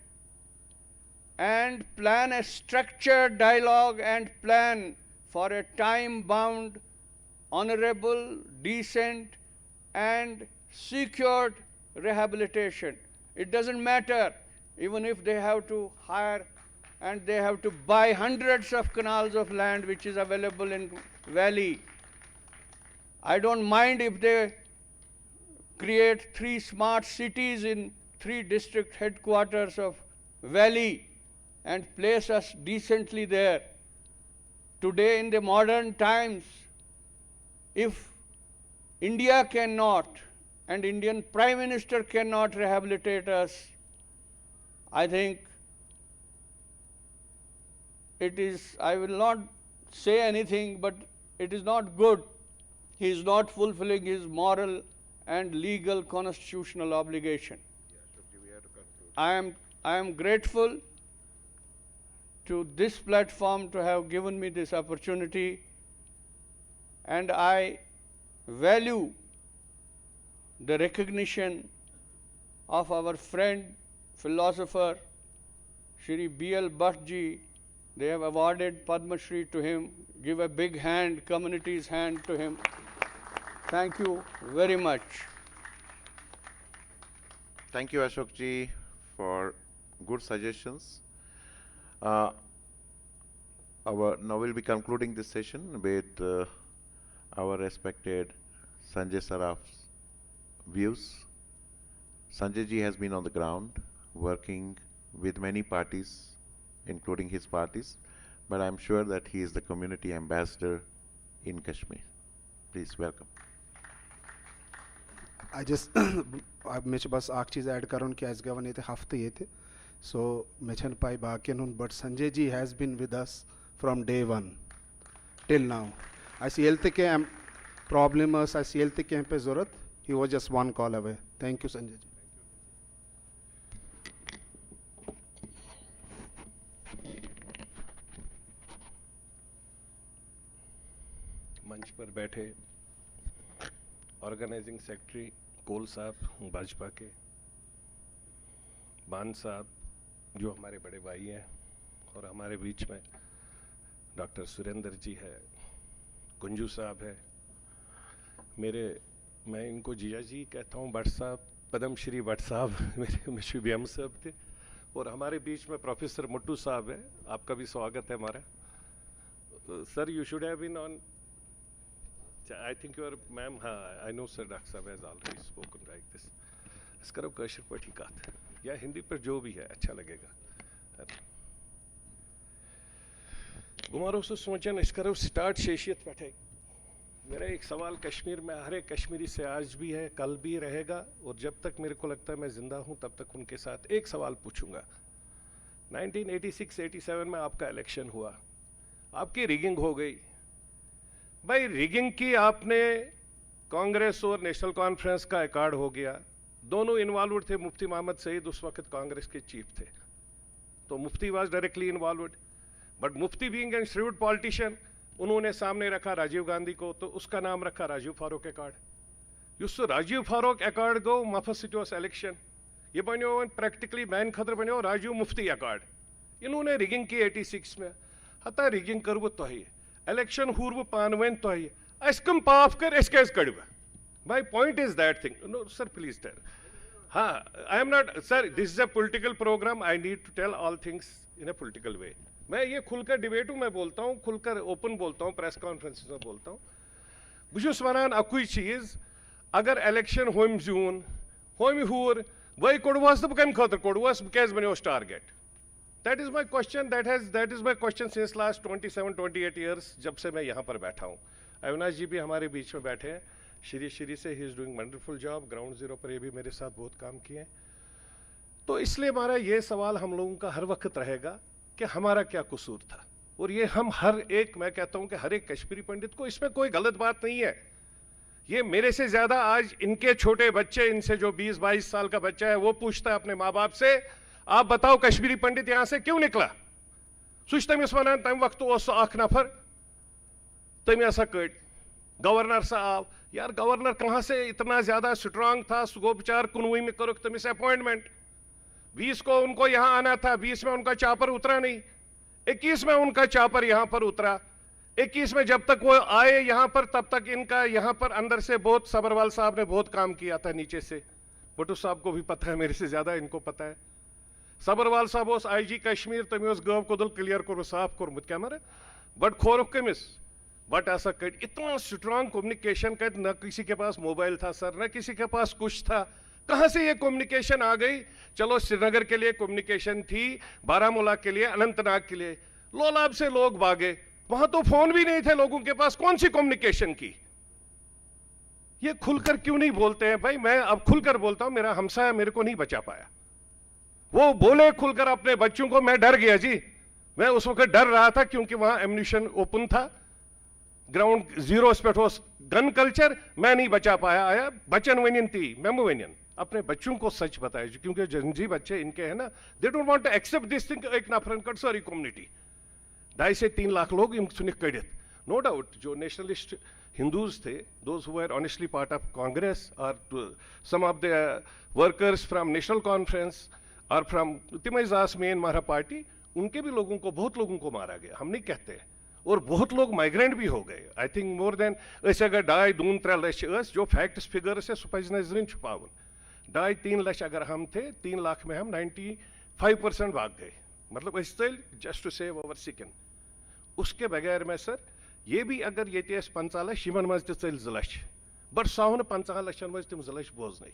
and plan a structured dialogue and plan for a time-bound, honorable, decent, and secured rehabilitation. It doesn't matter even if they have to hire and they have to buy hundreds of canals of land which is available in valley. I don't mind if they create 3 smart cities in 3 district headquarters of Valley and place us decently there. Today in the modern times, if India cannot and Indian Prime Minister cannot rehabilitate us, I think it is, I will not say anything, but it is not good. He is not fulfilling his moral and legal constitutional obligation. I am grateful to this platform to have given me this opportunity, and I value the recognition of our friend, philosopher, Shri B.L. Bhatt ji. They have awarded Padma Shri to him. Give a big hand, community's hand to him. Thank you very much. Thank you, Ashok ji, for good suggestions. Now we'll be concluding this session with our respected Sanjay Saraf's views. Sanjay ji has been on the ground working with many parties, including his parties, but I'm sure that he is the community ambassador in Kashmir. Please welcome. I just अब मे बस अख चीज ऐड करूँ कि गवन ये हफ्ते ये so मे पाई बाकी but Sanjay ji has been with us from day 1 till now. I see health के problems, I see health के पे जरूरत, he was just one call away. Thank you Sanjay ji. मंच पर बैठे ऑर्गेनाइजिंग सेक्रेटरी कोल साहब भाजपा के, बान साहब जो हमारे बड़े भाई हैं, और हमारे बीच में डॉक्टर सुरेंद्र जी है, कुंजू साहब है, मैं इनको जिया जी कहता हूँ, भट्ट साहब, पद्म श्री भट्ट साहब मेरे मिशुबियम साहब थे, और हमारे बीच में प्रोफेसर मुट्टू साहब है, आपका भी स्वागत है हमारा. Sir you should have been on, I think you are, ma'am, I know sir, Dr. Saab has already spoken like this. इस करो कशर पर ठीक आते या हिंदी पर जो भी है अच्छा लगेगा. गुमारो से सोचन इस करो स्टार्ट शेशियत बैठे. मेरा एक सवाल कश्मीर में हर एक कश्मीरी से आज भी है, कल भी रहेगा, और जब तक मेरे को लगता है मैं जिंदा हूँ तब तक उनके साथ एक सवाल पूछूंगा. 1986-87 में आपका इलेक्शन हुआ, आपकी रिगिंग हो गई. भाई रिगिंग की आपने, कांग्रेस और नेशनल कॉन्फ्रेंस का अकॉर्ड हो गया, दोनों इन्वॉल्वड थे. मुफ्ती मोहम्मद सईद उस वक्त कांग्रेस के चीफ थे, तो Mufti was directly involved, but Mufti being an shrewd politician, उन्होंने सामने रखा राजीव गांधी को, तो उसका नाम रखा राजीव फारूक अकॉर्ड. युस राजीव फारूक अकॉर्ड गो मफसिटोस इलेक्शन, ये बनो प्रैक्टिकली मैन खतर बनो राजीव मुफ्ती अकॉर्ड. इन्होंने रिगिंग की 86 में, हता रिगिंग करव तोह इलेक्शन हूर वो पानवन तोह अस कम पाफ कर अस क्या कड़व. My point is that thing. No sir please tell. हाँ, I am not sir, this is a political programme, I need to tell all things in a political way. मैं ये खुलकर डिबेट हूँ, मैं बोलता हूँ खुलकर, ओपन बोलता हूँ, प्रेस कॉन्फ्रेंस में बोलता हूँ. बहुत वन अकुई चीज, अगर इलेक्शन होम जून होम हूर वही कोड़वस तो कम खतर कोड़वस क्या बनो target. That is my question. That is my question since last 27-28 years, जब से मैं यहाँ पर बैठा हूँ. अविनाश जी भी हमारे बीच में बैठे हैं, श्री से ही is doing wonderful job. Ground zero पर ये भी मेरे साथ बहुत काम किए हैं. तो इसलिए हमारा ये सवाल हम लोगों का हर वक्त रहेगा कि हमारा क्या कसूर था, और ये हम हर एक, मैं कहता हूँ कि हर एक कश्मीरी पंडित को, इसमें कोई गलत बात नहीं है. ये मेरे से ज्यादा आज इनके छोटे बच्चे, इनसे जो 20-22 साल का बच्चा है, वो पूछता है अपने माँ बाप से, आप बताओ कश्मीरी पंडित यहां से क्यों निकला. सुच तमिस वन तम वक्त अख नफर, तम हसा कड़ गवर्नर साहब. यार गवर्नर कहां से इतना ज्यादा स्ट्रांग था, गो बेचार 19 में करो तमिस अपॉइंटमेंट. 20 को उनको यहां आना था, 20 में उनका चापर उतरा नहीं, 21 में उनका चापर यहां पर उतरा. 21 में जब तक वो आए यहां पर, तब तक इनका यहां पर अंदर से बहुत, सबरवाल साहब ने बहुत काम किया था नीचे से. भुट्टो साहब को भी पता है, मेरे से ज्यादा इनको पता है. सबरवाल साहब IG कश्मीर, तम गव कोदल क्लियर कोर साफ कोर्मुत क्या मर, बट खोरुख कमिस बट ऐसा कर इतना स्ट्रांग कम्युनिकेशन कर, न किसी के पास मोबाइल था सर, न किसी के पास कुछ था, कहां से ये कम्युनिकेशन आ गई? चलो श्रीनगर के लिए कम्युनिकेशन थी, बारामूला के लिए, अनंतनाग के लिए, लोलाब से लोग भागे, वहां तो फोन भी नहीं थे लोगों के पास, कौन सी कम्युनिकेशन की? ये खुलकर क्यों नहीं बोलते हैं भाई? मैं अब खुलकर बोलता हूं, मेरा हमसाया मेरे को नहीं बचा पाया, वो बोले खुलकर अपने बच्चों को, मैं डर गया जी, मैं उस वक्त डर रहा था क्योंकि वहां एम्यूनिशन ओपन था, ग्राउंड जीरो पे गन कल्चर, मैं नहीं बचा पाया। आया बचन वनियन थी, मेमो वनियन, अपने बच्चों को सच बताया क्योंकि जनजी बच्चे इनके हैं ना, they don't want to accept this thing. एक नफरन कट सारी कम्युनिटी 2.5 से 3 लाख लोग इन सुनिक कड़ित, नो डाउट जो नेशनलिस्ट हिंदूज थे, those who were honestly part of Congress और some of the workers from National Conference और फ्रॉम तिमैजास मेन मारा पार्टी, उनके भी लोगों को, बहुत लोगों को मारा गया, हम नहीं कहते, और बहुत लोग माइग्रेंट भी हो गए। आई थिंक मोर देन अगर 2-3 लक्ष जो फैक्ट्स फिगर्स है सह नजर छुपावन, 2-3 लक्ष अगर हम थे, 3 लाख में हम 95% भाग गए, मतलब चल जस्ट टू सेव अवर सिकन। उसके बगैर में सर ये भी अगर ये 50 लक्ष यमन मज चल 2 लक्ष, बट सौ 50 लक्षन मज तम 2 लक्ष बोजन,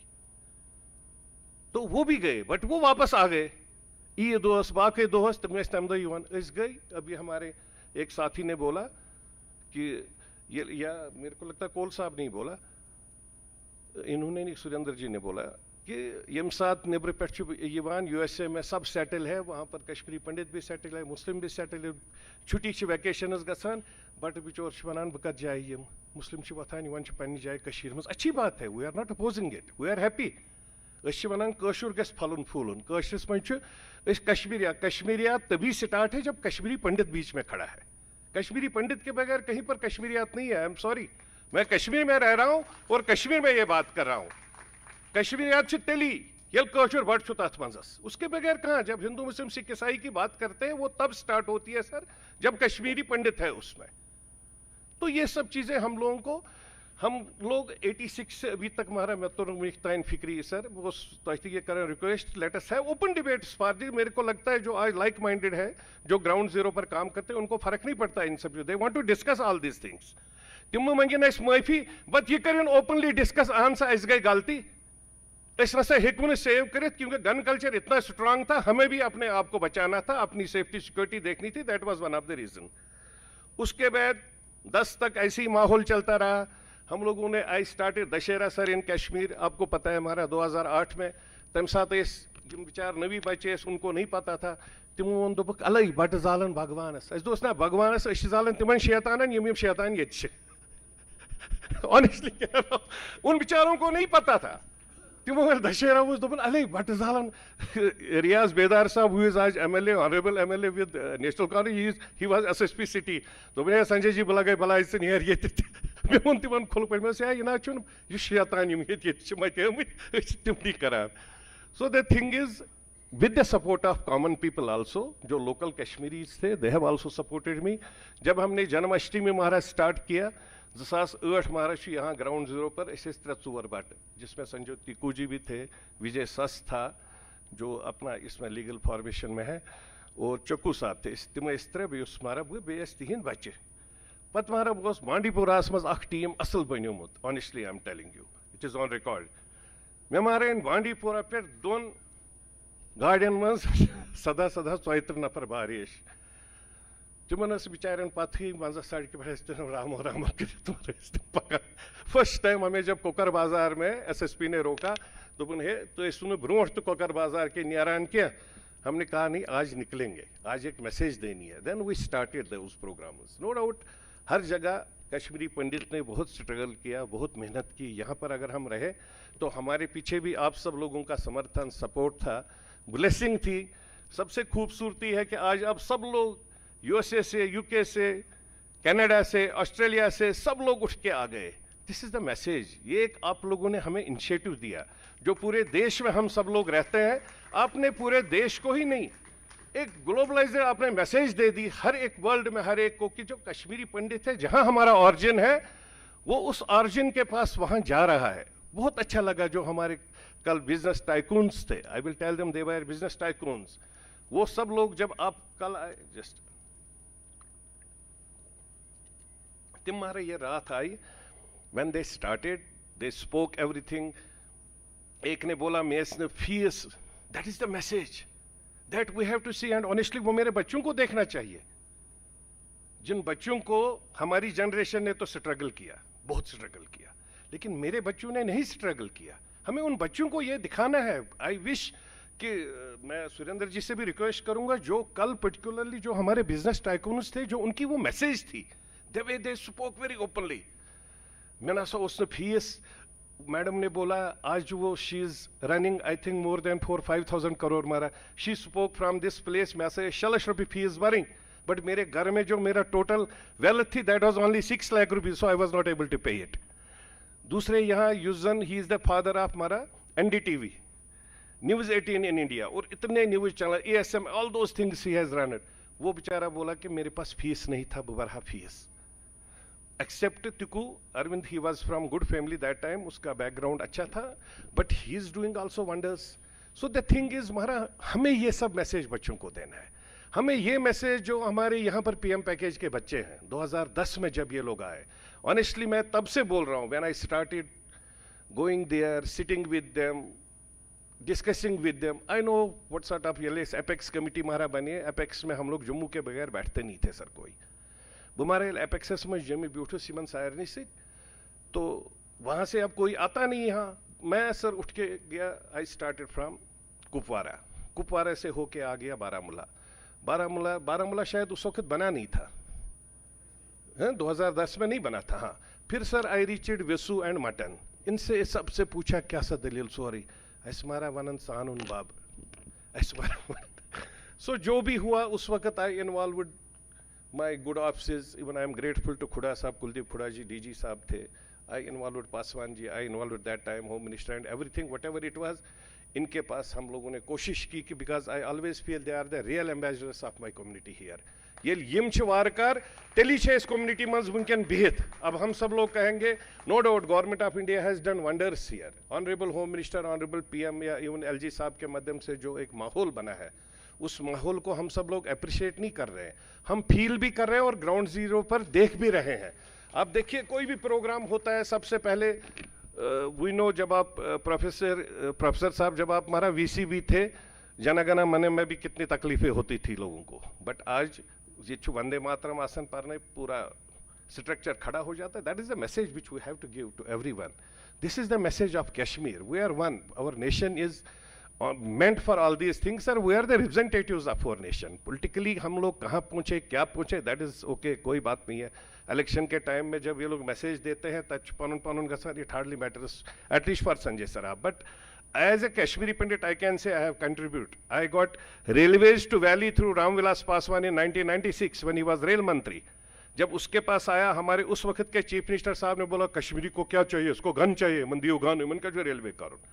तो वो भी गए, बट वो वापस आ गए। ईद दोस बाकी दोस तम तम दह गए। अभी हमारे एक साथी ने बोला कि ये, या मेरे को लगता है कोल साहब नहीं बोला, इन्होंने नहीं, सुरेंद्र जी ने बोला कि यम साथ नेबर पे यूएसए में सब सेटल है, वहाँ पर कश्मीरी पंडित भी सेटल है, मुस्लिम भी सेटल है, छुट्टी वैकेशन गसान, बट बिचोर वन बह कत जाए यम मुस्लिम वथान पन्ने जाए कश्मीर मज। अच्छी बात है, we are not opposing it, we are happy. वन कशुर गस फलन फूलन, कशरस मज कश्मीरियात तभी स्टार्ट है जब कश्मीरी पंडित बीच में खड़ा है। कश्मीरी पंडित के बगैर कहीं पर कश्मीरियात नहीं है। आई एम सॉरी, मैं कश्मीर में रह रहा हूं और कश्मीर में ये बात कर रहा हूं। कश्मीरियात तेली यल कशुर बट तथ मजस, उसके बगैर कहाँ? जब हिंदू मुस्लिम सिख ईसाई की बात करते हैं वो तब स्टार्ट होती है सर जब कश्मीरी पंडित है उसमें। तो ये सब चीजें हम लोगों को, हम लोग 86 से अभी तक हमारा मैं फिक्री सर, वो ये करें request, let us have open debates for the. मेरे को लगता है जो आज लाइक माइंडेड है, जो ग्राउंड जीरो पर काम करते हैं, उनको फर्क नहीं पड़ता इन सब, they want to discuss all this things. तिम मंगन अस माफी, बट ये करें ओपनली डिस्कस, अहन सा अस गई गलती, नसा हेकु सेव कर, क्योंकि गन कल्चर इतना स्ट्रांग था, हमें भी अपने आप को बचाना था, अपनी सेफ्टी सिक्योरिटी देखनी थी, that was one of the reason. उसके बाद 10 तक ऐसे ही माहौल चलता रहा। हम लोगों ने आई स्टार्टेड दशहरा सर इन कश्मीर, आपको पता है हमारा 2008 में, तम साथ बेचार नवी बचे उनको नहीं पता था, तिमो वो दोपक अलग बट जालन भगवानस, दोस ना भगवानस जालन तिमन शैतानन यम शैतान ये ऑनेस्टली कह रहा हूं, उन बेचारों को नहीं पता था। तिमो दशहरा वो दोपन अलग बट जालन। रियाज बेदार साहब हु इज आज MLA, honourable MLA with National Congress, he was SSP city, दोपन संजय जी बुला गए भला इससे नियर ये मे वो तिमन खुल पे मे यह ना यह शैतान यम तिम करान। सो the thing is with the support of common people also, जो लोकल कश्मीरीज थे, they have also supported me. जब हमने जन्माष्टमी महाराज स्टार्ट किया 2008 महाराज यहाँ ग्राउंड जीरो पर, ऐसे 3-4 बाट, जिसमें संजय तिकू जी भी थे, विजय सस था जो अपना इसमें लीगल फॉर्मेशन में है, और चक्कू साहब थे, तिम 3 मारा बेस तिहन बच्चे। पत मारा बस बांडीपोरास मज अख टीम असल बनोमुत, honestly I am telling you, it is on record. मे मारे बांडीपोरा पे 2 गाड़ियन मज सदा 34 नफर बारिश, तिमन बेचारन पथी मज सड़क पे रामो रामो पका। फर्स्ट टाइम हमें जब कोकर बाजार में एसएसपी ने रोका, दोपन हे तो ब्रो तो कोकर बाजार के निरान क्या, हमने कहा नहीं आज निकलेंगे, आज एक मैसेज देनी है। Then we started those programmes. No doubt हर जगह कश्मीरी पंडित ने बहुत स्ट्रगल किया, बहुत मेहनत की। यहाँ पर अगर हम रहे तो हमारे पीछे भी आप सब लोगों का समर्थन, सपोर्ट था, ब्लेसिंग थी। सबसे खूबसूरती है कि आज अब सब लोग यूएसए से, यूके से, कनाडा से, ऑस्ट्रेलिया से सब लोग उठ के आ गए। This is the message. ये एक आप लोगों ने हमें इनिशिएटिव दिया, जो पूरे देश में हम सब लोग रहते हैं। आपने पूरे देश को ही नहीं, एक ग्लोबलाइजर आपने मैसेज दे दी हर एक वर्ल्ड में, हर एक को, कि जो कश्मीरी पंडित है, जहां हमारा ऑरिजिन है, वो उस ऑरिजिन के पास वहां जा रहा है। बहुत अच्छा लगा जो हमारे कल बिजनेस टाइकून्स थे, I will tell them they were business tycoons, वो सब लोग जब आप कल आए, जस्ट तुम्हारे ये रात आई, when they started, they spoke everything. एक ने बोला मेस ने fees, that is the message that we have to see, and honestly वो मेरे बच्चों को देखना चाहिए, जिन बच्चों को हमारी जनरेशन ने तो स्ट्रगल किया, बहुत स्ट्रगल किया, लेकिन मेरे बच्चों ने नहीं स्ट्रगल किया। हमें उन बच्चों को ये दिखाना है। आई विश कि मैं सुरेंद्र जी से भी रिक्वेस्ट करूंगा, जो कल पर्टिकुलरली जो हमारे बिजनेस टाइकून्स थे, जो उनकी वो मैसेज थी, the way they spoke very openly. मैंने सा उसने फीस, मैडम ने बोला आज वो she is running I think more than 4-5,000 crore मारा, she spoke from this place, मैं से 6 रुपये फीस भरी, बट मेरे घर में जो मेरा टोटल वेल्थ थी that was only 6 lakh rupees, so I was not able to pay it. दूसरे यहाँ यूजन, he is the father of हमारा एनडीटीवी, न्यूज 18 इन इंडिया, और इतने news channel, ASM, all those things he has run it. वो बेचारा बोला कि मेरे पास फीस नहीं था, बरहा fees except Tiku Arvind, he was from good family that time, उसका बैकग्राउंड अच्छा था, but he is doing also wonders. So the thing is हमारा, हमें ये सब मैसेज बच्चों को देना है। हमें ये मैसेज जो हमारे यहाँ पर PM पैकेज के बच्चे हैं 2010 में जब ये लोग आए, ऑनेस्टली मैं तब से बोल रहा हूँ, when I started going there, sitting with them, discussing with them, I know what sort of apex committee हमारा बनी है। एपेक्स में हम लोग जम्मू के बगैर बैठते नहीं थे सर कोई, बुमारे एपेक्सेस में जमी ब्यूटो सीमन सायरनी से, तो वहाँ से अब कोई आता नहीं यहाँ। मैं सर उठ के गया, I started from Kupwara, Kupwara से होके आ गया बारामूला, बारामूला शायद उस वक्त बना नहीं था, 2010 में नहीं बना था। हाँ, फिर sir I reached Vesu and mutton, इनसे सबसे पूछा क्या सा दलील, सॉरी ऐसमारा वनन सानुन बाब ऐसमारा। सो जो भी हुआ उस वक्त I involve my good office, even I am grateful to Khoda साहब, कुलदीप खुड़ा जी DG साहब थे, I involve Paswan ji, I involve that time home minister and everything whatever it was. इनके पास हम लोगों ने कोशिश की कि because I always feel they are the real ambassadors of my community here, ये यम वारकार तेली इस कम्युनिटी मज वनकन बिहित। अब हम सब लोग कहेंगे no doubt government of India has done wonders here, honourable home minister, honourable PM या इवन LG साहब के माध्यम से जो एक माहौल बना है, उस माहौल को हम सब लोग अप्रिशिएट नहीं कर रहे हैं, हम फील भी कर रहे हैं और ग्राउंड जीरो पर देख भी रहे हैं। आप देखिए कोई भी प्रोग्राम होता है, सबसे पहले वी नो जब आप प्रोफेसर साहब जब आप हमारा VC भी थे, जनगणना मन में भी कितनी तकलीफें होती थी लोगों को, बट आज ये वंदे मातरम आसन पर नहीं पूरा स्ट्रक्चर खड़ा हो जाता है। That is the message which we have to give to everyone. This is the message of Kashmir, we are one, our nation is meant for all these things, sir. We are the representatives of our nation. Politically हम लोग कहाँ पहुँचे, क्या पहुँचे, that is okay, कोई बात नहीं है। इलेक्शन के टाइम में जब ये लोग मैसेज देते हैं तब पानुन का sir, it hardly matters, at least for Sanjay Saraf. But as a Kashmiri Pandit, I can say I have contributed. I got railways to Valley through Ram Vilas Paswan in 1996 when he was rail मंत्री। जब उसके पास आया, हमारे उस वक्त के चीफ मिनिस्टर साहब ने बोला कश्मीरी को क्या चाहिए, उसको गन चाहिए, मंदियो गन, उनका जो रेलवे कारण।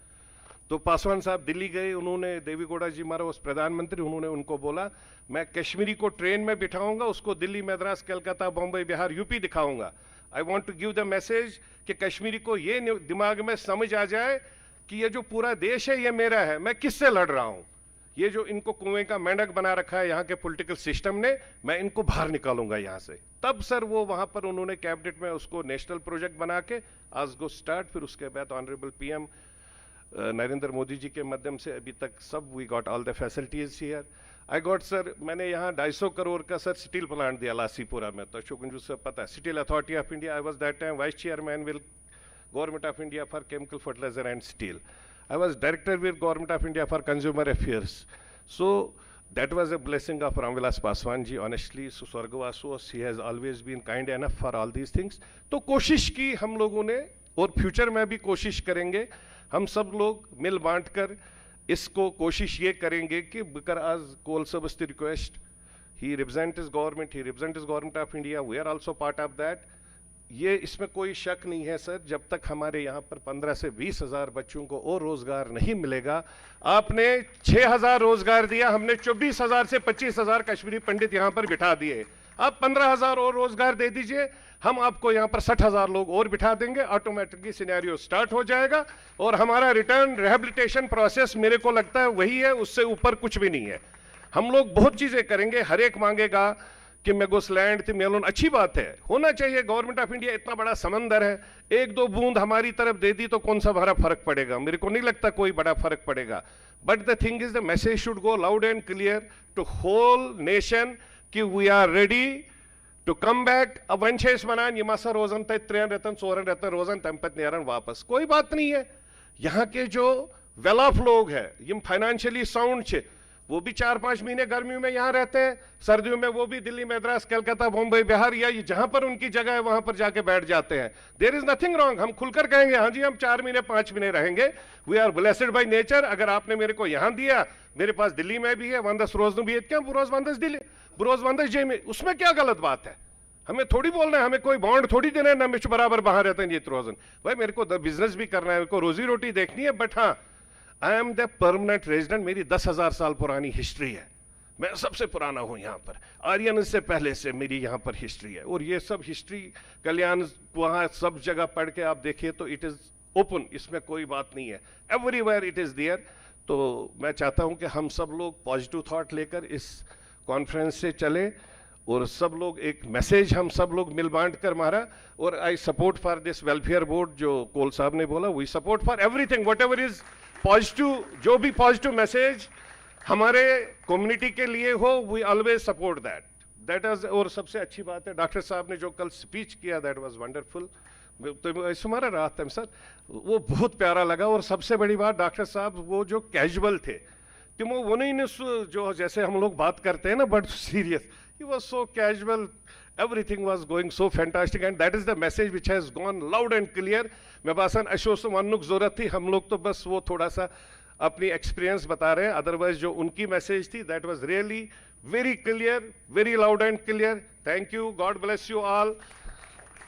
तो पासवान साहब दिल्ली गए, उन्होंने देवीगौड़ा जी हमारा उस प्रधानमंत्री, उन्होंने उनको बोला मैं कश्मीरी को ट्रेन में बिठाऊंगा, उसको दिल्ली, मद्रास, कलकत्ता, बॉम्बे, बिहार, यूपी दिखाऊंगा। I want to give the message कि कश्मीरी को ये दिमाग में समझ आ जाए कि ये जो पूरा देश है ये मेरा है, मैं किससे लड़ रहा हूँ। ये जो इनको कुएं का मेंढक बना रखा है यहाँ के पॉलिटिकल सिस्टम ने, मैं इनको बाहर निकालूंगा यहाँ से। तब सर वो वहाँ पर उन्होंने कैबिनेट में उसको नेशनल प्रोजेक्ट बना के आज गो स्टार्ट। फिर उसके बाद ऑनरेबल PM नरेंद्र मोदी जी के माध्यम से अभी तक सब we got all the facilities here. I got sir, मैंने यहाँ 250 करोड़ का सर स्टील प्लांट दिया लासीपुरा में, तो अशोक गंजू सर पता है, Steel Authority of India. I was that time vice chairman with government of India for chemical fertiliser and steel. I was director with government of India for consumer affairs. So that was a blessing of Ramvilas Paswan ji, honestly. So Swargavasu, he has always been kind enough for all these things. तो कोशिश की हम लोगों ने, और फ्यूचर में भी कोशिश करेंगे। हम सब लोग मिल बांट कर इसको कोशिश ये करेंगे कि बिकर आज कोल सबस्ती request, he represents his government, he represents his government of India, we are also part of that. ये इसमें कोई शक नहीं है सर, जब तक हमारे यहाँ पर 15 से 20 हज़ार बच्चों को और रोजगार नहीं मिलेगा। आपने 6,000 रोजगार दिया, हमने 24,000 से 25,000 कश्मीरी पंडित यहाँ पर बिठा दिए। आप 15,000 और रोजगार दे दीजिए, हम आपको यहाँ पर 60,000 लोग और बिठा देंगे, ऑटोमेटिकली सिनेरियो स्टार्ट हो जाएगा। और हमारा रिटर्न रिहेबिलिटेशन प्रोसेस मेरे को लगता है वही है, उससे ऊपर कुछ भी नहीं है। हम लोग बहुत चीज़ें करेंगे। हर एक मांगेगा कि मेगोस लैंड थी मेलोन, अच्छी बात है, होना चाहिए। गवर्नमेंट ऑफ इंडिया इतना बड़ा समंदर है, एक दो बूंद हमारी तरफ दे दी तो कौन सा बड़ा फर्क पड़ेगा, मेरे को नहीं लगता कोई बड़ा फर्क पड़ेगा। But the thing is the message should go loud and clear to whole nation कि we are ready to come back. अब वंशेष बनान यम हसा रोजन तक 3 रेतन 4 रेतन रोजन तम पे नेरन वापस, कोई बात नहीं है। यहाँ के जो वेल ऑफ लोग हैं, यम फाइनेंशियली साउंड छे, वो भी 4-5 महीने गर्मियों में यहाँ रहते हैं, सर्दियों में वो भी दिल्ली, मद्रास, कलकत्ता, मुंबई, बिहार या जहां पर उनकी जगह है वहां पर जाके बैठ जाते हैं। देयर इज नथिंग रॉन्ग, हम खुलकर कहेंगे हाँ जी हम 4 महीने 5 महीने रहेंगे। We are blessed by nature. अगर आपने मेरे को यहाँ दिया, मेरे पास दिल्ली में भी है, वंदस रोज भी है, क्या रोज वंदस दिल्ली, रोज वंदस जे में, उसमें क्या गलत बात है? हमें थोड़ी बोलना है, हमें कोई बॉन्ड थोड़ी देना है ना, मिच बराबर बाहर रहते हैं ये रोजन। भाई मेरे को बिजनेस भी करना है, मेरे को रोजी रोटी देखनी है, बट हाँ I am the permanent resident, मेरी 10,000 साल पुरानी हिस्ट्री है, मैं सबसे पुराना हूं यहाँ पर, आर्यन से पहले से मेरी यहाँ पर हिस्ट्री है। और ये सब हिस्ट्री कल्याण वहाँ सब जगह पढ़ के आप देखिए तो इट इज ओपन, इसमें कोई बात नहीं है, एवरीवेयर इट इज देयर। तो मैं चाहता हूँ कि हम सब लोग पॉजिटिव थॉट लेकर इस कॉन्फ्रेंस से चले और सब लोग एक मैसेज हम सब लोग मिल बांट कर मारा। और I support for this welfare board, जो कोल साहब ने बोला, we support for everything whatever is positive, जो भी पॉजिटिव मैसेज हमारे कम्युनिटी के लिए हो, we always support that is. और सबसे अच्छी बात है डॉक्टर साहब ने जो कल स्पीच किया, दैट वाज वंडरफुल। तो सुमारा रहा था सर, वो बहुत प्यारा लगा। और सबसे बड़ी बात डॉक्टर साहब वो जो कैजुअल थे, कि वो नहीं जो जैसे हम लोग बात करते हैं ना but serious, he was so casual, everything was going so fantastic, and that is the message which has gone loud and clear. मैं बासन अशोक से मानने की जरूरत थी, हम लोग तो बस वो थोड़ा सा अपनी एक्सपीरियंस बता रहे हैं, अदरवाइज जो उनकी मैसेज थी that was really very clear, very loud and clear. Thank you, God bless you all,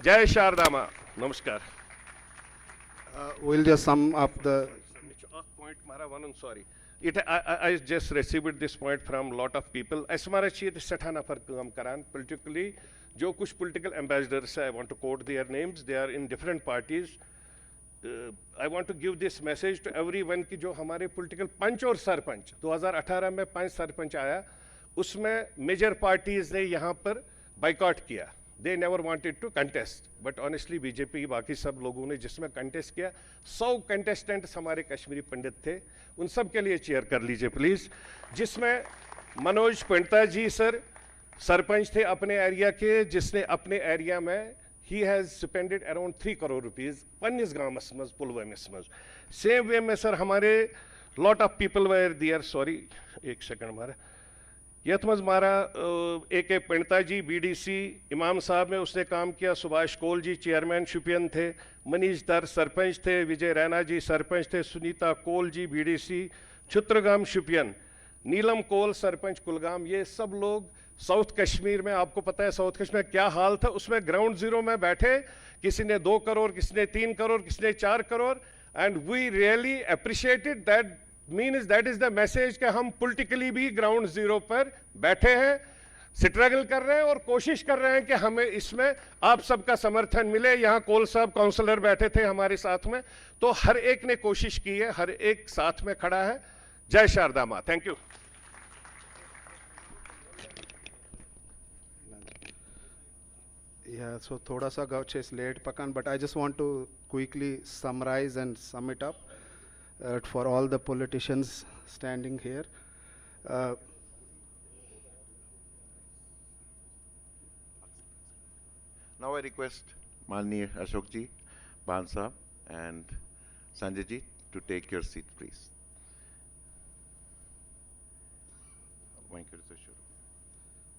जय शारदा माँ, नमस्कार। We'll just sum up the point Mara one, sorry. I just received this point from lot of people. Asmara chiyet sathana par kaam karan, politically jo kuch political ambassadors I want to quote their names, they are in different parties. I want to give this message to everyone कि जो हमारे political पंच और सरपंच 2018 में 5 सरपंच आया, उसमें मेजर पार्टीज ने यहाँ पर बाइकआउट किया, they never wanted to contest, but honestly BJP बाकी सब लोगों ने जिसमें कंटेस्ट किया, 100 कंटेस्टेंट्स हमारे कश्मीरी पंडित थे, उन सब के लिए चेयर कर लीजिए प्लीज। जिसमें मनोज पंडिता जी सर सरपंच थे अपने एरिया के, जिसने अपने एरिया में he has spent around 3 crore rupees पन्निस Gawas मज पुलवामिस मज। सेम वे में सर हमारे lot of people were there, sorry एक सेकंड हमारा यथ मज मारा AK पंडिता जी BDC इमाम साहब में उसने काम किया, सुभाष कोल जी चेयरमैन शुपियन थे, मनीष दर सरपंच थे, विजय रैना जी सरपंच थे, सुनीता कोल जी BDC छुत्रगाम शुपियन, नीलम कोल सरपंच कुलगाम, ये सब लोग साउथ कश्मीर में, आपको पता है साउथ कश्मीर में क्या हाल था, उसमें ग्राउंड जीरो में बैठे, किसी ने 2 करोड़, किसी ने 3 करोड़, किसी ने 4 crore, and we really appreciated that. Means that is the message कि हम पॉलिटिकली भी ग्राउंड जीरो पर बैठे हैं, स्ट्रगल कर रहे हैं और कोशिश कर रहे हैं कि हमें इसमें आप सबका समर्थन मिले। यहाँ कोल साहब काउंसलर बैठे थे हमारे साथ में, तो हर एक ने कोशिश की है, हर एक साथ में खड़ा है। जय शारदा माँ, thank you. Yeah, so thoda sa gauche is late pakan, but I just want to quickly summarize and sum it up for all the politicians standing here. Now I request Manniya Ashok ji, Ban Sahab and Sanjay ji to take your seat, please.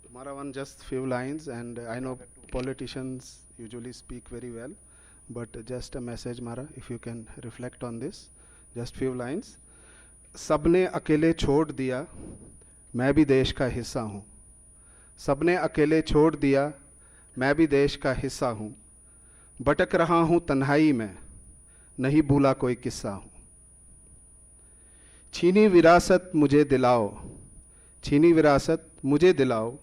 Tomorrow one just few lines, and I know politicians usually speak very well, but just a message Mara, if you can reflect on this, just few lines. सबने अकेले छोड़ दिया, मैं भी देश का हिस्सा हूँ। सबने अकेले छोड़ दिया, मैं भी देश का हिस्सा हूँ। भटक रहा हूँ तन्हाई में, नहीं भूला कोई किस्सा हूँ। छीनी विरासत मुझे दिलाओ, छीनी विरासत मुझे दिलाओ,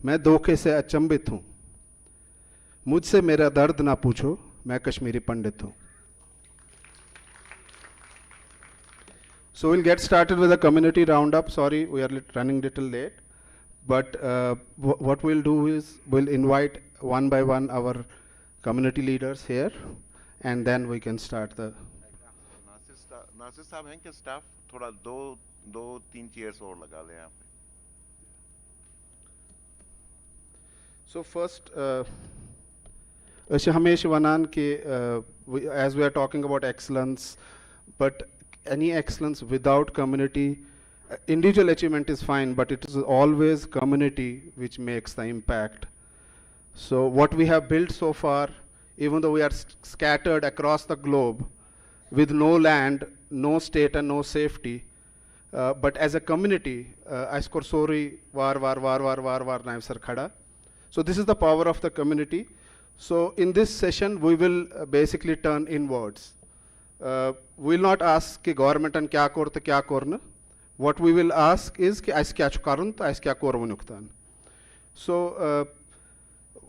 मैं धोखे से अचंभित हूँ। मुझसे मेरा दर्द ना पूछो, मैं कश्मीरी पंडित हूँ। So we'll get started with a community roundup. Sorry, we are running little late. But what we'll do is we'll invite one by one our community leaders here, and then we can start the. Nasir साहब हैं क्या स्टाफ थोड़ा दो तीन चेयर्स और लगा लें यहाँ पे. So first, हमेश वनान के as we are talking about excellence, but any excellence without community, individual achievement is fine, but it is always community which makes the impact. So what we have built so far, even though we are scattered across the globe with no land, no state and no safety, but as a community, Aiskor Sori war naim sar khada. So this is the power of the community. So in this session, we will basically turn inwards. We will not ask कि government and क्या करते क्या करना. What we will ask is कि ऐस क्या चुकारुन तो ऐस क्या करवन उक्तान. So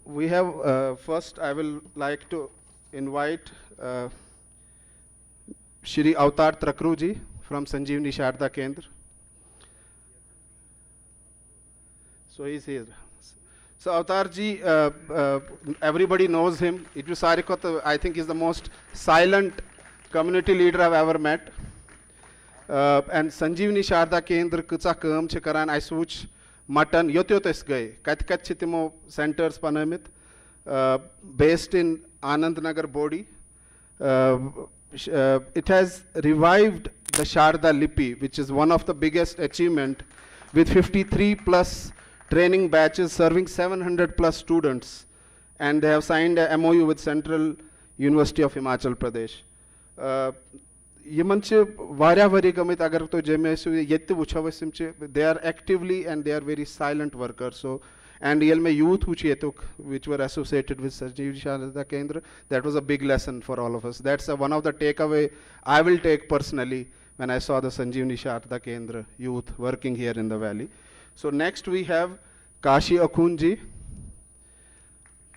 we have first I will like to invite Shri Avatar Trakru ji from Sanjeevani Sharda Kendra. So he is here. So Avatar ji, everybody knows him. I think he's the most silent community leader I've ever met. And Sanjeevani Sharda Kendra kutsa kam che karan I switch mutton yotes gay. Kat chitimo centers panamit based in Anand Nagar Bodi. It has revived the Sharda Lipi, which is one of the biggest achievement, with 53 plus training batches serving 700 plus students, and they have signed a MOU with Central University of Himachal Pradesh. They are actively and they are very silent workers. So, and youth which were associated with Sanjeevani Sharda Kendra, that was a big lesson for all of us. That's one of the takeaway I will take personally when I saw the Sanjeevani Sharda Kendra youth working here in the valley. So next we have Kashi Akhunji.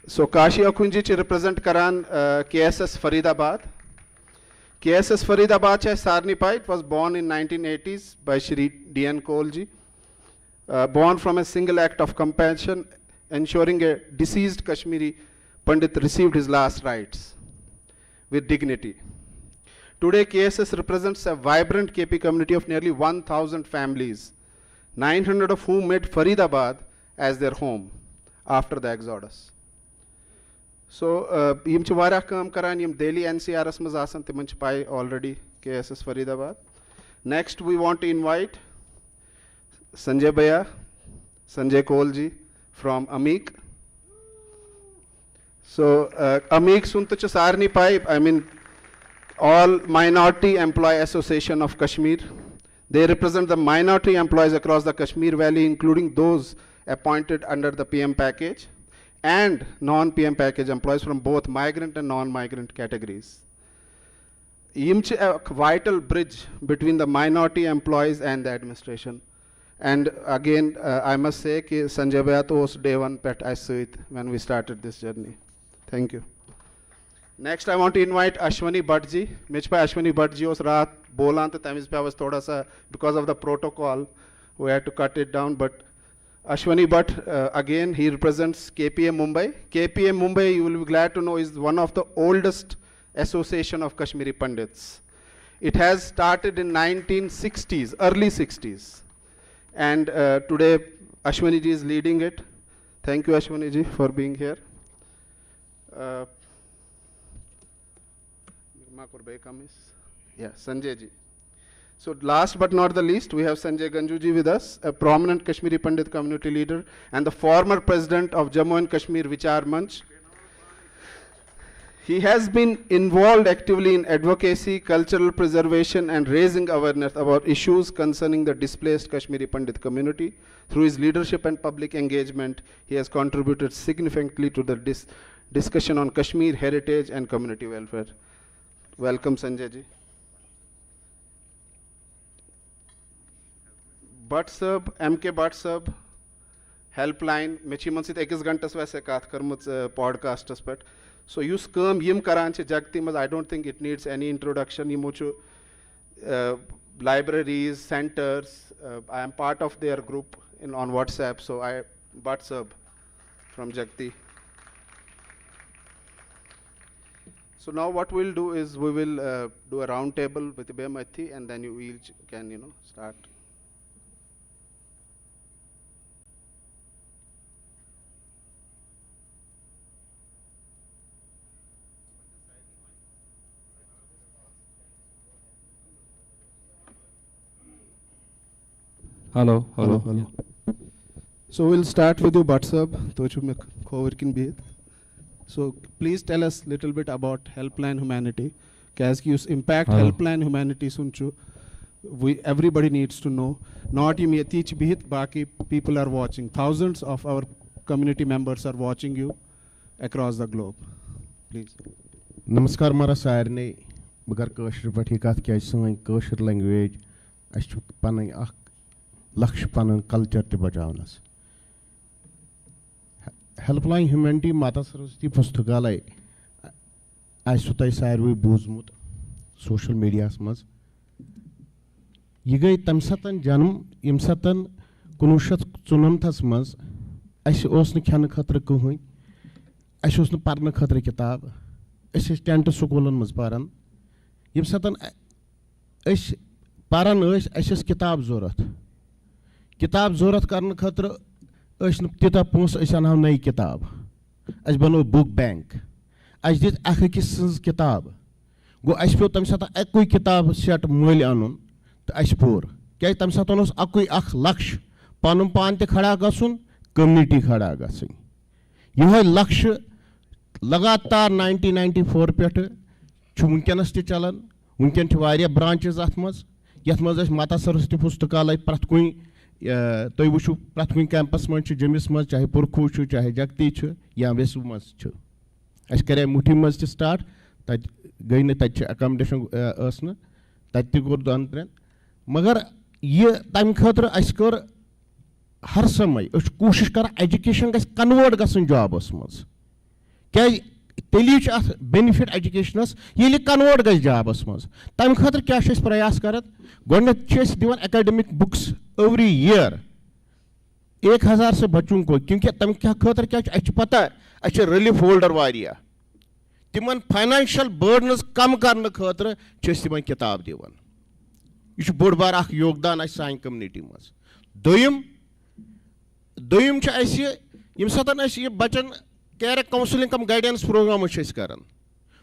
So Kashi Akhunji represent Karan KSS Faridabad. KSS Faridabad hai Sarnipai. It was born in 1980s by Shri D.N. Kohlji. Born from a single act of compassion, ensuring a deceased Kashmiri Pandit received his last rites with dignity. Today KSS represents a vibrant KP community of nearly 1,000 families, 900 of whom made Faridabad as their home after the exodus. So, yim chwara kam karan yim daily NCRS mazasan timan chpai already KSS Faridabad. Next, we want to invite Sanjay Bhaiya, Sanjay Kohlji from Amik. So, Amik suntacha sarni pai, I mean, all Minority Employee Association of Kashmir. They represent the minority employees across the Kashmir Valley, including those appointed under the PM package and non-PM package employees from both migrant and non-migrant categories. Yimch a vital bridge between the minority employees and the administration. And again, I must say that Sanjay Bhaiya to was day one pet I saw it when we started this journey. Thank you. Next, I want to invite Ashwani Bhattji. Mechpa Ashwani Bhattji was raat bolan to tamiz pe was thoda sa because of the protocol we had to cut it down. But Ashwani Bhatt again he represents KPM Mumbai. KPM Mumbai, you will be glad to know, is one of the oldest association of Kashmiri Pandits. It has started in 1960s, early 60s. And today Ashwani ji is leading it. Thank you Ashwani ji for being here. Yeah, Sanjay ji. So last but not the least, we have Sanjay Ganju ji with us, a prominent Kashmiri Pandit community leader and the former president of Jammu and Kashmir Vichar Manch. He has been involved actively in advocacy, cultural preservation and raising awareness about issues concerning the displaced Kashmiri Pandit community. Through his leadership and public engagement, he has contributed significantly to the discussion on Kashmir heritage and community welfare. Welcome Sanjay ji. Bhatt Sahab, MK Bhatt Sahab, helpline, mechi mansit ekis gantas waise kath karmut podcastas pet. So use kam yim karanche jagti mas I don't think it needs any introduction. Yimuchu libraries, centers. I am part of their group on WhatsApp. So I WhatsApp from Jagti. So now what we'll do is we will do a round table with Behmati, and then you each can start. Hello. So we'll start with you, WhatsApp. Co-working bit. So please tell us a little bit about Helpline Humanity. Because use impact Helpline Humanity sunchu. Everybody needs to know. Not you teach bit, baki people are watching. Thousands of our community members are watching you across the globe. Please. Namaskar mara sarne. Bagar kashir pati kat kya sun kashir language. Ashuk panang ak laksh panang culture te bajavnas. Helpline Humanity Mata Saraswati Pustukalai Aisutai Sarvi Buzmut social media maz. Yigai Tamsatan Janum Imsatan Kunushat Sunamthas maz. Ash Osni Khan Khatra Kuhui Ashusna Parna Khatra Kitab Assistant to Sukulan Mazparan Imsatan Ash Paran Ashis Kitab Zorat Kitab Zorat Karn Khatra Tita Pons is an nai kitab. As bano book bank. As did Akikis kitab. Go I spell Tamsata Akui kitab set Mulianum to Ashpur. Kay Tamsatonos Akui Ak Laksh Panum Pante Karagasun, community Karagasin. You have Laksh Lagatar 1994 Peter, Chunkanasti Chalan, Unkan Tivaria branches Atmas, Yatmazas Mata Sarasti Pustakala Pratquin. तो वो प्राथमिक कैंपस में जमिस मज चाहे पुरखू चाहे जगती या वेसु मज अस करे मुठी मज स्टार्ट तत गई न तत अकोमोडेशन न तत कोर दन त्रेन मगर ये तम खतर अस कर हर समय कोशिश कर एजुकेशन गस कन्वर्ट गसन जॉबस मज क्या तेली बेनिफिट एजुकेशनस ये कन्वर्ट गस जॉबस मज तम खतर क्या प्रयास करत गोडनेथ दिवान एकेडमिक बुक्स एवरी ईयर 1000 से बच्चों को क्योंकि तम क्या खतर क्या पता अच्छे रिलीफ होल्डर वारिया तिमन फाइनेंशियल बर्डन्स कम करने खतर तिमन किताब दिवान यह बोड़ बार अख योगदान सान कम्युनिटी मज दोयम यम सतन ये बचन character counselling cum guidance programme करान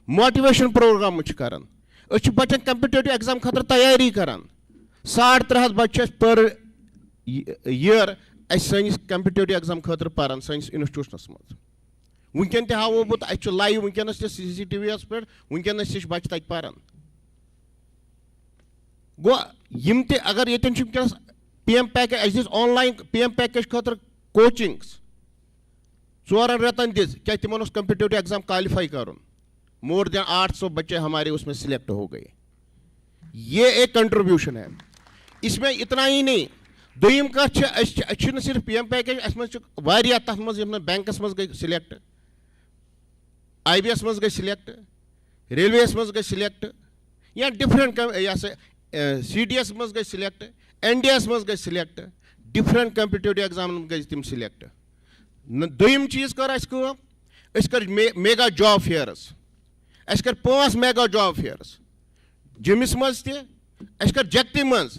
मोटिवेशन प्रोग्राम करान बचन कम्पिटिटिव एग्जाम खतर तैयारी करान 350 बच्चे पर ईयर सैनिस कम्पिटिटिव एग्जाम खतर पारान सैनिस इंस्टीट्यूशनस मज वुनकन ते हावो बत अच्छे लाइव वुनकनस ते CCTV पे वुनकनस ते बच्चे तक पारान गो यम ते अगर ये वुनकनस PM package online PM package खतर कोचिंग्स 4 रेतन दिस क्या तिमन कम्पिटिटिव एग्जाम क्वालिफाई करुन मोर देन 800 बच्चे हमारे उसमें सिलेक्ट हो गए ये एक कंट्रीब्यूशन है इसमें इतना ही नहीं दोयम कथ न सिर्फ PM पैकेज वारिया तथ मज बैंकस मज गई सिलेक्ट IBS मज गई सिलेक्ट रेलवेस मज गई सिलेक्ट या डिफरेंट CDS मज गई सिलेक्ट NDS मज गई सिलेक्ट डिफरेंट कम्पिटिटिव एग्जाम गई तिम सिलेक्ट दोयम चीज कर मेगा जॉब फेयर्स अस कर 5 मेगा जॉब फेयर्स जमिस मज ते कर जगती मज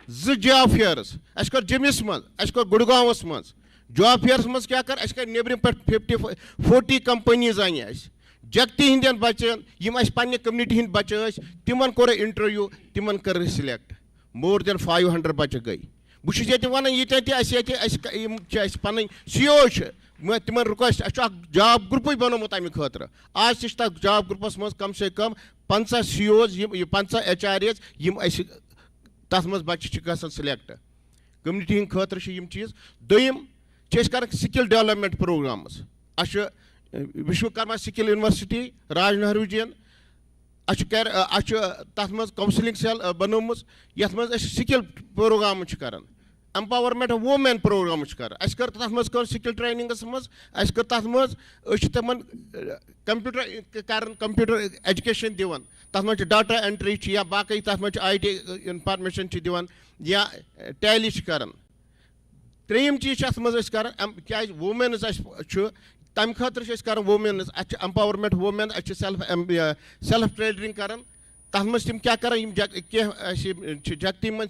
2 जॉब फेयर्स अस कर जमिस मज अस कर गुड़गांवस मज जॉब फेयर्स मज क्या कर अस कर नेबरिम पे 40 कंपनीज आन जगती हिंदन बच्चन यम अस पन्ने कम्युनिटी हिंद बच्चे तिमन कोर इंटरव्यू तिमन कर सिलेक्ट मोर देन 500 बच्चे गई बुश ये वन ये पन CO तिमन रिक्वेस्ट जॉब ग्रुप बनोमुत अमे खतर आज तक जॉब ग्रुपस मज कम से कम 50 COs 50 HRAs यम तथ मज बच्चे गसन सिलेक्ट कम्युनिटी हिंद खतर यम चीज दोयम कर skill development programmes Vishwakarma skill university Raj Nehru ji तथ मज काउंसलिंग सेल बनोम ये स्किल प्रोग्राम करान एम्पावरमेंट ऑफ वुमेन प्रोग्राम कर तथ मज स्किल ट्रेनिंगस मज कर तथ मज तमन कंप्यूटर कर कंप्यूटर एजुकेशन दिवान तथ मज डाटा एंट्री या बाकी तथ मज IT इंफॉर्मेशन दिवान या टैली करान त्रेयम चीज क्या वुमेन्स तम खतर वुमेन्स एम्पावरमेंट वुमेन सेल्फ ट्रेडरिंग कर तथ मज तम क्या कर जगती मन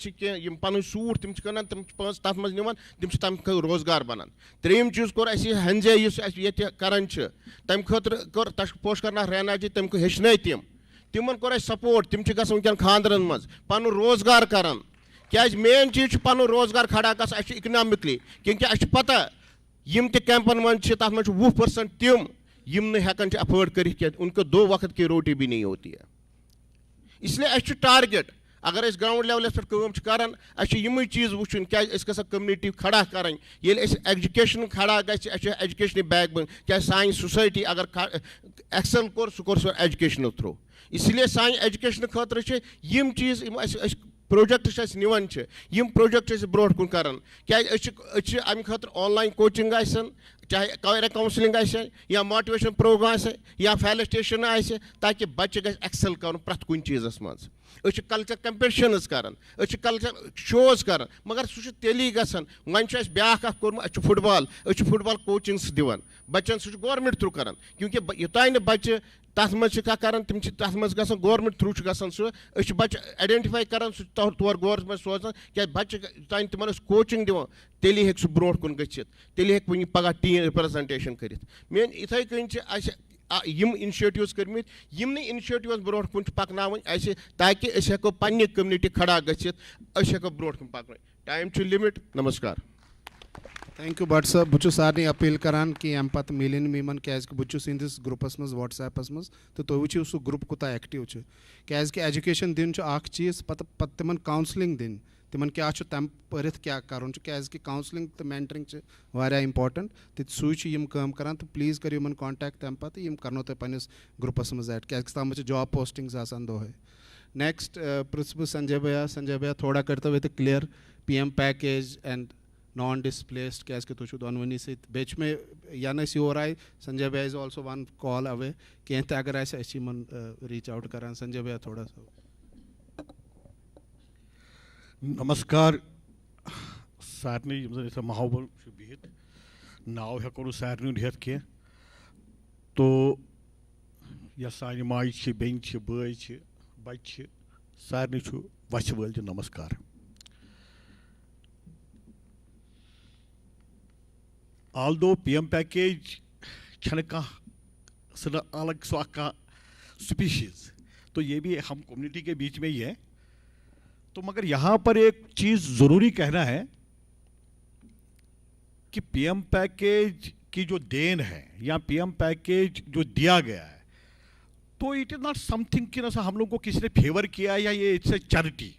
पन सूट तम कनान तम तथ मज निवान तम तम रोजगार बनान त्रेयम चीज कोर हंजे ये करान तम खतर कर पोश करना रैना जी तम हेचन तिमन कोर सपोर्ट तम वनकन खानदरन मज पन रोजगार करान क्या मेन चीज पन रोजगार खड़ा गस इकनॉमिकली क्योंकि पता यम ते कैंपन मन तथ मज 20% तिम यम हेकान अफोर्ड कर उनको 2 वक्त की रोटी भी नहीं होती है। इसलिए टारगेट अगर ग्राउंड लेवल पे करान यम चीज वुचन क्या कम्युनिटी खड़ा कर एजुकेशन खड़ा गजुकेशन बैक बन क्या सान सोसाइटी अगर एक्सल कोर सह एजुकेशन थ्रू इसलिए सान एजुकेशन खतर यम चीज प्रोजेक्ट निवान यम प्रोजेक्ट ब्रोह कुन करान क्या अमि खतर ऑनलाइन कोचिंग चाहे कैरियर काउंसलिंग या मोटिवेशन प्रोग्राम या फैसिलिटेशन ताकि बच्चे गए एक्सेल कर प्रत कुन चीज़ मज कल्चर कंपटिशन करान कल्चर शोज करान मगर सह तेली गसान वन ब्या कोर्मुत फुटबॉल कोचिंग्स दिवान बच्चन सह गवर्नमेंट थ्रू करान क्योंकि योतान बच्चे तथ मज करान तम तथ मज गवर्नमेंट थ्रू गसान सह बच्चे आइडेंटिफाई करान तौर गवर्नमेंट सोजान क्या बच्चे तान तिमन कोचिंग दिवान तेली हेक सह ब्रोह कुन गच्छित तेली हेक वह पगह टीम रिप्रेजेंटेशन कर मेन इथे कन यम इनिशिएटिव्स कर्मित यमन इनिशिएटिव्स ब्रोह कुन पकनावन ताकि हेको पन्ने कम्युनिटी खड़ा गच्छित हेको ब्रोह कुन पकन टाइम लिमिट। नमस्कार। थैंक यू भट्ट साहब बहुत सारे अपील करान कि अम पे मिलन मीमन क्या बहुत इंदिस ग्रुपस मज व्हाट्सएपस मज तो तुम वो सह ग्रुप कोता एक्टिव क्या एजुकेशन दिन चीज़ पत तिमन काउंसलिंग दिन तिमन क्या तम पढ़ित क्या कर क्या काउंसलिंग तो मेंटरिंग वारिया इंपॉर्टेंट तो सू करान तो प्लीज़ करो इन कॉन्टैक्ट तम पे करनो तुम पन्निस ग्रुपस मज ऐड क्या तम जॉब पोस्टिंग्स आसान दोहे। नेक्स्ट प्रिंसिपल संजय भैया थोड़ा करते हुए clear PM package and non displaced क्या तुम दोनवनी सच में यन योर आए संजय भैया is also one call away कह अगर रीच आउट करान संजय भैया थोड़ा सा। नमस्कार सारे यम माहौल बिहित नाव हेको सारे हेत कह तो यह सान माज बेन बच बच्चे सारे वच वल नमस्कार। आल्दो PM पैकेज कह अलग स्पीशीज़ तो ये भी हम कम्युनिटी के बीच में ही है तो मगर यहाँ पर एक चीज़ ज़रूरी कहना है कि PM पैकेज की जो देन है या PM पैकेज जो दिया गया है तो इट इज़ नॉट समथिंग कि ना हम लोग को किसी ने फेवर किया या ये इट्स ए चैरिटी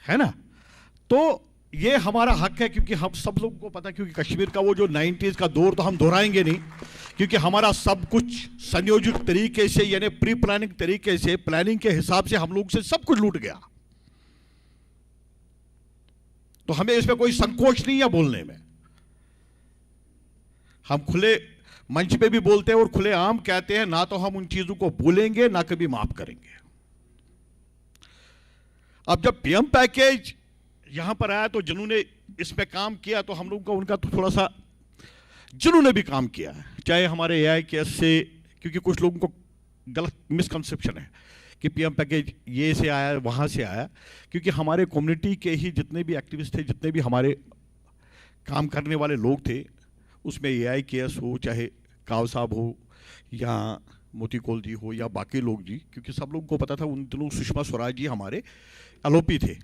है ना तो ये हमारा हक है क्योंकि हम सब लोगों को पता है क्योंकि कश्मीर का वो जो 90s का दौर तो हम दोहराएंगे नहीं क्योंकि हमारा सब कुछ संयोजित तरीके से यानी प्री प्लानिंग तरीके से प्लानिंग के हिसाब से हम लोग से सब कुछ लूट गया तो हमें इसमें कोई संकोच नहीं है बोलने में। हम खुले मंच पे भी बोलते हैं और खुले आम कहते हैं ना तो हम उन चीजों को भूलेंगे ना कभी माफ करेंगे। अब जब PM पैकेज यहां पर आया तो जिन्होंने इस पे काम किया तो हम लोगों का उनका तो थोड़ा सा जिन्होंने भी काम किया है चाहे हमारे AIKS से क्योंकि कुछ लोगों को गलत मिसकंसेप्शन है कि PM पैकेज ये से आया वहाँ से आया क्योंकि हमारे कम्युनिटी के ही जितने भी एक्टिविस्ट थे जितने भी हमारे काम करने वाले लोग थे उसमें AIKS हो चाहे काव साहब हो या मोती कौल जी हो या बाकी लोग जी क्योंकि सब लोगों को पता था उन दिनों सुषमा स्वराज जी हमारे LOP थे।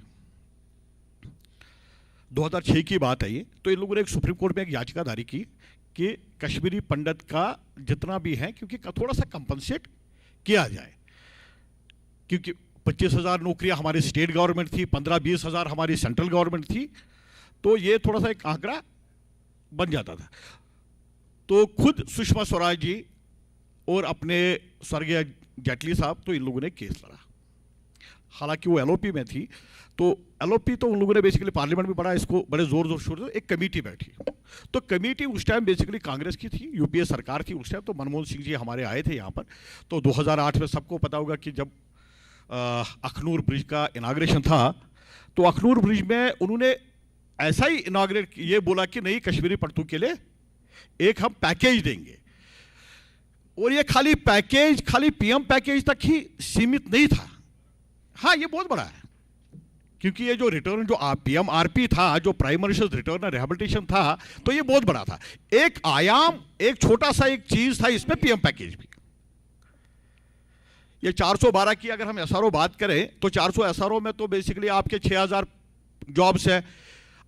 2006 की बात है ये तो इन लोगों ने एक सुप्रीम कोर्ट में एक याचिका दायर की कि कश्मीरी पंडित का जितना भी है क्योंकि थोड़ा सा कंपनसेट किया जाए क्योंकि 25,000 नौकरियां हमारी स्टेट गवर्नमेंट थी 15-20 हज़ार हमारी सेंट्रल गवर्नमेंट थी तो ये थोड़ा सा एक आंकड़ा बन जाता था। तो खुद सुषमा स्वराज जी और अपने स्वर्गीय जेटली साहब तो इन लोगों ने केस लड़ा हालांकि वो LOP में थी तो LOP तो उन लोगों ने बेसिकली पार्लियामेंट में बड़ा इसको बड़े जोर शोर से एक कमेटी बैठी तो कमेटी उस टाइम बेसिकली कांग्रेस की थी UPA सरकार थी उस टाइम तो मनमोहन सिंह जी हमारे आए थे यहाँ पर तो 2008 में सबको पता होगा कि जब अखनूर ब्रिज का इनाग्रेशन था तो अखनूर ब्रिज में उन्होंने ऐसा ही इनॉग्रेट ये बोला कि नहीं कश्मीरी पंडितों के लिए एक हम पैकेज देंगे, और ये खाली पैकेज खाली पीएम पैकेज तक ही सीमित नहीं था। हाँ, ये बहुत बड़ा है, क्योंकि ये जो रिटर्न जो पीएम आरपी था, जो प्राइम मिनिस्टर्स रिटर्न रिहेबिलिटेशन था, तो ये बहुत बड़ा था। एक आयाम, एक छोटा सा एक चीज था इसमें पीएम पैकेज भी। ये 412 की अगर हम एसआरओ बात करें तो 400 एसआरओ में तो बेसिकली आपके 6000 जॉब्स है,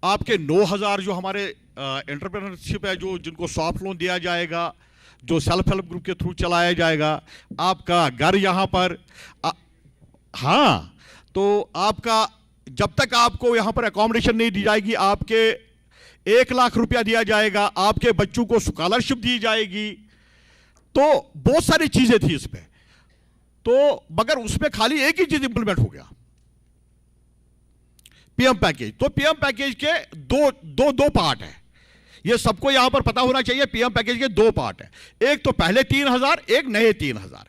आपके 9000 जो हमारे एंटरप्रेन्योरशिप है, जो जिनको सॉफ्ट लोन दिया जाएगा, जो सेल्फ हेल्प ग्रुप के थ्रू चलाया जाएगा, आपका घर यहाँ पर हाँ, तो आपका जब तक आपको यहाँ पर अकोमोडेशन नहीं दी जाएगी, आपके 1 लाख रुपया दिया जाएगा, आपके बच्चों को स्कॉलरशिप दी जाएगी, तो बहुत सारी चीजें थी इसमें। तो मगर उसमें खाली एक ही चीज इंप्लीमेंट हो गया, पीएम पैकेज। तो पीएम पैकेज के दो पार्ट है, ये सबको यहां पर पता होना चाहिए। पीएम पैकेज के 2 पार्ट है, एक तो पहले 3000, एक नए 3000।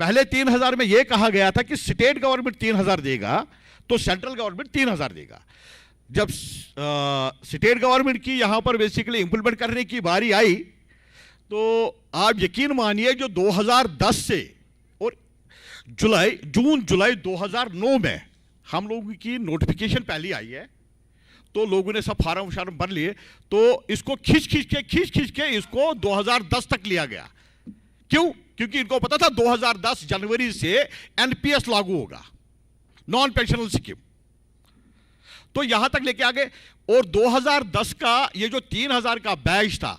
पहले 3000 में यह कहा गया था कि स्टेट गवर्नमेंट 3000 देगा तो सेंट्रल गवर्नमेंट 3000 देगा। जब स्टेट गवर्नमेंट की यहां पर बेसिकली इंप्लीमेंट करने की बारी आई, तो आप यकीन मानिए जो 2010 से और जून जुलाई 2009 में हम लोगों की नोटिफिकेशन पहली आई है, तो लोगों ने सब फार्म भर लिए, तो इसको खींच खींच के इसको 2010 तक लिया गया। क्यों? क्योंकि इनको पता था 2010 जनवरी से एनपीएस लागू होगा, नॉन पेंशनल स्कीम, तो यहां तक लेके आ गए। और 2010 का ये जो 3000 का बैच था,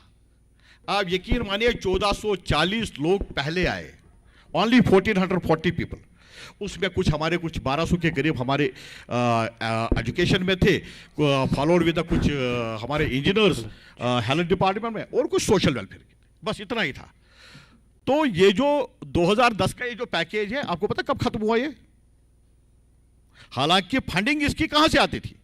आप यकीन मानिए 1440 लोग पहले आए, ओनली 1440 पीपल। उसमें कुछ 1200 के करीब हमारे एजुकेशन में थे, फॉलोड विद कुछ हमारे इंजीनियर्स हेल्थ डिपार्टमेंट में, और कुछ सोशल वेलफेयर, बस इतना ही था। तो ये जो 2010 का ये जो पैकेज है, आपको पता कब खत्म हुआ ये? हालांकि फंडिंग इसकी कहां से आती थी,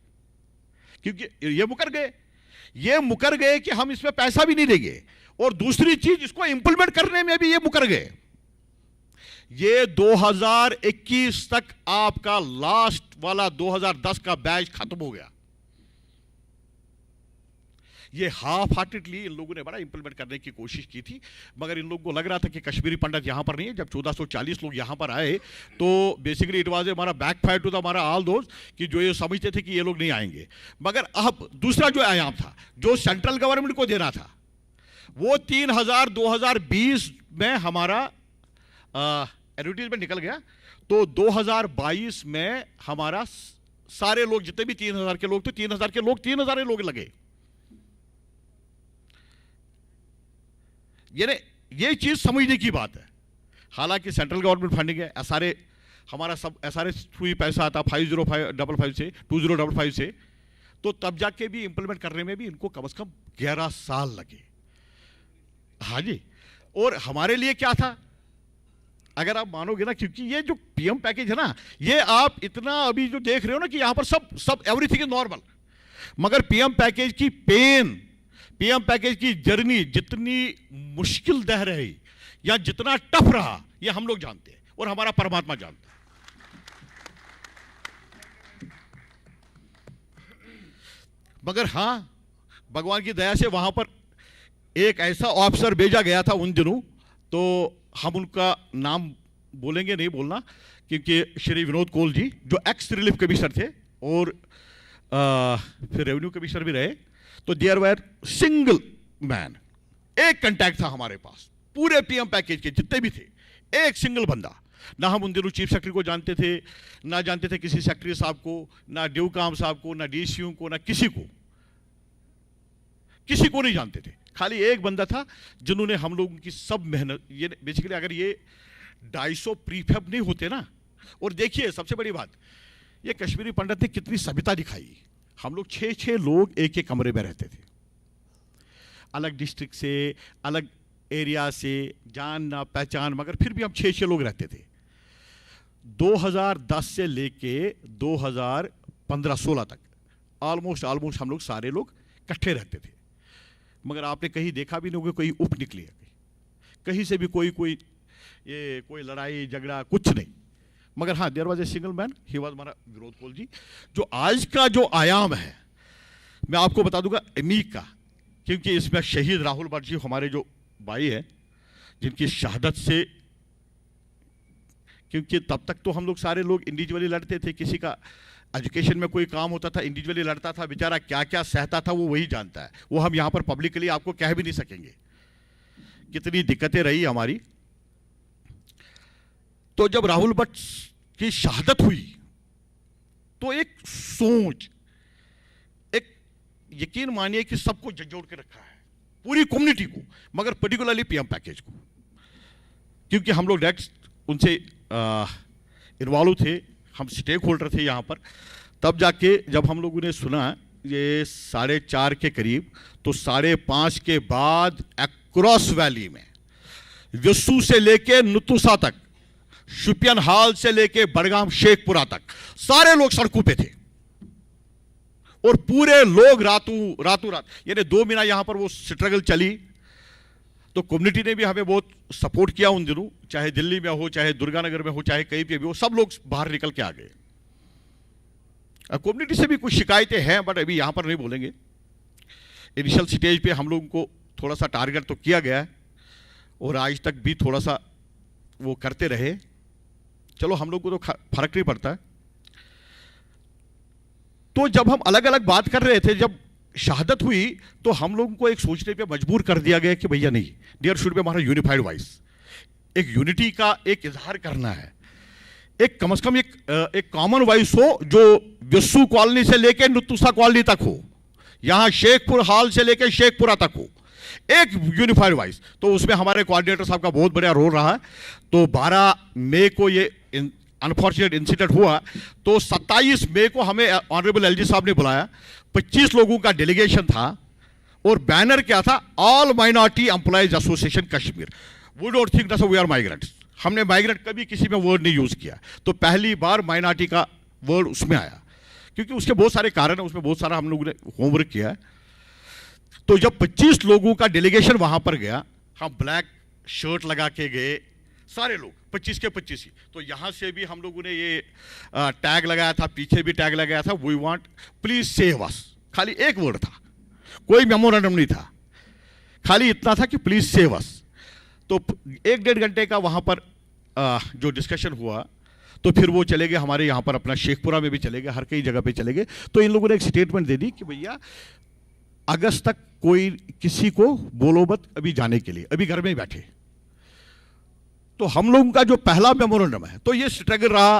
क्योंकि ये मुकर गए कि हम इसमें पैसा भी नहीं देंगे, और दूसरी चीज इसको इंप्लीमेंट करने में भी ये मुकर गए। ये 2021 तक आपका लास्ट वाला 2010 का बैच खत्म हो गया। ये हाफ हार्टेडली इन लोगों ने बड़ा इंप्लीमेंट करने की कोशिश की थी, मगर इन लोगों को लग रहा था कि कश्मीरी पंडित यहां पर नहीं है। जब 1440 लोग यहां पर आए, तो बेसिकली इट वाज हमारा बैकफायर टू द हमारा ऑल दोस्त कि जो ये समझते थे कि ये लोग नहीं आएंगे। मगर अब दूसरा जो आयाम था, जो सेंट्रल गवर्नमेंट को देना था, वो 3000 2020 में हमारा एडवर्टीजमेंट निकल गया। तो 2022 में हमारा सारे लोग, जितने भी 3000 के लोग थे, 3000 के लोग 3000 लोग लगे। ये चीज समझने की बात है। हालांकि सेंट्रल गवर्नमेंट फंडिंग है, एसआरए हमारा सब एसआरए थ्रू ही पैसा आता 5055 से 2055 से, तो तब जाके भी इंप्लीमेंट करने में भी इनको कम से कम 11 साल लगे। हाँ जी, और हमारे लिए क्या था, अगर आप मानोगे ना, क्योंकि ये जो पीएम पैकेज है ना, ये आप इतना अभी जो देख रहे हो ना कि यहां पर सब एवरीथिंग इज नॉर्मल, मगर पीएम पैकेज की पेन, पीएम पैकेज की जर्नी जितनी मुश्किल दह रही या जितना टफ रहा, ये हम लोग जानते हैं और हमारा परमात्मा जानता है। मगर हां, भगवान की दया से वहां पर एक ऐसा ऑफिसर भेजा गया था उन दिनों, तो हम उनका नाम बोलेंगे नहीं बोलना, क्योंकि श्री विनोद कोल जी, जो एक्स रिलीफ कमिश्नर थे और फिर रेवेन्यू कमिश्नर भी रहे, तो देयर वर सिंगल मैन, एक कांटेक्ट था हमारे पास पूरे पीएम पैकेज के जितने भी थे, एक सिंगल बंदा। ना हम उन दिनों चीफ सेक्रेटरी को जानते थे, ना जानते थे किसी सेक्रेटरी साहब को, ना ड्यू काम साहब को, ना डीसीयू को, ना किसी को नहीं जानते थे। खाली एक बंदा था जिन्होंने हम लोगों की सब मेहनत, ये बेसिकली अगर ये 250 प्रीफैब नहीं होते ना, और देखिए सबसे बड़ी बात, ये कश्मीरी पंडित ने कितनी सभ्यता दिखाई। हम लोग 6 लोग एक एक कमरे में रहते थे, अलग डिस्ट्रिक्ट से, अलग एरिया से, जान ना पहचान, मगर फिर भी हम 6 लोग रहते थे। 2010 से लेके 2015-16 तक ऑलमोस्ट हम लोग सारे लोग इकट्ठे रहते थे। मगर आपने कहीं देखा भी नहीं होगा कोई उप निकली है, कहीं से भी कोई लड़ाई झगड़ा कुछ नहीं। मगर हाँ, there was a single man, he was हमारा विनोद कोल जी। जो आज का जो आयाम है, मैं आपको बता दूंगा एमीक का, क्योंकि इसमें शहीद राहुल भट्ट जी हमारे जो भाई हैं, जिनकी शहादत से, क्योंकि तब तक तो हम लोग सारे लोग इंडिविजुअली लड़ते थे, किसी का एजुकेशन में कोई काम होता था इंडिविजुअली लड़ता था, बेचारा क्या क्या सहता था वो वही जानता है, वो हम यहाँ पर पब्लिकली आपको कह भी नहीं सकेंगे कितनी दिक्कतें रही हमारी। तो जब राहुल भट्ट की शहादत हुई तो एक सोच, एक यकीन मानिए कि सबको झंझोड़ के रखा है, पूरी कम्युनिटी को, मगर पर्टिकुलरली पीएम पैकेज को, क्योंकि हम लोग डायरेक्ट उनसे इन्वॉल्व थे, हम स्टेक होल्डर थे यहाँ पर। तब जाके जब हम लोगों ने सुना ये 4:30 के करीब, तो 5:30 के बाद अक्रॉस वैली में यस्सू से लेके नुतुसा तक, शुपियन हाल से लेके बड़गाम शेखपुरा तक सारे लोग सड़कों पे थे, और पूरे लोग रातों रात, यानी 2 महीना यहां पर वो स्ट्रगल चली। तो कम्युनिटी ने भी हमें बहुत सपोर्ट किया उन दिनों, चाहे दिल्ली में हो, चाहे दुर्गानगर में हो, चाहे कहीं पे भी हो, सब लोग बाहर निकल के आ गए। कम्युनिटी से भी कुछ शिकायतें हैं, बट अभी यहां पर नहीं बोलेंगे। इनिशियल स्टेज पे हम लोगों को थोड़ा सा टारगेट तो किया गया है, और आज तक भी थोड़ा सा वो करते रहे। चलो हम लोग को तो फर्क नहीं पड़ता है। तो जब हम अलग अलग बात कर रहे थे, जब शहादत हुई, तो हम लोगों को एक सोचने पे मजबूर कर दिया गया कि भैया नहीं, देयर शुड बी हमारा यूनिफाइड वॉइस, एक यूनिटी का एक इजहार करना है, एक कम से कम एक कॉमन वॉइस हो जो यस्सू कॉलोनी से लेके नुतुसा कॉलोनी तक हो, यहां शेखपुर हाल से लेके शेखपुरा तक हो, एक यूनिफाइड वॉइस। तो उसमें हमारे कोऑर्डिनेटर साहब का बहुत बड़ा रोल रहा है। तो 12 मई को ये अनफॉर्चुनेट इंसिडेंट हुआ, तो 27 मई को हमें ऑनरेबल एलजी साहब ने बुलाया, 25 लोगों का डेलीगेशन था, और बैनर क्या था, all minority employees association Kashmir, we don't think that we are migrants. हमने माइग्रेंट कभी किसी में वर्ड नहीं यूज किया, तो पहली बार माइनॉरिटी का वर्ड उसमें आया, क्योंकि उसके बहुत सारे कारण है, उसमें बहुत सारा हम लोगों ने होमवर्क किया है। तो जब 25 लोगों का डेलीगेशन वहां पर गया, हम ब्लैक शर्ट लगा के गए, सारे लोग 25 के 25 ही। तो यहां से भी हम लोगों ने ये टैग लगाया था, पीछे भी टैग लगाया था, we want please save us, खाली एक वर्ड था, कोई मेमोरेंडम नहीं था, खाली इतना था कि प्लीज सेव अस। तो 1-1.5 घंटे का वहां पर जो डिस्कशन हुआ, तो फिर वो चले गए हमारे यहाँ पर, अपना शेखपुरा में भी चले गए, हर कई जगह पे चले गए। तो इन लोगों ने एक स्टेटमेंट दे दी कि भैया अगस्त तक कोई किसी को बोलो मत अभी जाने के लिए, अभी घर में ही बैठे। तो हम लोगों का जो पहला मेमोरेंडम है, तो ये स्ट्रगल रहा,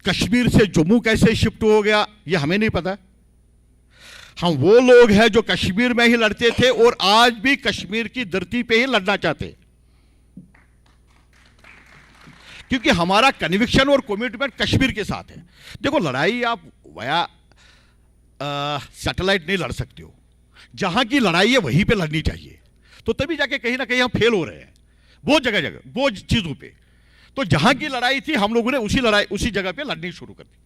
कश्मीर से जम्मू कैसे शिफ्ट हो गया ये हमें नहीं पता। हम वो लोग हैं जो कश्मीर में ही लड़ते थे और आज भी कश्मीर की धरती पे ही लड़ना चाहते हैं, क्योंकि हमारा कन्विक्शन और कमिटमेंट कश्मीर के साथ है। देखो, लड़ाई आप वया सैटेलाइट नहीं लड़ सकते हो, जहां की लड़ाई है वहीं पे लड़नी चाहिए। तो तभी जाके कहीं ना कहीं हम फेल हो रहे हैं बहुत जगह बहुत चीजों पे। तो जहां की लड़ाई थी हम लोगों ने उसी जगह पे लड़नी शुरू कर दी,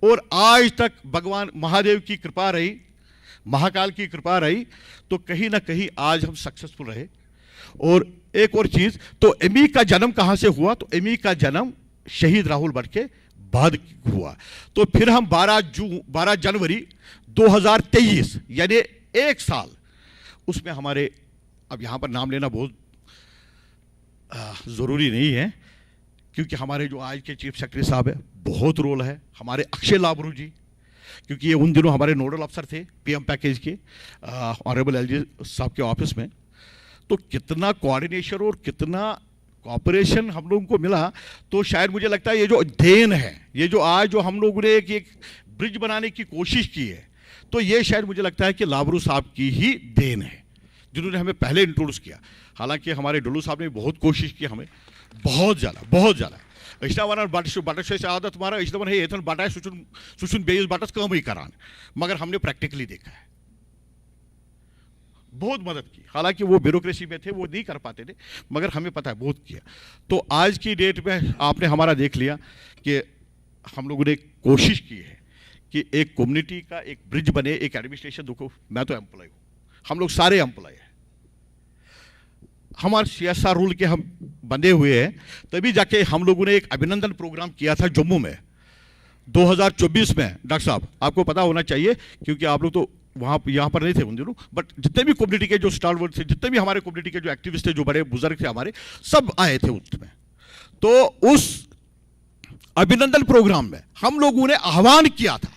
और आज तक भगवान महादेव की कृपा रही, महाकाल की कृपा रही, तो कहीं ना कहीं आज हम सक्सेसफुल रहे। और एक और चीज, तो एमी का जन्म कहां से हुआ, तो एमी का जन्म शहीद राहुल भट्ट के बाद हुआ। तो फिर हम 12 जनवरी 2023, यानी 1 साल, उसमें हमारे, अब यहां पर नाम लेना बहुत जरूरी नहीं है, क्योंकि हमारे जो आज के चीफ सेक्रेटरी साहब है, बहुत रोल है, हमारे अक्षय लाबरू जी, क्योंकि ये उन दिनों हमारे नोडल अफसर थे पीएम पैकेज के, ऑनरेबल एलजी साहब के ऑफिस में। तो कितना कोऑर्डिनेशन और कितना कॉपरेशन हम लोगों को मिला। तो शायद मुझे लगता है ये जो देन है, ये जो आज जो हम लोगों ने एक ब्रिज बनाने की कोशिश की है, तो ये शायद मुझे लगता है कि लाबरू साहब की ही देन है, जिन्होंने हमें पहले इंट्रोड्यूस किया। हालांकि हमारे डुल्लू साहब ने बहुत कोशिश की, हमें बहुत ज़्यादा इश्तावान बाटश से आदत हमारा इश्तावान है एथन बाटा सुचुन बेस बाटस कम ही करान, मगर हमने प्रैक्टिकली देखा है, बहुत मदद की। हालांकि वो ब्यूरोक्रेसी में थे, वो नहीं कर पाते थे, मगर हमें पता है बहुत किया। तो आज की डेट में आपने हमारा देख लिया कि हम लोगों ने कोशिश की है कि एक कम्युनिटी का एक ब्रिज बने, एक एडमिनिस्ट्रेशन। देखो, मैं तो एम्प्लॉय हूँ, हम लोग सारे एम्प्लॉय हैं, हमारे CSR रूल के हम बंधे हुए हैं। तभी जाके हम लोगों ने एक अभिनंदन प्रोग्राम किया था जम्मू में 2024 में। डॉक्टर साहब, आपको पता होना चाहिए, क्योंकि आप लोग तो वहाँ यहाँ पर नहीं थे उन दिनों, बट जितने भी कम्युनिटी के जो स्टालवर्ड थे, जितने भी हमारे कम्युनिटी के जो एक्टिविस्ट थे, जो बड़े बुजुर्ग थे हमारे, सब आए थे उसमें। तो उस अभिनंदन प्रोग्राम में हम लोगों ने आह्वान किया था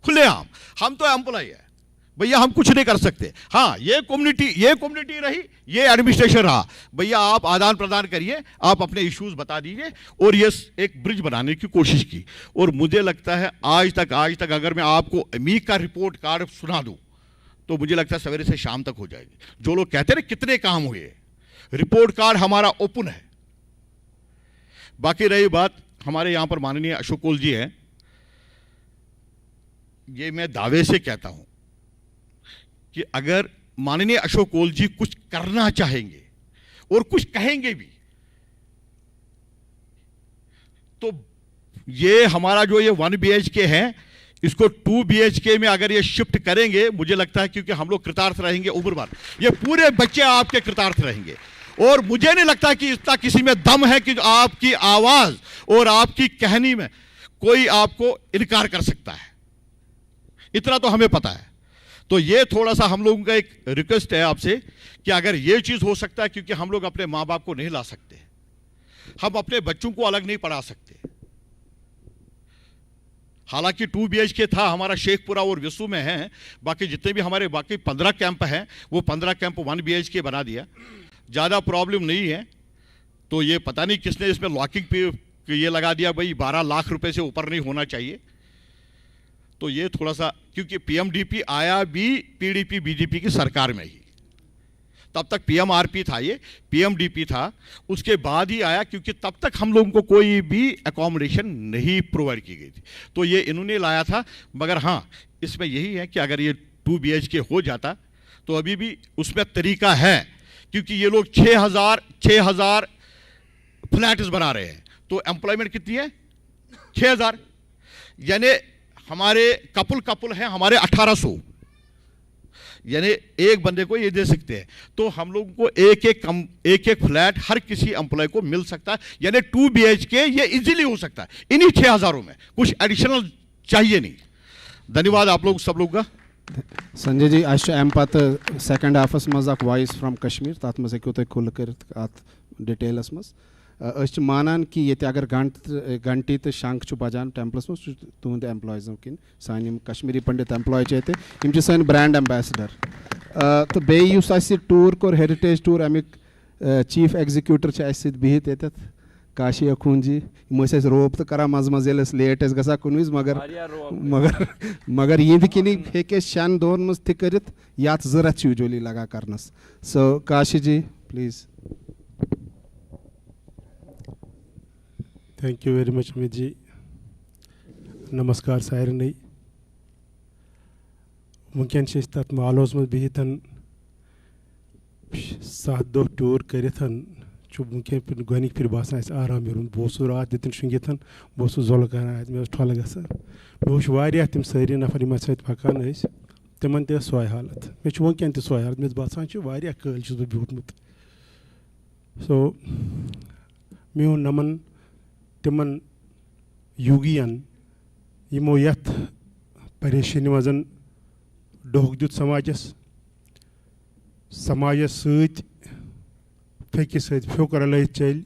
खुलेआम, हम तो एम्प्लॉय है भैया, हम कुछ नहीं कर सकते। हाँ, ये कम्युनिटी रही, ये एडमिनिस्ट्रेशन रहा, भैया आप आदान प्रदान करिए, आप अपने इश्यूज बता दीजिए, और ये एक ब्रिज बनाने की कोशिश की। और मुझे लगता है आज तक अगर मैं आपको अमीक का रिपोर्ट कार्ड सुना दूं तो मुझे लगता है सवेरे से शाम तक हो जाएगी। जो लोग कहते हैं कितने काम हुए, रिपोर्ट कार्ड हमारा ओपन है। बाकी रही बात, हमारे यहाँ पर माननीय अशोक कौल जी हैं, ये मैं दावे से कहता हूं कि अगर माननीय अशोक कौल जी कुछ करना चाहेंगे और कुछ कहेंगे भी, तो ये हमारा जो ये 1 BHK है, इसको 2 BHK में अगर ये शिफ्ट करेंगे, मुझे लगता है क्योंकि हम लोग कृतार्थ रहेंगे उम्र भर, ये पूरे बच्चे आपके कृतार्थ रहेंगे। और मुझे नहीं लगता कि इतना किसी में दम है कि आपकी आवाज और आपकी कहनी में कोई आपको इनकार कर सकता है, इतना तो हमें पता है। तो ये थोड़ा सा हम लोगों का एक रिक्वेस्ट है आपसे कि अगर ये चीज हो सकता है, क्योंकि हम लोग अपने माँ बाप को नहीं ला सकते, हम अपने बच्चों को अलग नहीं पढ़ा सकते। हालांकि 2 BHK था हमारा शेखपुरा और विसू में है, बाकी जितने भी हमारे बाकी 15 कैंप हैं, वो 15 कैंप 1 BHK बना दिया, ज़्यादा प्रॉब्लम नहीं है। तो ये पता नहीं किसने इसमें लॉकिंग पे ये लगा दिया, भाई 12 लाख रुपए से ऊपर नहीं होना चाहिए। तो ये थोड़ा सा, क्योंकि PMDP आया भी PDP BJP की सरकार में ही, तब तक PMRP था, ये PMDP था, उसके बाद ही आया, क्योंकि तब तक हम लोगों को कोई भी एकोमोडेशन नहीं प्रोवाइड की गई थी, तो ये इन्होंने लाया था। मगर हाँ, इसमें यही है कि अगर ये 2 BHK हो जाता तो अभी भी उसमें तरीका है, क्योंकि ये लोग 6,000 फ्लैट्स बना रहे हैं, तो एम्प्लॉयमेंट कितनी है? 6,000, यानी हमारे कपल हैं हमारे 1,800, यानी एक बंदे को ये दे सकते हैं। तो हम लोगों को एक एक फ्लैट हर किसी एम्प्लॉय को मिल सकता है, यानी 2 BHK ये इजीली हो सकता है इन्हीं 6,000 में, कुछ एडिशनल चाहिए नहीं। धन्यवाद आप लोग सब लोग का। संजय जी, अम पत सेकंड हाफस मज वॉइस फ्रॉम कश्मीर, तथ मज हेको तुम खुल कर डिटेलस मज मानान कि ये अगर घंटी तो शंख बजान टेम्पलस मज तुंद एम्प्लॉयजों किन सान कश्मीरी पंडित एम्प्लॉय चे सान ब्रांड एम्बेसडर। तो बेस टूर कोर हेरिटेज टूर अमिक चीफ एग्जीक्यूटर बिहित ये काशी अखून जी, रोब तो करा मज मज लेट गा कुन मगर यंद किन हे 6 दोन मज कर या 2 रथ यूजुअली लगा करनस। So Kashi ji please. Thank you very much Amit ji. नमस्कार सारे। वनकन तथ माहौल मज बिहित 7 दो टूर कर वनकन गोनिक फिर बासान आराम यून। बह रात दितन शुंगित बह जोल कर मे ठल ग तम सारी नफर यम सत पकान तिमन सोय हालत, मे वनकन सोय हालत, मे बासान कल बह बिहूतमुत। सो मे नमन तिमन युगियन यमो यथ परेशानी मजन डोक दित समाजस सत फेक फ्योक रल चल,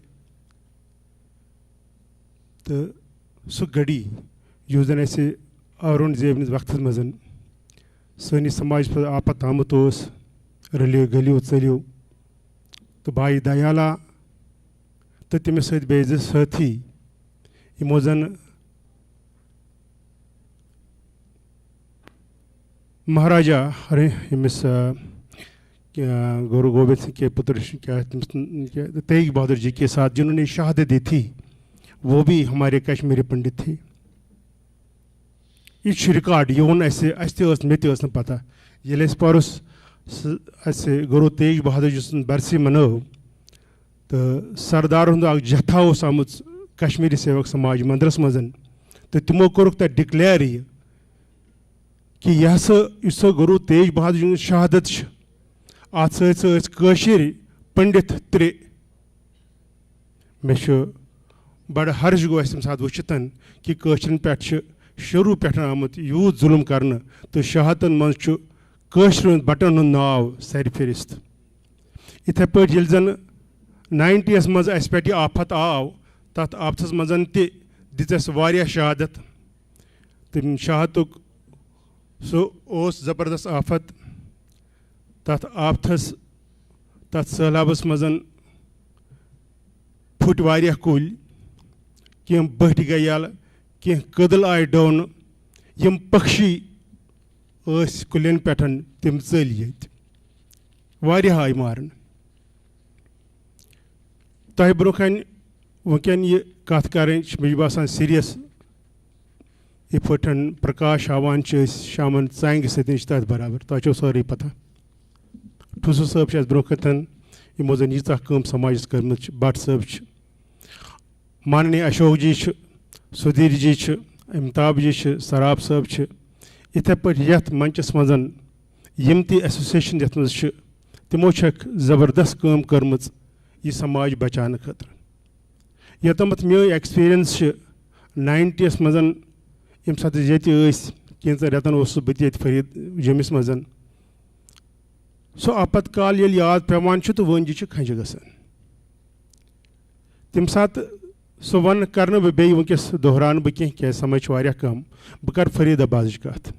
तो सह घड़ी युस जन औरंगजेब वक्त मजन सनिस समाज पर आपत आमुत रलियो गलियो चलियो, तो भाई दयाला तो तमिस सत साथी यमो जन महाराजा यमिस गुरु गोविंद सिंह के पुत्र तेग बहादुर जी के साथ जिन्होंने शहादत दी थी, वो भी हमारे कश्मीरी पंडित थे। ये रिकॉर्ड योन मे पता ये परस गुरु तेग बहादुर जी बरसी मनो, तो सरदार जत्था आमुत कश्मीरी सेवक समाज मंदिरस मजन, तो तमो कोरुक तक डिक्लेयर ये कि यह गुरु तेज बहादुर जी शहादत अत सशिर पंडित 3। मे बड़ हर्ष गो तम सात वुचितन कि कशरन पे शुरू पे आमुत यूत जुल्म कर, तो शहादतन मज कशर बटन हुंद नाव सर फिरिस्त इथे पे ये जन 90s मज अस पे आफत आव तथ आफतस मजन दिस वारिया शहादत तम शहादत सो ज़बरदस्त आफत तथ आफतस तथ सैलाबस मजन फुट वारिया कुल कह बट गई यल कह कदल आय डोन यम पक्षी कुलन पे तम चल ये वारिया आय मारन तह ब्रोखन वंकन ये कत कर मे बासान सीरियस इपन प्रकाश हावान शामन चांग सतन तथ बराबर तह सारे पता ठूसू साहब ब्रोखन यमो जन यीचा कम समाज कर्म भट्ट साहब माननीय अशोक जी सुधीर जी अमिताभ जी सराब साहब इथे पे यथ मंचस मजन यम ती एसोसिएशन यथ मज तिमो ज़बरदस्त कम कर्म यह समाज बचाने खतर योतमत मे एक्सपीरियंस 90s मजन यम सात कैंचन रेतन बह फरीद जमिस मजन सो आपत काल ये याद पेवान तो वन जी खंज गसान तम सात सो वन कर बे वंकस दोहरान बह क्या समझ वारिया कम बह कर फरीदाबाद कत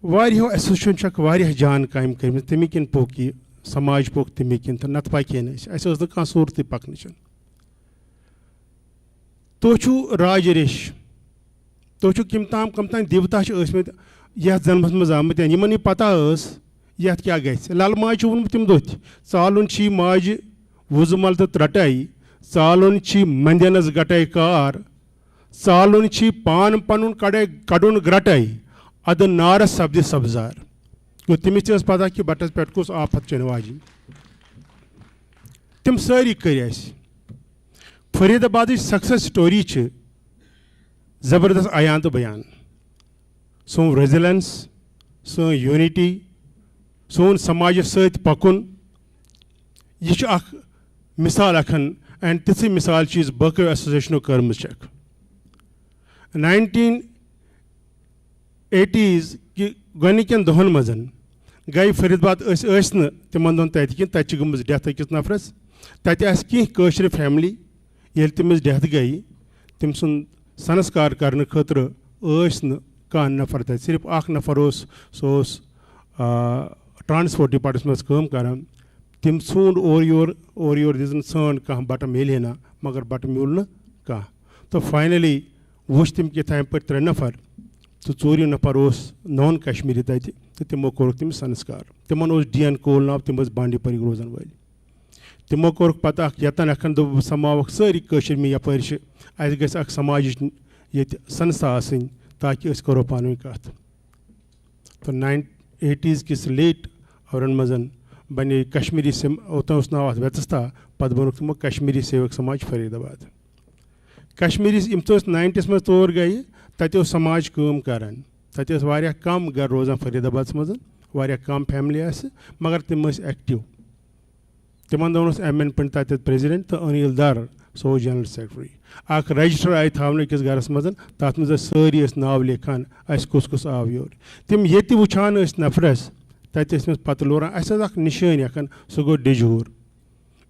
वारियो एसोसिएशन वारिया जान काम कर तमी किन पोक यह समाज पोक तमी किन तो नत पके ना सूरत पकन तुह राजरेश तुह कम ताम दिवता यथ जन्मस मज आमत यमन यह पता यथ क्या गस लल माज वोनमुत तम दो चालुन माज वुजमल तो त्रटाई चालुन मंदनस गटाई कार चालुन पान पन कड़ुन ग्रटाई अद नारस सब्द सब्जार गो तमिस पता कि बटस पे कुछ आफत चन वाजी तम सारी कर फरीदाबाद सक्सेस स्टोरी ज़बरदस्त आयान तो बयान सोन रेजिलेंस सोन यूनिटी सोन समाज सत पकुन यह मिसाल अखन एंड तिथि मिसाल चीज बको एसोसिएशन कर्म 1980s कि गनिकन दोहन मजन गई फरीदाबाद तिमन दोन तत गमज डेथ अकिस नफरस तत कशर फैमिली ये तमिस डेथ गई तम सुन संस्कार करने खतर कह नफर तक सिर्फ अख नफर सो ट्रांसपोर्ट डिपार्टमेंट काम कर तम ढूंढ और योर दिन सान कह बट मिले ना मगर बट मिल न कह तो फाइनली वुच तम कथ पे 3 नफर तो 4 नफर नॉन कश्मीरी तत तो तमो कोर तम संस्कार तिमन DN कोल नाव तम बांडीपोर रोजान वाल तमो कोर पता यतन अखन दो समावक सारी कशर में यपर अस ग समाज ये संस्था आसनी ताकि करो पान कत तो 80s किस लेट और मजन बने कश्मीरी ओतन नाव अत व्यवस्था पत बन तमो कश्मीरी सेवक समाज फरीदाबाद कश्मीरी यम 90s मज तौर गई तत समाज कम करान तत वारिया कम घर रोजान फरीदाबाद मज वारिया कम फैमिली मगर तम एक्टिव तिमन दोन MN पिंड तत प्रेसिडेंट तो अनिल दर सो जनरल सेक्रेटरी अख रजिस्टर आय थावन अकिस गरस मज तथ मज सारी नाव लेखान कुस आव योर तम ये वुचान नफरस तत पत लोरान अख निशान अखन सह गो डिजूर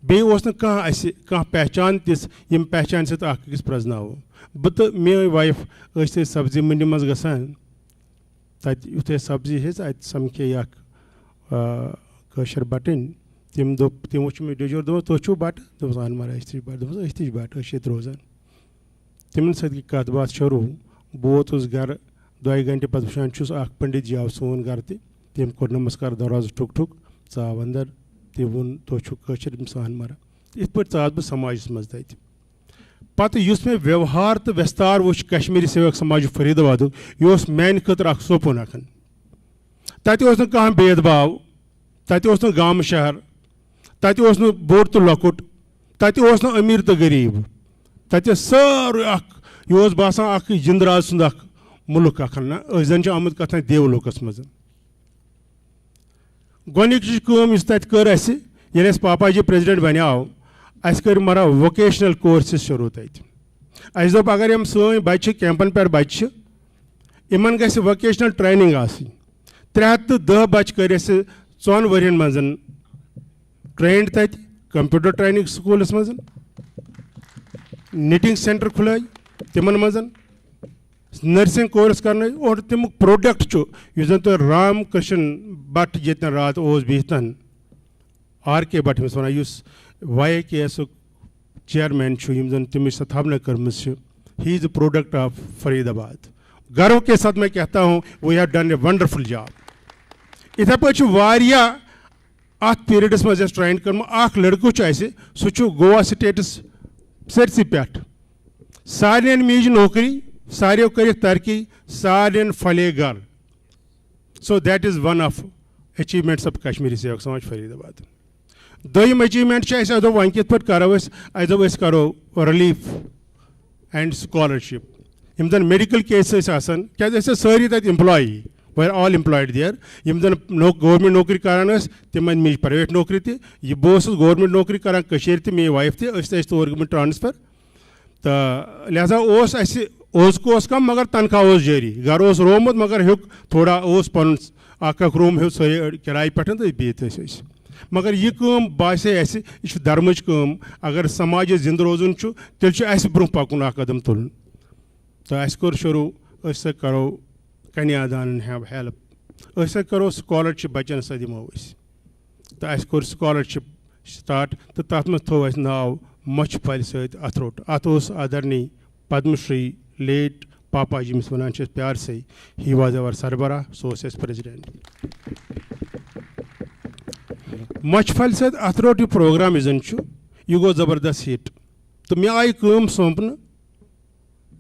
बे कह पहचान तिस यम पहचान सकिस प्रजनावो बह तो मे वाइफ सब्जी मंडी मज गसान तत युथे सब्जी हेज अत समखे कशर बटन तम तम वो मे डिजूर तुह छो बट दोन मारा बट बट ये रोजान तमन सत कत बात शुरू बह वोतुस घर 2 घंटे पे वुचान पंडित जी आव सोन घर तम कोर नमस्कार दरवाज ठुक ठुक चाव अंदर तम वो तुह सान मारा इत पे चास बह समाज मज तत पत मे व्यवहार तो विस्तार वो कश्मीरी सेवक समाज फरीदाबाद यह मान खतर सोपुन अखन तत कह भेदभाव तत गाम शहर तत बोड़ तो लकुट तत अमीर तो गरीब तत सारे यह बासान जिंदराज सुंद मुल्क अखन जन आमुत कथान देवलोकस मज गोनिक तत कर पापा जी प्रेसिडेंट बनियाव अस कर मरा वोकेशनल कोर्सेस शुरू तत अस दोप अगर यम सन बच्चे कैंपन पे बच्चे इमन गस वोकेशनल ट्रेनिंग आसनी 310 बच्चे कर 4 वरियन मज ट्रेंड तत कंप्यूटर ट्रेनिंग स्कूलस मज निटिंग सेंटर खुल तिमन मज नर्सिंग कोर्स कर और तमुक प्रोडक्ट जन तो राम कृष्ण भट्ट ये रात बिहतन RK Bhat one YKS chairman जन तम स्थापना कर्म he is the product of Faridabad. गर्व के साथ मैं कहता हूँ we have done a wonderful job. इथे पे अत पीरियडस मज ट्रेन कर्म लड़कों सह गोवा स्टेटस सरसी पे सारियन मीज नौकरी सारियों कर तरक्की सारियन फले घर। So that is one of achievements of Kashmiri सेवक समाज फरीदाबाद। दोम अचीवमेंट वन कित पे करो करो रिलीफ एंड स्कॉलरशिप यम जन मेडिकल केस क्या सारी तक employee were all employed there यम जन गवर्नमेंट नौकरी करान तिम मिज प्राइवेट नौकरी तह बहुत गवर्नमेंट नौकरी करान त मे वाइफ तौर गम ट्रांसफर तो लिहाजा ओस कम मगर तनख्वाह जारी घर रोमुत मगर हेक थोड़ा पुन रूम हेउ किराए पे तो बिहत मगर यह कम बासे यह धर्मच कम अगर समाज जिंद रोजन तेल ब्रोह पकुन कदम तुलन तो कोर शुरू करो कन्यादान हेल्प करो स्कॉलरशिप बचन सा दिमो तो कोर स्कॉलरशिप स्टार्ट तो तथ मज थो नाव मछ फल सत्रोट अत आदरणीय पद्मश्री लेट पापा जिम्स वन प्यार से ही वाज अवर सरबराह सो प्रेसिडेंट मचफल सत्रोट प्रोग्राम यह गो जबरदस्त हिट तो मे आई कम सौंपन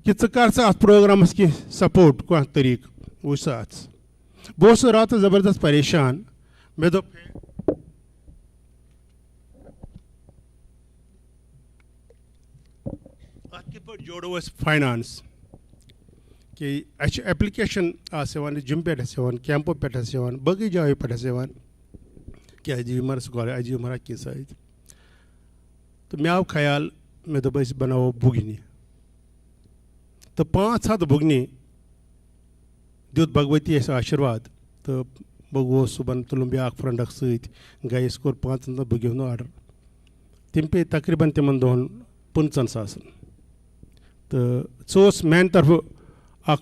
कि कर सा अत प्रोग्रामस की सपोर्ट कह तरीक वुच बस रात जबरदस्त परेशान मे दो जोड़ो फाइनांस कि एप्लिकेशन जिम पे कैंपो पे बगी जाओ पे कि अजीमर स्कॉलर अजीमर कि सत तो मे आव ख्याल मे दोप बनावो बुगनी तो 500 बुगनी दुत भगवती आशीर्वाद तो बह गोस सुबह तुलम ब्या फ्रेंड सत गए कोर 500 बुग्यों हूँ आर्डर तम पे तकरीबन तिमन दोहन 50,000 तो सोस मैन तरफ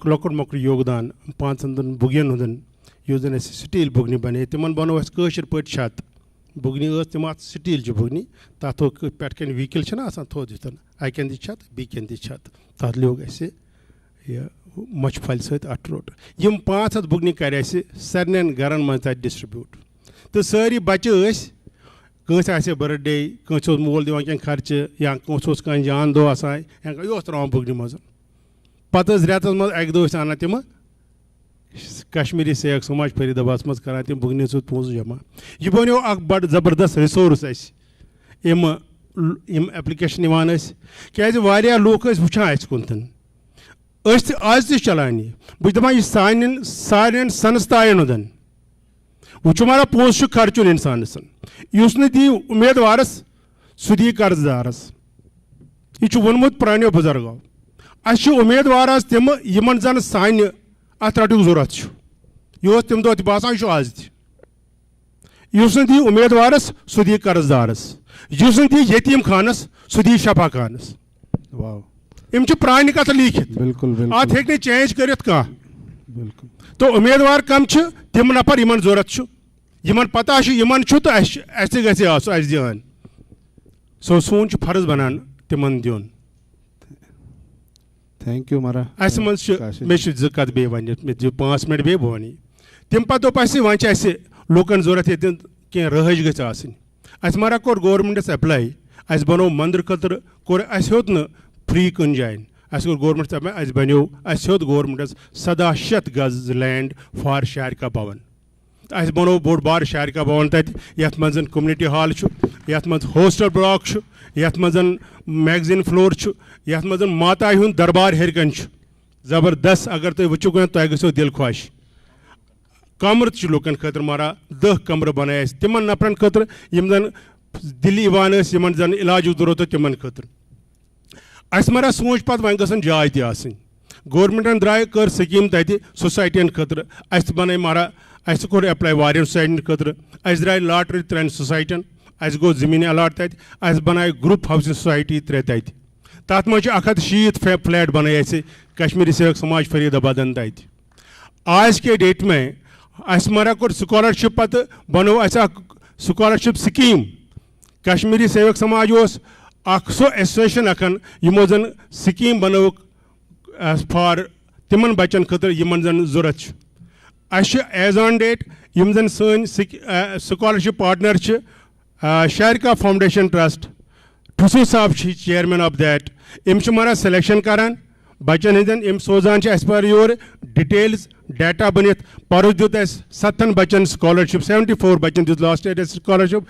लकुट मकुट योगदान 500 बुग्यन हुंदन युस जन स्टील बुगनी बने तिमन बनो कशर पे छत बुगनी तम स्टील बुगनी तथ पे व्हीकल थो दितन अकन छत बीकन छत तथ लोग यह मच फल सत रोट यम 500 बुगनी कर सारे गरन मज डिस्ट्रीब्यूट तो सारी बच्चे कंस बर्थडे कंस मोल दिवान क्या खर्च या कंस कह जान दो यह त्रावान बुगनी मज पे रेतस मज अक दह अना तम कश्मीरी सेवक समाज फरीदाबाद मज कर तम बुगनी पोज जमा यह बनो बड़ जबरदस्त रिसोर्स यम एप्लिकेशन क्या लूक वुचान कुन आज तलान बह दपान यह सारे संस्थान हूं वो मारा पोज खर्चुन इंसानस दी उम्मीदवारस सह दी कर्जदारस यह वोनमुत प्रानो बुजुर्गो अस उम्मीदवार तम यमन जन सान अत रटुक जरूरत यह तम दह बासान आज तुस दी उम्मीदवारस सह दी कर्जदारस युस दी यतीम खानस सह दी शफा खानस यम प्रान कथ लिखित अत हे चेंज कर तो उम्मीदवार कम तम नफर यमन जरूरत यमन पता यमन तो गस दिन सो सोन फर्ज बनान तिमन दिन थैंक यू मारा मे कत बे वन 5 मिनट बे बह तम पे दोप वन लूकन जरूरत ये कह रहाज गस मारा कोर गवर्नमेंटस एप्लाई बनो मंदिर खतर कोर होत न फ्री कुन जान गवर्नमेंट एप्लाई बनो होत गवर्नमेंटस 1700 गज लैंड फॉर शारिका भवन बनो बोड़ बार शारिका भवन तत यथ मज कम्युनिटी हॉल यथ मज हॉस्टल ब्लॉक यथ मज मैगजीन फ्लोर यथ मज माता हुंद दरबार हेरकन जबरदस्त अगर तुम वो तुम गो दिल खुश कमर लूकन खतर मारा 10 कमर बनाए तिमन नफरन खतर यम जन दिल्ली यमन जन इलाज जरूरत तिमन खतर मारा सोच पे वन गसन जाय तन गवर्नमेंटन द्राय कर स्कीम तत सोसाइटियन खतर अस बन मारा अस कोर एप्लाई वारियन सोसाइटियन खतर अस द्राय लॉटरी 3 सोसाइटियन अस गो जमीन अलाट तत अस बनाए ग्रुप हाउसिंग सोसाइटी 3 तत तथ मज 160 फ्लैट बनाए अस कश्मीरी सेवक समाज फरीदाबादन तत आज के डेट में अस मारा कोर स्कॉलरशिप पत बनो अस स्कॉलरशिप स्कीम कश्मीरी सेवक समाज सो एसोसिएशन अखन यमो जन स्कीम बनोक फॉर तिमन बच्चन खतर यमन जन जरूरत अस एज ऑन डेट यम जन सन scholarship partner Sharika foundation trust Thusu साहब चेयरमैन ऑफ दैट इम मारा सिलेक्शन करान बच्चन हंदन इम सोजान पर योर डिटेल्स डाटा बनित पर दुत 7 बच्चन स्कॉलरशिप 74 बच्चन दुत लास्ट ईयर स्कॉलरशिप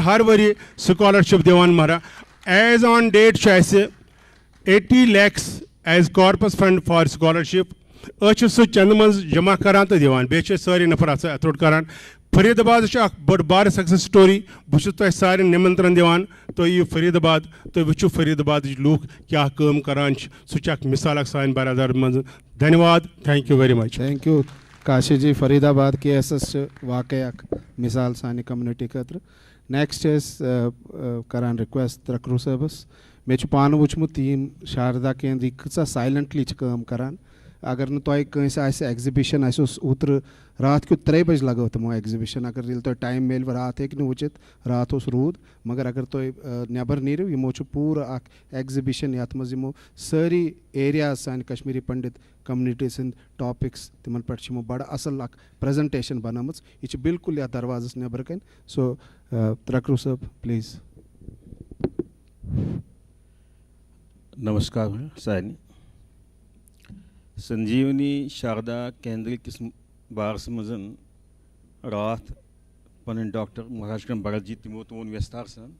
हर वरी स्कॉलरशिप दिवान मारा as on date 80 lakhs as corpus fund for scholarship सह चंद मज जमा करान तो दिवान बे सारे नफर अथोट करान फरीदाबाद बड़ बार सक्सेस स्टोरी बहुत सारे निमंत्रण दिवान तो यू फरीदाबाद तो वो फरीदाबाद लूख क्या काम करान सह मिसाल सान बरादर मज धन्यवाद thank you very much thank you Kashi ji Faridabad के एस वाकई मिसाल सानि कम्युनिटी खतर नेक्स्ट करान रिक्वेस्ट त्रकरू साहबस मे पान वुचमुत यम शारदा केंद्र कचा साइलेंटली काम करान अगर न तुम कंस एग्जिबिशन ओतर रात क्यों 3 बजे लगो तमो एग्जिबिशन अगर ये टाइम मिल रात हे वुचित रात रूद मगर अगर तुम नबर नीरू यमो पूरा एग्जिबिशन यथ मज यमो सारी एरियाज सान कश्मीरी पंडित कम्युनिटी सिंद टॉपिक्स तिमन पे बड़ असल प्रेजेंटेशन बनाम यह बिल्कुल या दरवाजस नबर कन सो त्रकरू साहब प्लीज। नमस्कार सानी संजीवनी शारदा केंद्र किस बारस मजन रात पन डॉक्टर महाराज भरत जी तमो तोन विस्तार सान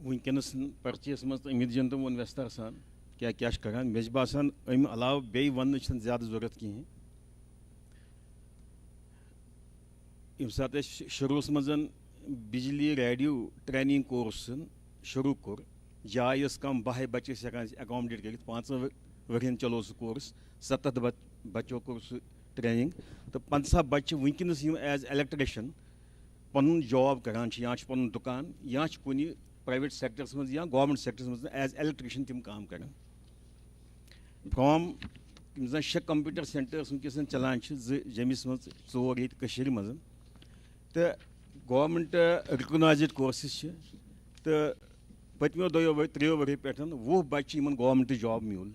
वनकस पर्चीस मज अमित जन तम वो विस्तार सान क्या क्या करान मे बासान अम अलाव बे वन ज्यादा जरूरत कहें यम सात शुरूस मज बिजली रेडियो ट्रेनिंग कोर्स शुरू कोर जाय कम 12 बच्चे एकोमोडेट कर 5 वरियन चलो सह कोर्स 7 बच्चों को ट्रेनिंग तो 50 बच्चे वनकस एज इलेक्ट्रिशियन पन जॉब करान या पन दुकान या कुन प्राइवेट सेक्टर्स मज या गवर्नमेंट सेक्टर्स मज एज इलेक्ट्रिशियन तम काम करान फ्रॉम 6 कंप्यूटर सेंटर्स वनकस चलान जमिस मज 4 ये मज तो गवर्नमेंट रिकग्नाइज्ड कोर्सेस तो पतमो 2-3 वरी पे 20 बच्चे इन गवर्नमेंट जॉब मूल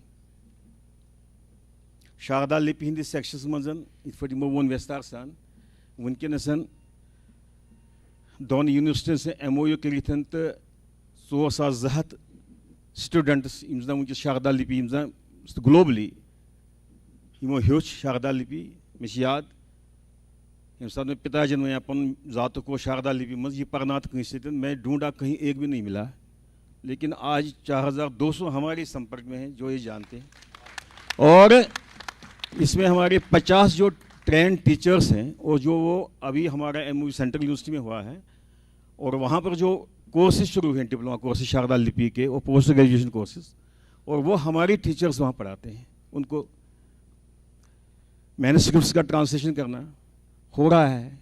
शारदा लिपि हंदिस सेक्शनस मज इत वो विस्तार सान वनकस 2 यूनिवर्सिटियन से MOU कर 4200 स्टूडेंट्स वनकस शारदा लिपि ग्लोबली यमो हेच शारदा लिपि मे याद यम सात में पिताजी ने पन ज़ात को शारदा लिपि मज ये पढ़ना कंस मैं ढूंढा कहीं एक भी नहीं मिला लेकिन आज 4200 हमारे संपर्क में हैं जो ये जानते हैं और इसमें हमारे 50 जो ट्रेंड टीचर्स हैं और जो वो अभी हमारा MOU सेंट्रल यूनिवर्सिटी में हुआ है और वहाँ पर जो कोर्सेज शुरू हैं डिप्लोमा कोर्सेज शारदा लिपि के और पोस्ट ग्रेजुएशन कोर्सेज और वो हमारे टीचर्स वहाँ पढ़ाते हैं उनको मैन्युस्क्रिप्ट्स का ट्रांसलेशन करना हो रहा है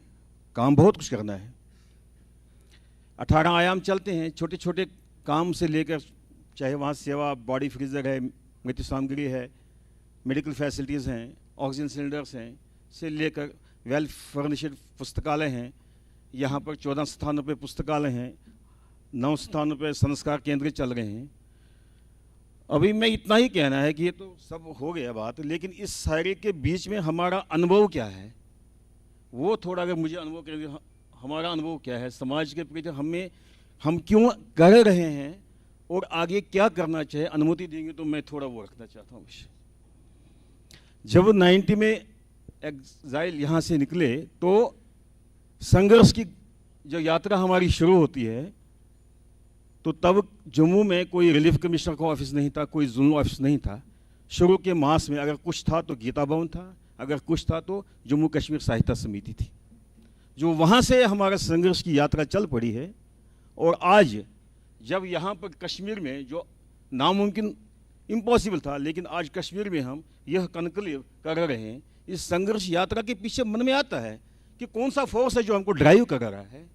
काम बहुत कुछ करना है 18 आयाम चलते हैं छोटे छोटे काम से लेकर चाहे वहाँ सेवा बॉडी फ्रीजर है मृत्यु सामग्री है मेडिकल फैसिलिटीज़ हैं ऑक्सीजन सिलेंडर्स हैं से लेकर वेल फर्निश्ड पुस्तकालय हैं यहाँ पर 14 स्थानों पे पुस्तकालय हैं 9 स्थानों पे संस्कार केंद्र चल रहे हैं। अभी मैं इतना ही कहना है कि ये तो सब हो गया बात लेकिन इस सारे के बीच में हमारा अनुभव क्या है वो थोड़ा अगर मुझे अनुभव कर हमारा अनुभव क्या है समाज के प्रति हम क्यों कर रहे हैं और आगे क्या करना चाहिए अनुमति देंगे तो मैं थोड़ा वो रखना चाहता हूँ। जब 90 में एग्जाइल यहाँ से निकले तो संघर्ष की जो यात्रा हमारी शुरू होती है तो तब जम्मू में कोई रिलीफ कमिश्नर का ऑफिस नहीं था, कोई जोनल ऑफिस नहीं था। शुरू के मास में अगर कुछ था तो गीता भवन था, अगर कुछ था तो जम्मू कश्मीर सहायता समिति थी, जो वहाँ से हमारा संघर्ष की यात्रा चल पड़ी है। और आज जब यहाँ पर कश्मीर में जो नामुमकिन इम्पॉसिबल था, लेकिन आज कश्मीर में हम यह कनक्लेव कर रहे हैं, इस संघर्ष यात्रा के पीछे मन में आता है कि कौन सा फोर्स है जो हमको ड्राइव कर रहा है।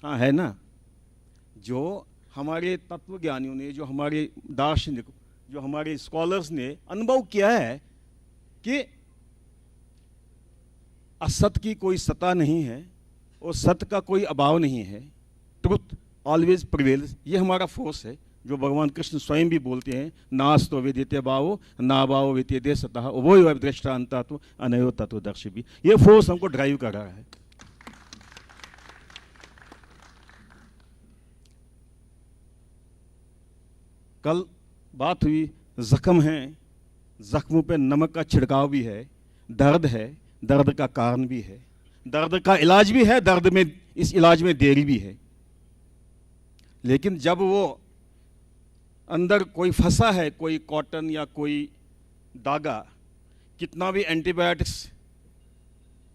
हाँ, है ना, जो हमारे तत्वज्ञानियों ने, जो हमारे दार्शनिक, जो हमारे स्कॉलर्स ने अनुभव किया है कि असत की कोई सत्ता नहीं है और सत्य का कोई अभाव नहीं है, ट्रुथ ऑलवेज प्रिवेल्स। ये हमारा फोर्स है जो भगवान कृष्ण स्वयं भी बोलते हैं, नास्तो वेदिते भावो ना भावो वेदिते सतः उभयो दृष्टांता तो अनयो तत्वदर्शी भी। ये फोर्स हमको ड्राइव कर रहा है। कल बात हुई, जख्म हैं, जख्मों पे नमक का छिड़काव भी है, दर्द है, दर्द का कारण भी है, दर्द का इलाज भी है, दर्द में इस इलाज में देरी भी है। लेकिन जब वो अंदर कोई फंसा है, कोई कॉटन या कोई धागा, कितना भी एंटीबायोटिक्स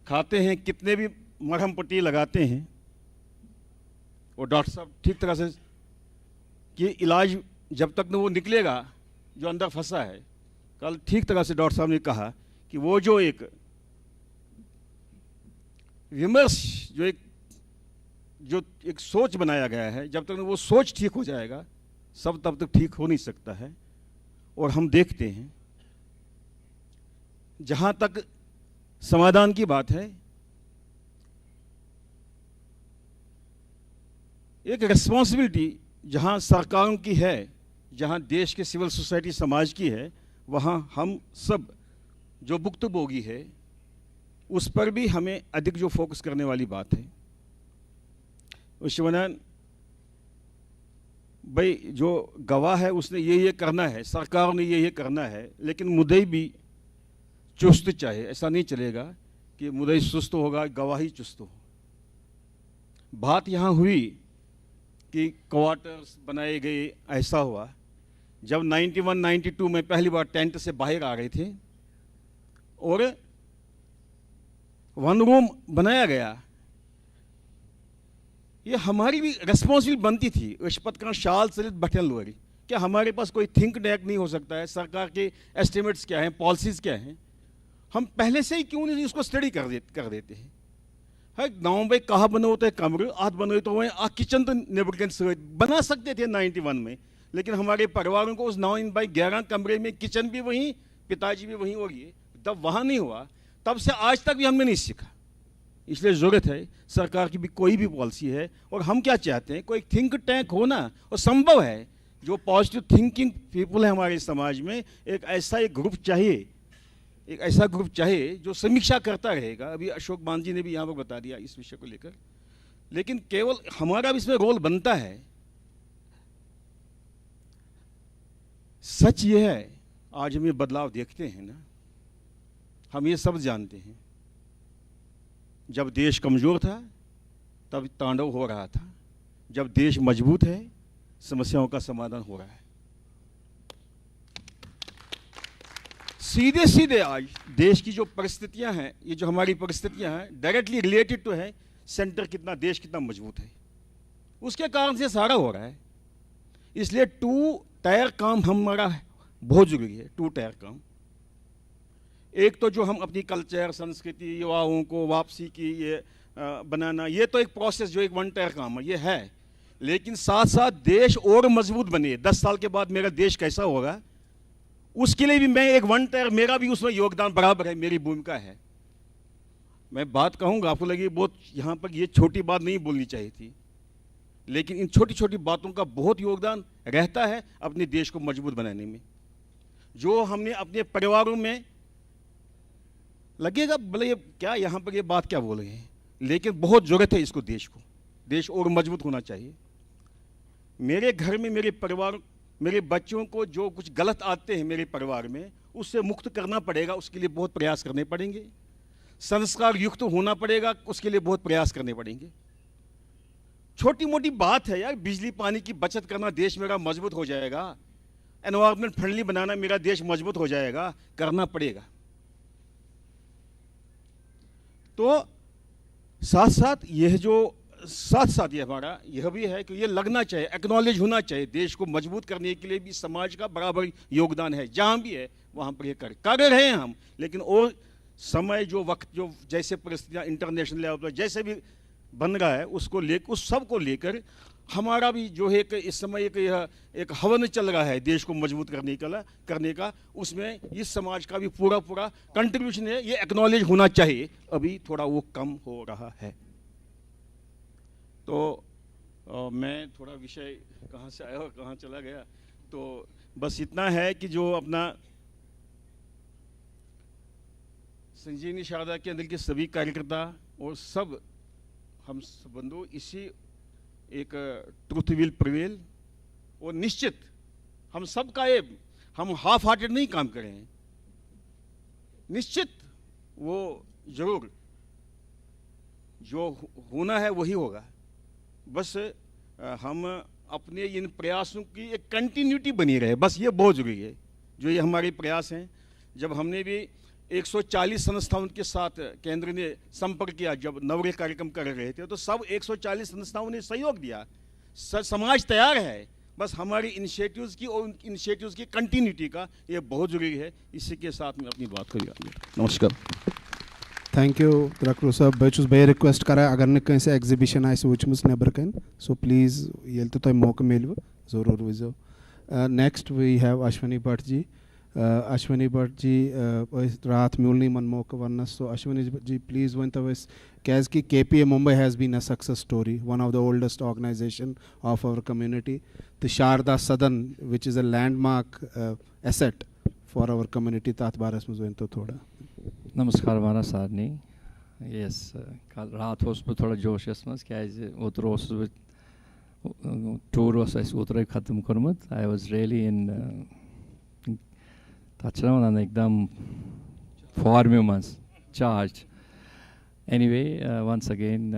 खाते हैं, कितने भी मरहम पट्टी लगाते हैं, और डॉक्टर साहब ठीक तरह से कि इलाज जब तक न वो निकलेगा जो अंदर फंसा है। कल ठीक तरह से डॉक्टर साहब ने कहा कि वो जो एक विमर्श, जो एक सोच बनाया गया है, जब तक वो सोच ठीक हो जाएगा सब तब तक ठीक हो नहीं सकता है। और हम देखते हैं जहाँ तक समाधान की बात है, एक रिस्पॉन्सिबिलिटी जहाँ सरकारों की है, जहाँ देश के सिविल सोसाइटी समाज की है, वहाँ हम सब जो भुक्तभोगी है उस पर भी हमें अधिक जो फोकस करने वाली बात है। शिवनारायण भाई जो गवाह है उसने ये करना है, सरकार ने ये करना है, लेकिन मुद्दई भी चुस्त चाहिए। ऐसा नहीं चलेगा कि मुद्दई सुस्त होगा, गवाही चुस्त हो। बात यहाँ हुई कि क्वार्टर्स बनाए गए, ऐसा हुआ जब 91-92 में पहली बार टेंट से बाहर आ रहे थे और वन रूम बनाया गया, ये हमारी भी रिस्पॉन्सिबिलिटी बनती थी। रिश्वत का शाल सलित बटन लोरी, क्या हमारे पास कोई थिंक टैंक नहीं हो सकता है? सरकार के एस्टिमेट्स क्या हैं, पॉलिसीज़ क्या हैं, हम पहले से ही क्यों नहीं इसको स्टडी कर देते हैं? है गाँव में कहाँ बने होते हैं कमरे, आध बने तो वहीं किचन तो नेबरगन से बना सकते थे 91 में, लेकिन हमारे परिवारों को उस 9x11 कमरे में किचन भी वहीं, पिताजी भी वहीं, और ये तब वहाँ नहीं हुआ, तब से आज तक भी हमने नहीं सीखा। इसलिए ज़रूरत है सरकार की भी कोई भी पॉलिसी है, और हम क्या चाहते हैं, कोई थिंक टैंक होना, और संभव है जो पॉजिटिव थिंकिंग पीपल है हमारे समाज में, एक ऐसा एक ग्रुप चाहिए, एक ऐसा ग्रुप चाहिए जो समीक्षा करता रहेगा। अभी अशोक मान जी ने भी यहाँ पर बता दिया इस विषय को लेकर, लेकिन केवल हमारा भी इसमें रोल बनता है। सच ये है, आज हम ये बदलाव देखते हैं ना, हम ये सब जानते हैं, जब देश कमज़ोर था तब तांडव हो रहा था, जब देश मजबूत है समस्याओं का समाधान हो रहा है। सीधे सीधे आज देश की जो परिस्थितियां हैं, ये जो हमारी परिस्थितियां हैं, डायरेक्टली रिलेटेड तो है सेंटर कितना, देश कितना मजबूत है, उसके कारण से सारा हो रहा है। इसलिए 2 टायर काम हमारा बहुत ज़रूरी है। 2 टायर काम, एक तो जो हम अपनी कल्चर, संस्कृति, युवाओं को वापसी की ये बनाना, ये तो एक प्रोसेस जो एक 1 टायर काम है, ये है। लेकिन साथ साथ देश और मजबूत बने, 10 साल के बाद मेरा देश कैसा होगा, उसके लिए भी मैं एक 1 टायर, मेरा भी उसमें योगदान बराबर है, मेरी भूमिका है। मैं बात कहूँगा, आपको लगी बहुत यहाँ पर ये छोटी बात नहीं बोलनी चाहिए थी, लेकिन इन छोटी छोटी बातों का बहुत योगदान रहता है अपने देश को मजबूत बनाने में। जो हमने अपने परिवारों में, लगेगा भले ये क्या यहाँ पर ये बात क्या बोल रहे हैं, लेकिन बहुत ज़रूरत है इसको, देश को, देश और मजबूत होना चाहिए। मेरे घर में, मेरे परिवार, मेरे बच्चों को जो कुछ गलत आते हैं मेरे परिवार में, उससे मुक्त करना पड़ेगा, उसके लिए बहुत प्रयास करने पड़ेंगे। संस्कार युक्त होना पड़ेगा, उसके लिए बहुत प्रयास करने पड़ेंगे। छोटी मोटी बात है यार, बिजली पानी की बचत करना देश मेरा मजबूत हो जाएगा, एनवायरमेंट फ्रेंडली बनाना मेरा देश मजबूत हो जाएगा, करना पड़ेगा। तो साथ साथ ये हमारा यह भी है कि ये लगना चाहिए, एक्नॉलेज होना चाहिए, देश को मजबूत करने के लिए भी समाज का बराबर योगदान है, जहाँ भी है वहाँ पर ये कर रहे हैं हम। लेकिन और समय जो वक्त जो जैसे परिस्थितियाँ इंटरनेशनल लेवल पर जैसे भी बन रहा है उसको लेकर, उस सब को लेकर हमारा भी जो है कि इस समय एक हवन चल रहा है देश को मजबूत करने का, उसमें इस समाज का भी पूरा कंट्रीब्यूशन है, ये एक्नॉलेज होना चाहिए। अभी थोड़ा वो कम हो रहा है। तो मैं थोड़ा विषय कहाँ से आया और कहाँ चला गया, तो बस इतना है कि जो अपना संजीवनी शारदा के अंदर के सभी कार्यकर्ता और सब हम बंधु इसी एक ट्रुथ विल प्रिवेल, और निश्चित हम सबका ये, हम हाफ हार्टेड नहीं काम कर रहे हैं, निश्चित वो जरूर जो होना है वही होगा। बस हम अपने इन प्रयासों की एक कंटिन्यूटी बनी रहे, बस ये बहुत जरूरी है। जो ये हमारे प्रयास हैं, जब हमने भी 140 संस्थाओं के साथ केंद्र ने संपर्क किया, जब नवरे कार्यक्रम कर रहे थे, तो सब 140 संस्थाओं ने सहयोग दिया। समाज तैयार है, बस हमारी इनिशिएटिव्स की और इनिशिएटिव्स की कंटिन्यूटी का ये बहुत जरूरी है। इसी के साथ मैं अपनी बात को नमस्कार। थैंक यू डॉक्टर साहब। बे रिक्वेस्ट करा अगर न कंसे एग्जिबिशन आसि वुचमस नेबर कन, सो प्लीज ये तो मौका मिल जरूर वजो। Next we have Ashwini Bhatt ji. Ashwini Bhatt ji रात मिलनी मन मौका वन, सो अश्विनी जी प्लीज वन तो कैज की KPA Mumbai has been a success story, one of the oldest organization of our community. The Sharda Sadan, which is a landmark asset for our community, तात बारस में जो तो थोड़ा। नमस्कार वाला सारनी। Yes, कल रात होस पर थोड़ा जोश इसमें क्या है उतर होस में टूर होस ऐसे उतरे ख़त्म करमत। I was really in ताचना ना एकदम फॉर्म में charged. Anyway, once again,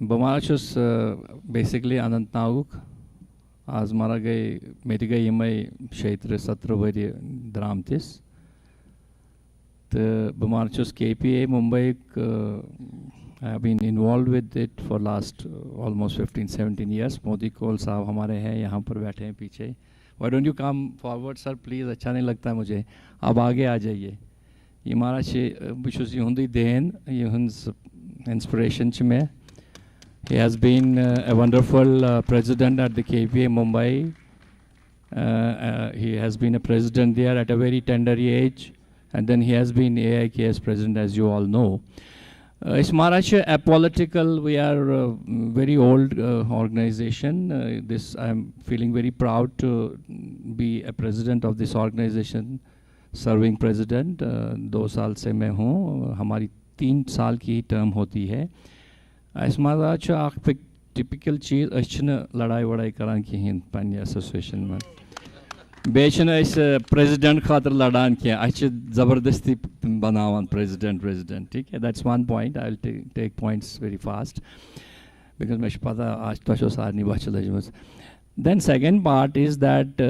बमाशुस basically Anantnag आज मारा गए मेरी गई यमई क्षेत्र 17 वरी द्रामतिस तो बमाशुस KPA Mumbai I have been involved with it for last almost 15-17 years. Modi कोल साहब हमारे हैं यहाँ पर बैठे हैं पीछे। Why don't you come forward, sir, please? अच्छा नहीं लगता मुझे, आप आगे आ जाइए। ये हमारा बिशुस युंदी देन युंस inspiration च में। He has been a wonderful president at the KPA Mumbai. He has been a president there at a very tender age, and then he has been AIKS president, as you all know. It's Maharashtra apolitical. We are a very old organization. This I'm feeling very proud to be a president of this organization, serving president. 2 साल से मैं हूँ, हमारी 3 साल की टर्म होती है। इस Maharashtra आख टिपिकल चीज़ अच्छे लड़ाई वड़ाई करान की हिंद पानी एसोसिएशन में बेचन प्रेसिडेंट खातर लड़ान किया अच्छे ज़बरदस्ती बनावान प्रेसिडेंट ठीक है। That's one point. I will take points very fast because मैं पता आज तो सारनी बच लजमस। Then second part is that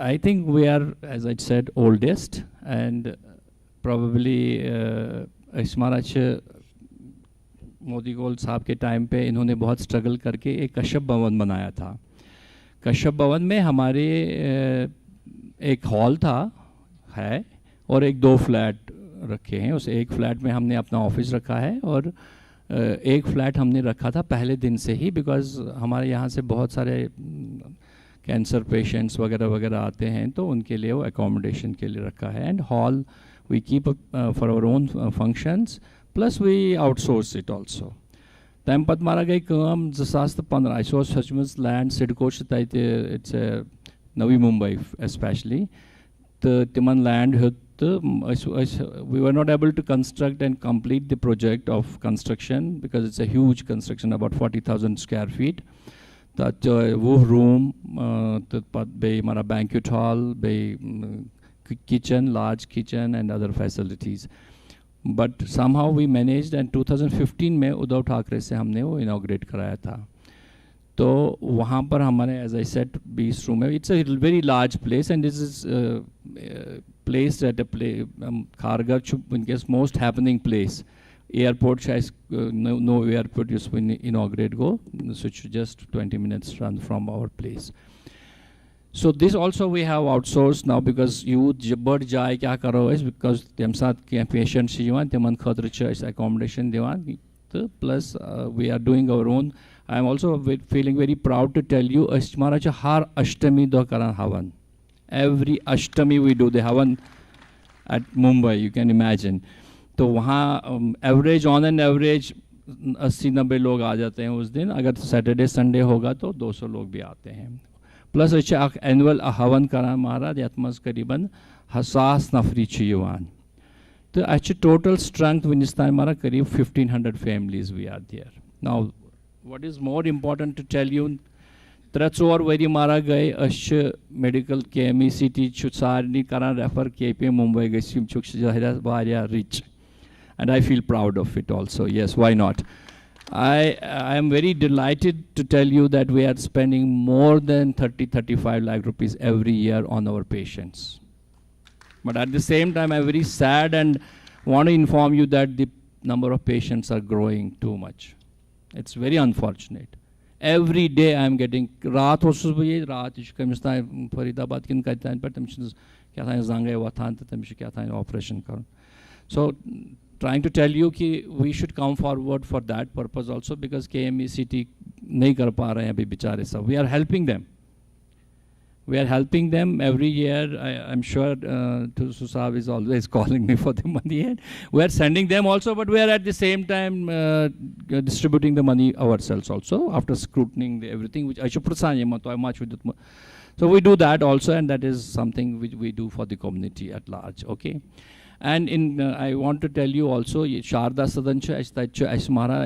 I think we are, as I said, oldest and probably इस Maharashtra मोदी गोल साहब के टाइम पे इन्होंने बहुत स्ट्रगल करके एक कश्यप भवन बनाया था। कश्यप भवन में हमारे एक हॉल था है और एक 2 फ्लैट रखे हैं। उस एक फ्लैट में हमने अपना ऑफिस रखा है और एक फ्लैट हमने रखा था पहले दिन से ही, बिकॉज हमारे यहाँ से बहुत सारे कैंसर पेशेंट्स वगैरह वगैरह आते हैं तो उनके लिए वो एकोमोडेशन के लिए रखा है। And hall we keep for our own functions plus we outsource it also. तम पत मारा गई कम 2015 अस सचमच land CIDCO it's Navi Mumbai specially तो तिमन लैंड हेत we were not able to construct and complete the project of construction because it's a huge construction, about 40,000 square feet. That वो room तो बे हमारा banquet hall, बे kitchen, large kitchen and other facilities. But somehow we managed and 2015 में उद्धव ठाकरे से हमने वो इनाग्रेट कराया था. तो वहाँ पर हमारे एज आई सेड 20 रूम है. It's a very large place and this is placed at a Kharghar is most happening place. Airport no airport used to inaugurate go, so it's just 20 minutes run from our place. So this also we have outsourced now because you bird jai kya karo is because them sat patients jiwan teman khatra church accommodation diwan plus we are doing our own. I am also feeling very proud to tell you ashmara cha har ashtami do karan havan. Every Ashtami we do the Havan at Mumbai, you can imagine. तो वहाँ एवरेज ऑन एन एवरेज 80-90 लोग आ जाते हैं उस दिन. अगर सैटरडे संडे होगा तो 200 लोग भी आते हैं. प्लस अच्छा एनुअल हवन करा हमारा यत्मस करीबन 1000 नफरी छियवान. तो अच्छा टोटल स्ट्रेंथ वनिस्तान हमारा करीब 1500 families we are there. Now what is more important to tell you, 3-4 worry मारा गए अश मेडिकल KMECT सारे करान रेफर KP मुंबई गई चुक वारिया rich and I feel proud of it also. Yes, why not? I am very delighted to tell you that we are spending more than 30-35 lakh rupees every year on our patients. But at the same time, I'm very sad and want to inform you that the number of patients are growing too much. It's very unfortunate. Every day I'm getting रात होसुस बये रात इश कमिस्ता फरीदाबाद किन कहते हैं पर तमिश क्या था ज़ांगे वाथान तो तमिश क्या था ऑपरेशन करूँ. So trying to tell you कि we should come forward for that purpose also because KMECT नहीं कर पा रहे हैं अभी बेचारे सब. We are helping them. We are helping them every year. I'm sure Susab is always calling me for the money. And we are sending them also, but we are at the same time distributing the money ourselves also after scrutinizing everything. Which I should put much with it. So we do that also, and that is something which we do for the community at large. Okay. And in I want to tell you also, Sharda Sadan Ashmara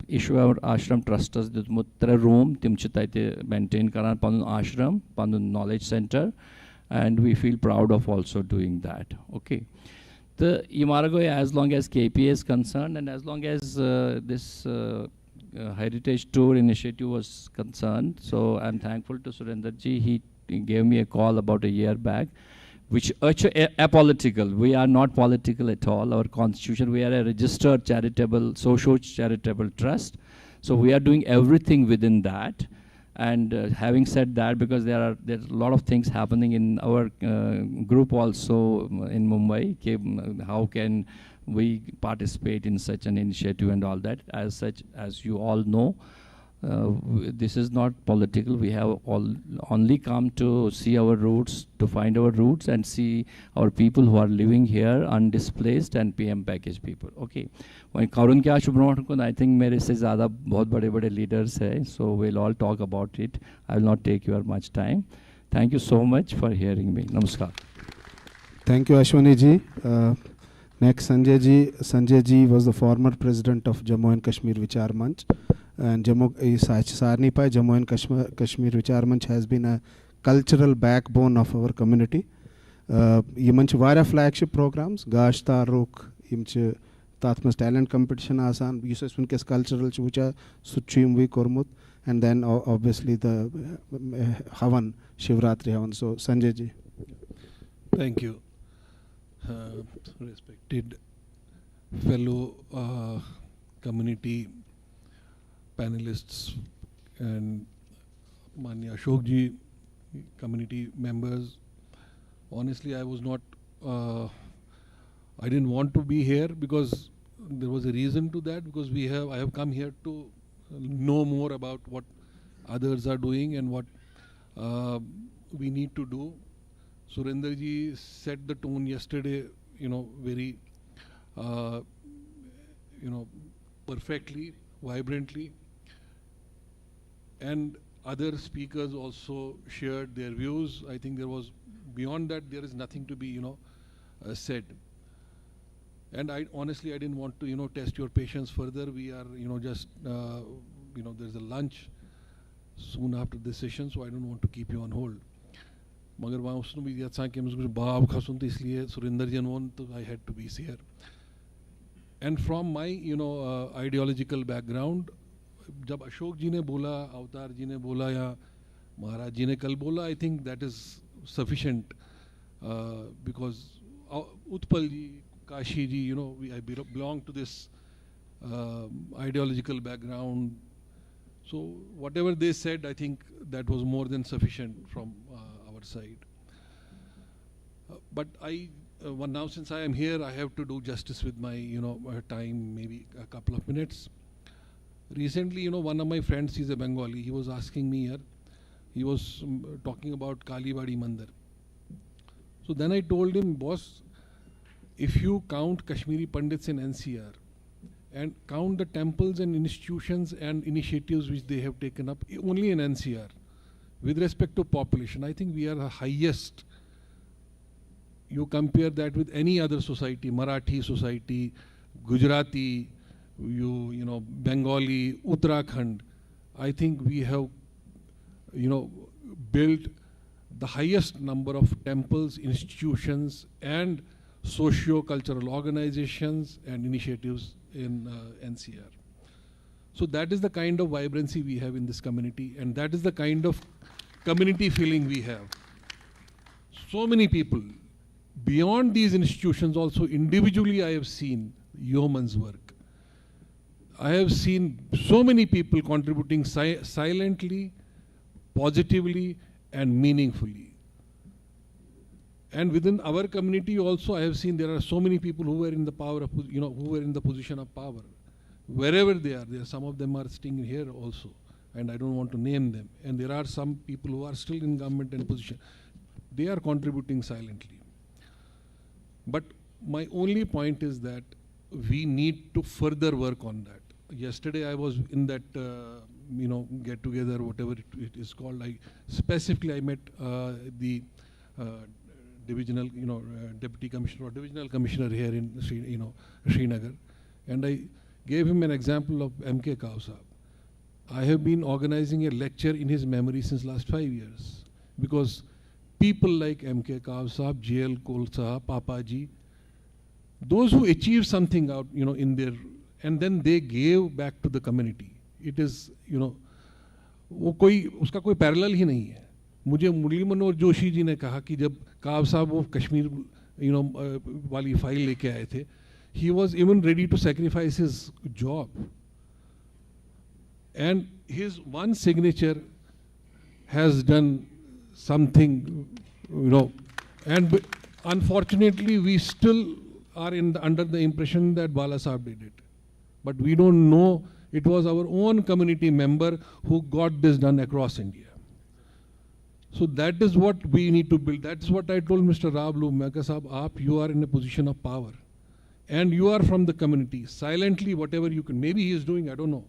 Ishwar Ashram Trustas Mutra room, Timchitaite maintain Karan Panun Ashram, Panun Knowledge Center, and we feel proud of also doing that. Okay. The Imarago, as long as KPA is concerned, and as long as this Heritage Tour initiative was concerned, so I'm thankful to Surendraji. He gave me a call about a year back, which apolitical. We are not political at all. Our constitution, we are a registered charitable, social charitable trust. So we are doing everything within that. And having said that, because there's a lot of things happening in our group also in Mumbai, how can we participate in such an initiative and all that? As such, as you all know, this is not political. We have only come to see our roots, to find our roots and see our people who are living here, undisplaced and PM package people. Okay. When Karun kya Subramanian, I think मेरे से ज़्यादा बहुत बड़े leaders हैं. So we'll all talk about it. I will not take your much time. Thank you so much for hearing me. Namaskar. Thank you, Ashwani ji. Next, Sanjay ji. Sanjay ji was the former president of Jammu and Kashmir Vichar Manch. And Jammu and Kashmir Vichar Manch has been a cultural backbone of our community. Yimanch vara flagship programs, Gash Taruk, Yimch Tatmas talent competition asan, Yusuf Unkes cultural chucha, Suchim we Kormut, and then obviously the Havan, Shivratri Havan. So Sanjay ji. Thank you. Respected fellow community panelists and Manya Ashok ji, community members. Honestly, I was not, I didn't want to be here because there was a reason to that, because I have come here to know more about what others are doing and what we need to do. Surendra ji set the tone yesterday, very, perfectly, vibrantly. And other speakers also shared their views. I think there was, beyond that, there is nothing to be, said. And honestly, I didn't want to, test your patience further. We are, just, there's a lunch soon after this session, so I don't want to keep you on hold. मगर वहाँ उसने भी अच्छा कि मुझे बाप खासुन तो इसलिए सुरेंद्र जी ने तो I had to be here. And from my ideological background, जब अशोक जी ने बोला, अवतार जी ने बोला या महाराज जी ने कल बोला, I think that is sufficient because Utpal ji, Kashi ji, I belong to this ideological background. So whatever they said, I think that was more than sufficient from our side. But now since I am here, I have to do justice with my time, maybe a couple of minutes. Recently, one of my friends, he's a Bengali, he was asking me here, he was talking about Kalibadi Mandir. So then I told him, boss, if you count Kashmiri Pandits in NCR and count the temples and institutions and initiatives which they have taken up only in NCR, with respect to population, I think we are the highest. You compare that with any other society, Marathi society, Gujarati, Bengali, Uttarakhand. I think we have, built the highest number of temples, institutions, and socio-cultural organizations and initiatives in NCR. So that is the kind of vibrancy we have in this community, and that is the kind of community feeling we have. So many people, beyond these institutions also, individually I have seen yeoman's work. I have seen so many people contributing silently, positively, and meaningfully. And within our community also, I have seen there are so many people who were in the power of, who were in the position of power. Wherever they are, some of them are sitting here also, and I don't want to name them. And there are some people who are still in government and position. They are contributing silently. But my only point is that we need to further work on that. Yesterday I was in that, get together, whatever it is called. Specifically I met the divisional, deputy commissioner or divisional commissioner here in Srinagar, and I gave him an example of M.K. Kaur Sahab. I have been organizing a lecture in his memory since last 5 years, because people like M.K. Kaur Sahab, J.L. Kol Sahab, Papa Ji, those who achieve something out, in their, and then they gave back to the community. It is, वो कोई उसका कोई पैरेलल ही नहीं है. मुझे मुरली मनोहर जोशी जी ने कहा कि जब काव साहब वो कश्मीर वाली फाइल लेके आए थे, he was even ready to sacrifice his job. And his one signature has done something, and unfortunately we still are under the impression that Bala Sahab did it. But we don't know it was our own community member who got this done across India. So that is what we need to build. That's what I told Mr. Rablu, Meka Sahab, you are in a position of power. And you are from the community. Silently, whatever you can, maybe he is doing, I don't know.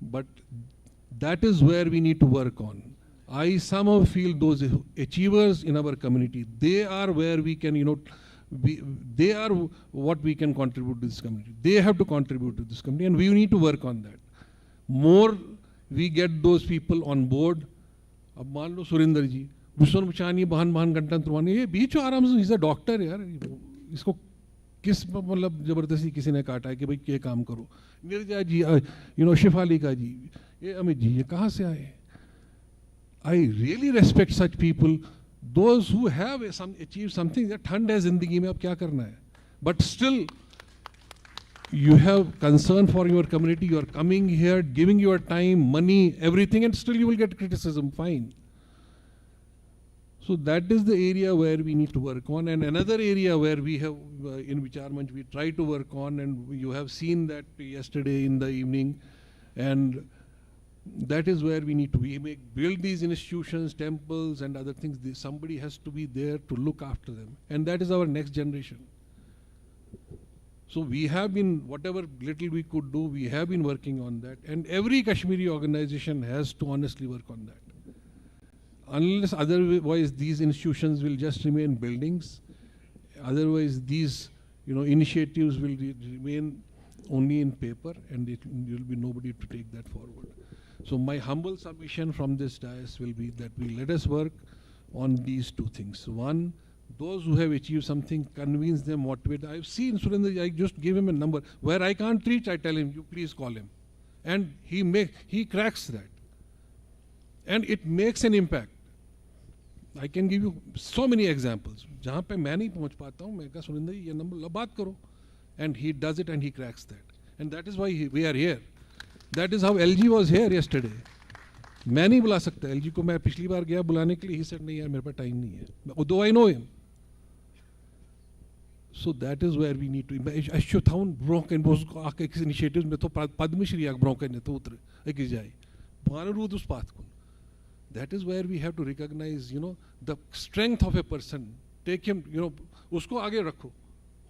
But that is where we need to work on. I somehow feel those achievers in our community, they are where we can, they are what we can contribute to this community. They have to contribute to this community, and we need to work on that. More we get those people on board. अब मान लो सुरेंद्र जी, विश्वन मुचानी, बहन गणतंत्र वानी, ये बीच आराम से, इज अ डॉक्टर यार, इसको किस मतलब जबरदस्ती किसी ने काटा है कि भाई ये काम करो. नीरजा जी, शिफालिका जी, ये अमित जी, ये कहाँ से आए? I really respect such people, those who have achieved something. that ठंड है जिंदगी में, अब क्या करना है? But still, you have concern for your community, you are coming here, giving your time, money, everything, and still you will get criticism, fine. So that is the area where we need to work on. And another area where we have, in Vichar Manch, we try to work on, and you have seen that yesterday in the evening, and that is where we need to build these institutions, temples, and other things. Somebody has to be there to look after them. And that is our next generation. So we have been, whatever little we could do, we have been working on that. And every Kashmiri organization has to honestly work on that. Unless otherwise these institutions will just remain buildings. Otherwise these initiatives will remain only in paper, and there will be nobody to take that forward. So my humble submission from this dais will be that let us work on these two things. One, Those who have achieved something, convince them, motivate. I've seen Surendra, I just gave him a number. Where I can't reach, I tell him, you please call him. And he cracks that. And it makes an impact. I can give you so many examples. जहाँ पे मैं नहीं पहुँच पाता हूँ, मैं कहा सुरेंद्र ये नंबर बात करो. And he does it and he cracks that. And that is why we are here. That is how LG was here yesterday. मैं नहीं बुला सकता LG को. मैं पिछली बार गया बुलाने के लिए, he said नहीं यार मेरे पास टाइम नहीं है. Although I know him. So that is where we need to. Aš jau thaun bronkan bus ak initiatives में तो Padmashri ak bronkan ne to उतर एक जाए. बाहर रूद उस पाथ को. That is where we have to recognize, the strength of a person. Take him, उसको आगे रखो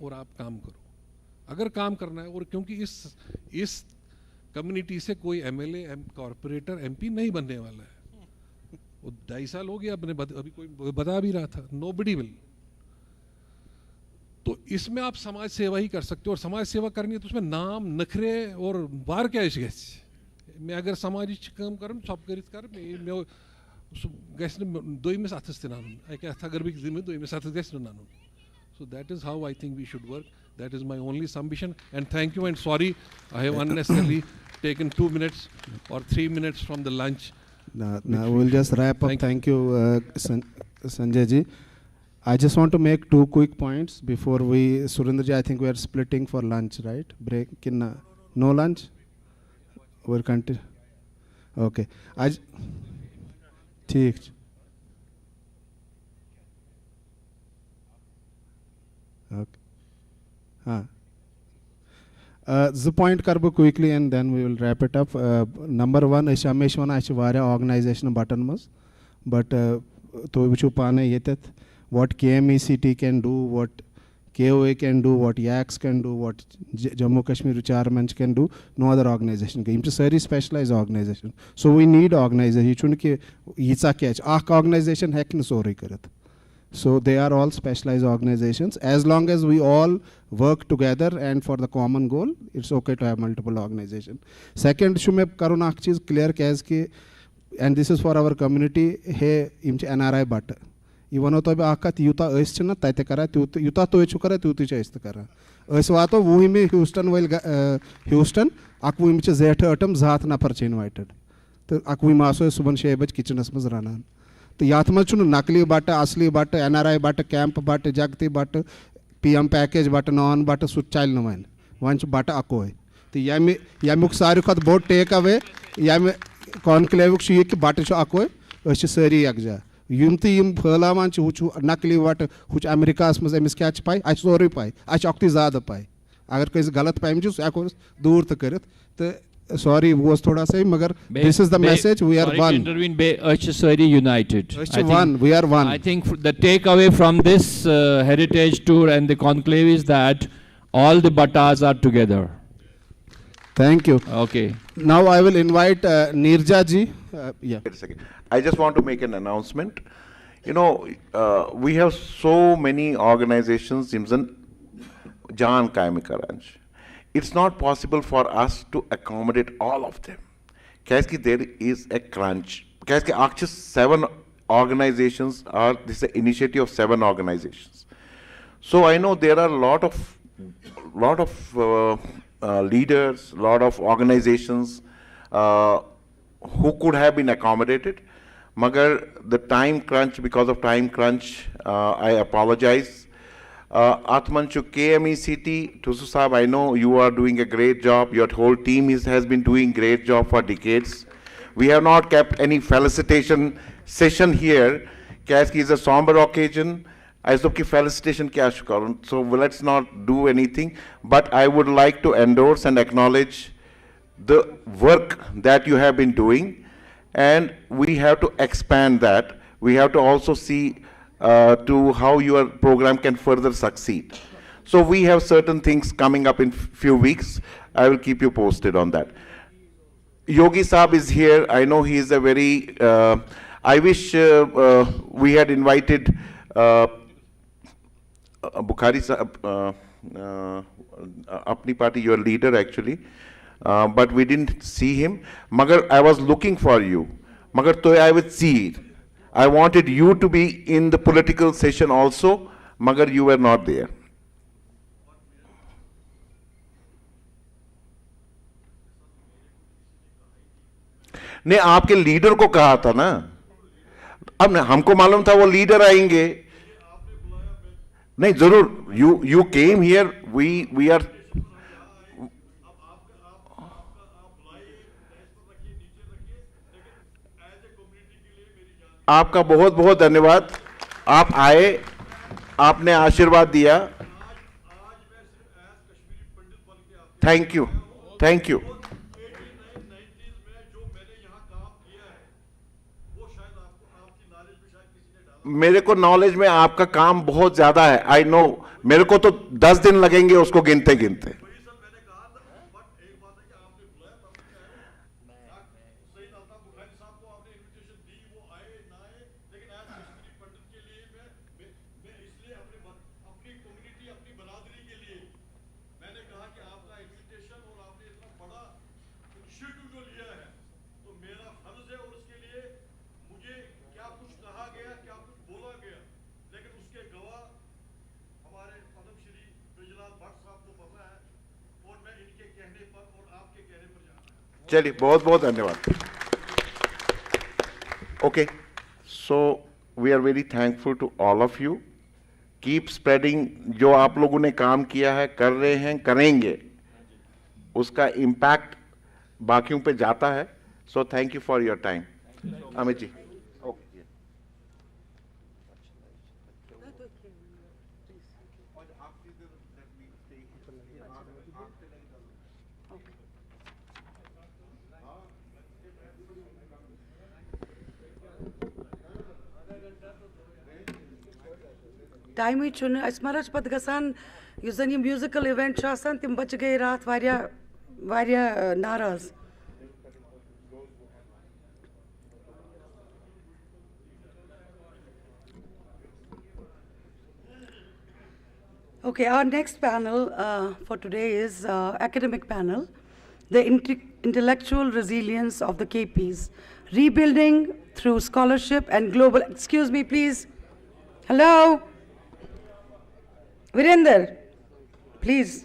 और आप काम करो. अगर काम करना है, और क्योंकि इस कम्युनिटी से कोई एमएलए, कॉर्पोरेटर, एमपी नहीं बनने वाला है. वो 2.5 साल हो गया अपने अभी कोई बता भी रहा था. Nobody will. तो इसमें आप समाज सेवा ही कर सकते हो, और समाज सेवा करनी है तो उसमें नाम नखरे और बाहर क्या इस गैस मैं अगर समाज काम कर सब कर मैं गैस दो में साथ अगर भी दो में साथ gas Nanu. So that is how I think we should work. That is my only submission. And thank you and sorry I have unnecessarily taken 2 minutes or 3 minutes from the lunch. No, we'll just wrap up. Thank you, Sanjay ji. I just want to make 2 quick points before we, Surendra ji, I think we are splitting for lunch, right? Break, no lunch? We'll continue. Okay. ठीक. Okay. The point karbo quickly and then we will wrap it up. Number 1, I hamish wana achi varia organization button mas, but to wuchu pane yetet what KMECT can do, what KOA can do, what YACS can do, what Jammu Kashmir Vichar Manch can do, no other organization can. It's a very specialized organization. So we need organization. Organization hack sorry karat. So they are all specialized organizations. As long as we all work together and for the common goal, it's okay to have multiple organizations. Second, shume karuna ak cheez clear kaise ki, and this is for our community, hey imche NRI but. Even though we akat yuta oischna taite kara yuta to echu kara tu ticha ist kara. Oiswato wuhi me Houston will Houston akwu imche zeta atom zaat na parche invited. To akwu maso suban shebaj kitchen asmaz ranan. तो याद मत चुनो नकली बाट असली बाट NRI बाट कैंप बाट जगती बाट PM पैकेज बाट नॉन बाट सुचाइल नवाइन वंच बाट अकोय तो यामुक सारी खत बोर्ड टेक अवे याम कॉन्क्लेव ये कि बाट चो अकोय अच्छे सारी यकजा युम ती युम फलावान च हुच नकली बाट हुच अमेरिका मज अमिस क्या पाई अच्छ सोरे पाई अच्छ अक्ति ज़्यादा पाई अगर कोई गलत पाई मुझे एको दूर तो करित तो sorry was thoda say magar this is the message we are one intervene Sorry united we are one. I think the takeaway from this heritage tour and the conclave is that all the Bhattas are together. Thank you. Okay, now I will invite Nirja ji. Yeah, wait a second. I just want to make an announcement. We have so many organizations in Jan Kaimikaranj. It's not possible for us to accommodate all of them. There is a crunch. 7 organizations are, this is an initiative of 7 organizations. So I know there are a lot of leaders, lot of organizations who could have been accommodated. Magar the time crunch, because of time crunch, I apologize. Atmanchu KMECT, Tusu Saab, I know you are doing a great job. Your whole team has been doing great job for decades. We have not kept any felicitation session here. Kaski is a somber occasion. I hope ki felicitation kya shukarun. So let's not do anything. But I would like to endorse and acknowledge the work that you have been doing. And we have to expand that. We have to also see to how your program can further succeed. So we have certain things coming up in few weeks. I will keep you posted on that. Yogi Saab is here. I know he is a very, I wish we had invited Bukhari Saab, Apni party, your leader actually, but we didn't see him. Magar, I was looking for you. Magar, to I would see it. I wanted you to be in the political session also, magar you were not there. ने आपके लीडर को कहा था ना, अब हमको मालूम था वो लीडर आएंगे, नहीं जरूर, you came here, we are, आपका बहुत बहुत धन्यवाद, आप आए, आपने आशीर्वाद दिया, थैंक यू, थैंक यू। मेरे को नॉलेज में आपका काम बहुत ज्यादा है, आई नो, मेरे को तो 10 दिन लगेंगे उसको गिनते गिनते। चलिए बहुत बहुत धन्यवाद। Okay, so we are very thankful to all of you, keep spreading, जो आप लोगों ने काम किया है, कर रहे हैं, करेंगे, उसका इम्पैक्ट बाकियों पे जाता है। So thank you for your time. Amit ji, time चुन अस्मर पत गसान युस जन म्यूजिकल इवेंट तम बच्चे गए रात वारिया नाराज। Okay, our next panel for today is academic panel, the intellectual resilience of the KPs, rebuilding through scholarship and global, excuse me please, hello, Virender, please.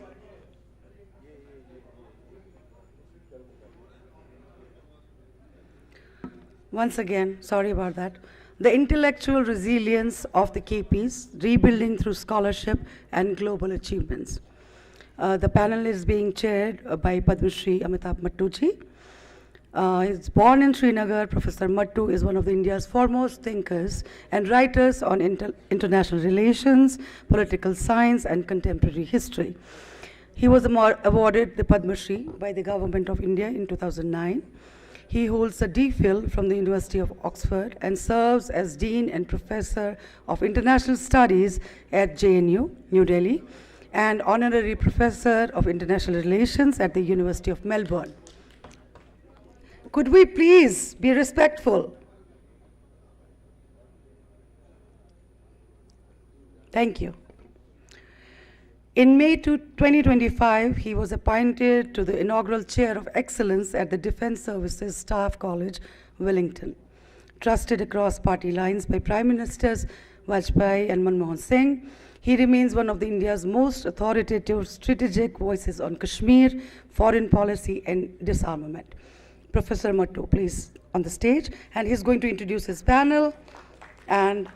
Once again, sorry about that. The intellectual resilience of the KPs, rebuilding through scholarship and global achievements. The panel is being chaired by Padma Shri Amitabh Mattuji. He's born in Srinagar. Professor Mattu is one of India's foremost thinkers and writers on international relations, political science, and contemporary history. He was awarded the Padma Shri by the Government of India in 2009. He holds a DPhil from the University of Oxford and serves as Dean and Professor of International Studies at JNU, New Delhi, and Honorary Professor of International Relations at the University of Melbourne. Could we please be respectful? Thank you. In May 2025, he was appointed to the inaugural Chair of Excellence at the Defence Services Staff College, Wellington. Trusted across party lines by Prime Ministers Vajpayee and Manmohan Singh, he remains one of India's most authoritative strategic voices on Kashmir, foreign policy, and disarmament. Professor Mattu, please, on the stage, and he's going to introduce his panel, and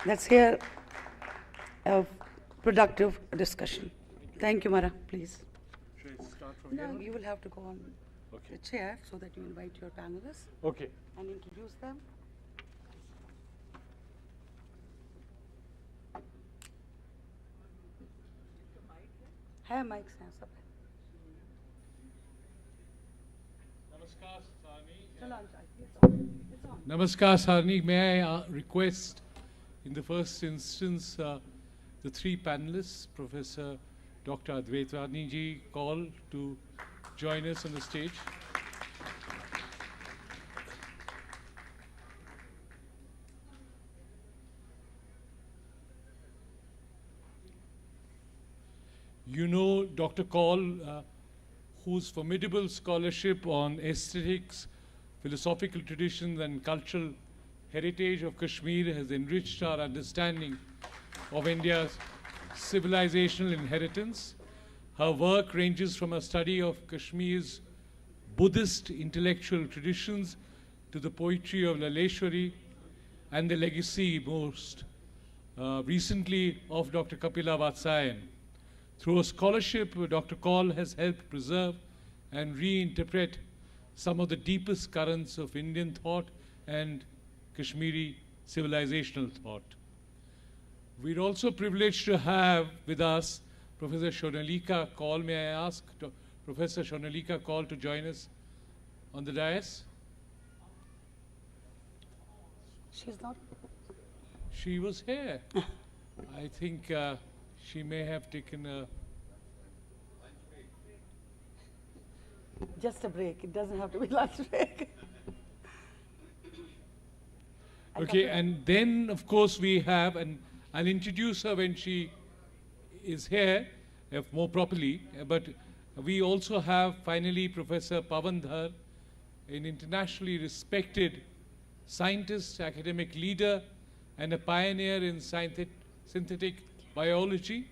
let's hear a productive discussion. Thank you, Mara, please. Should I start from here? No, you will have to go on the chair so that you invite your panelists. Okay. And introduce them. है mics हैं सब है। Namaskar, Sarni. May I request, in the first instance, the three panelists, Professor Dr. Advait Rani ji, call to join us on the stage. You know Dr. Kaul, whose formidable scholarship on aesthetics, philosophical traditions, and cultural heritage of Kashmir has enriched our understanding of India's civilizational inheritance. Her work ranges from a study of Kashmir's Buddhist intellectual traditions to the poetry of Laleshwari and the legacy most recently of Dr. Kapila Vatsyayan. Through a scholarship, Dr. Kaul has helped preserve and reinterpret some of the deepest currents of Indian thought and Kashmiri civilizational thought. We're also privileged to have with us Professor Shonalika Kaul. May I ask Professor Shonalika Kaul to join us on the dais? She's not. She was here. I think she may have taken a... Just a break. It doesn't have to be lunch break. Okay, and then of course we have, and I'll introduce her when she is here, more properly, but we also have finally Professor Pawan Dhar, an internationally respected scientist, academic leader, and a pioneer in synthetic biology.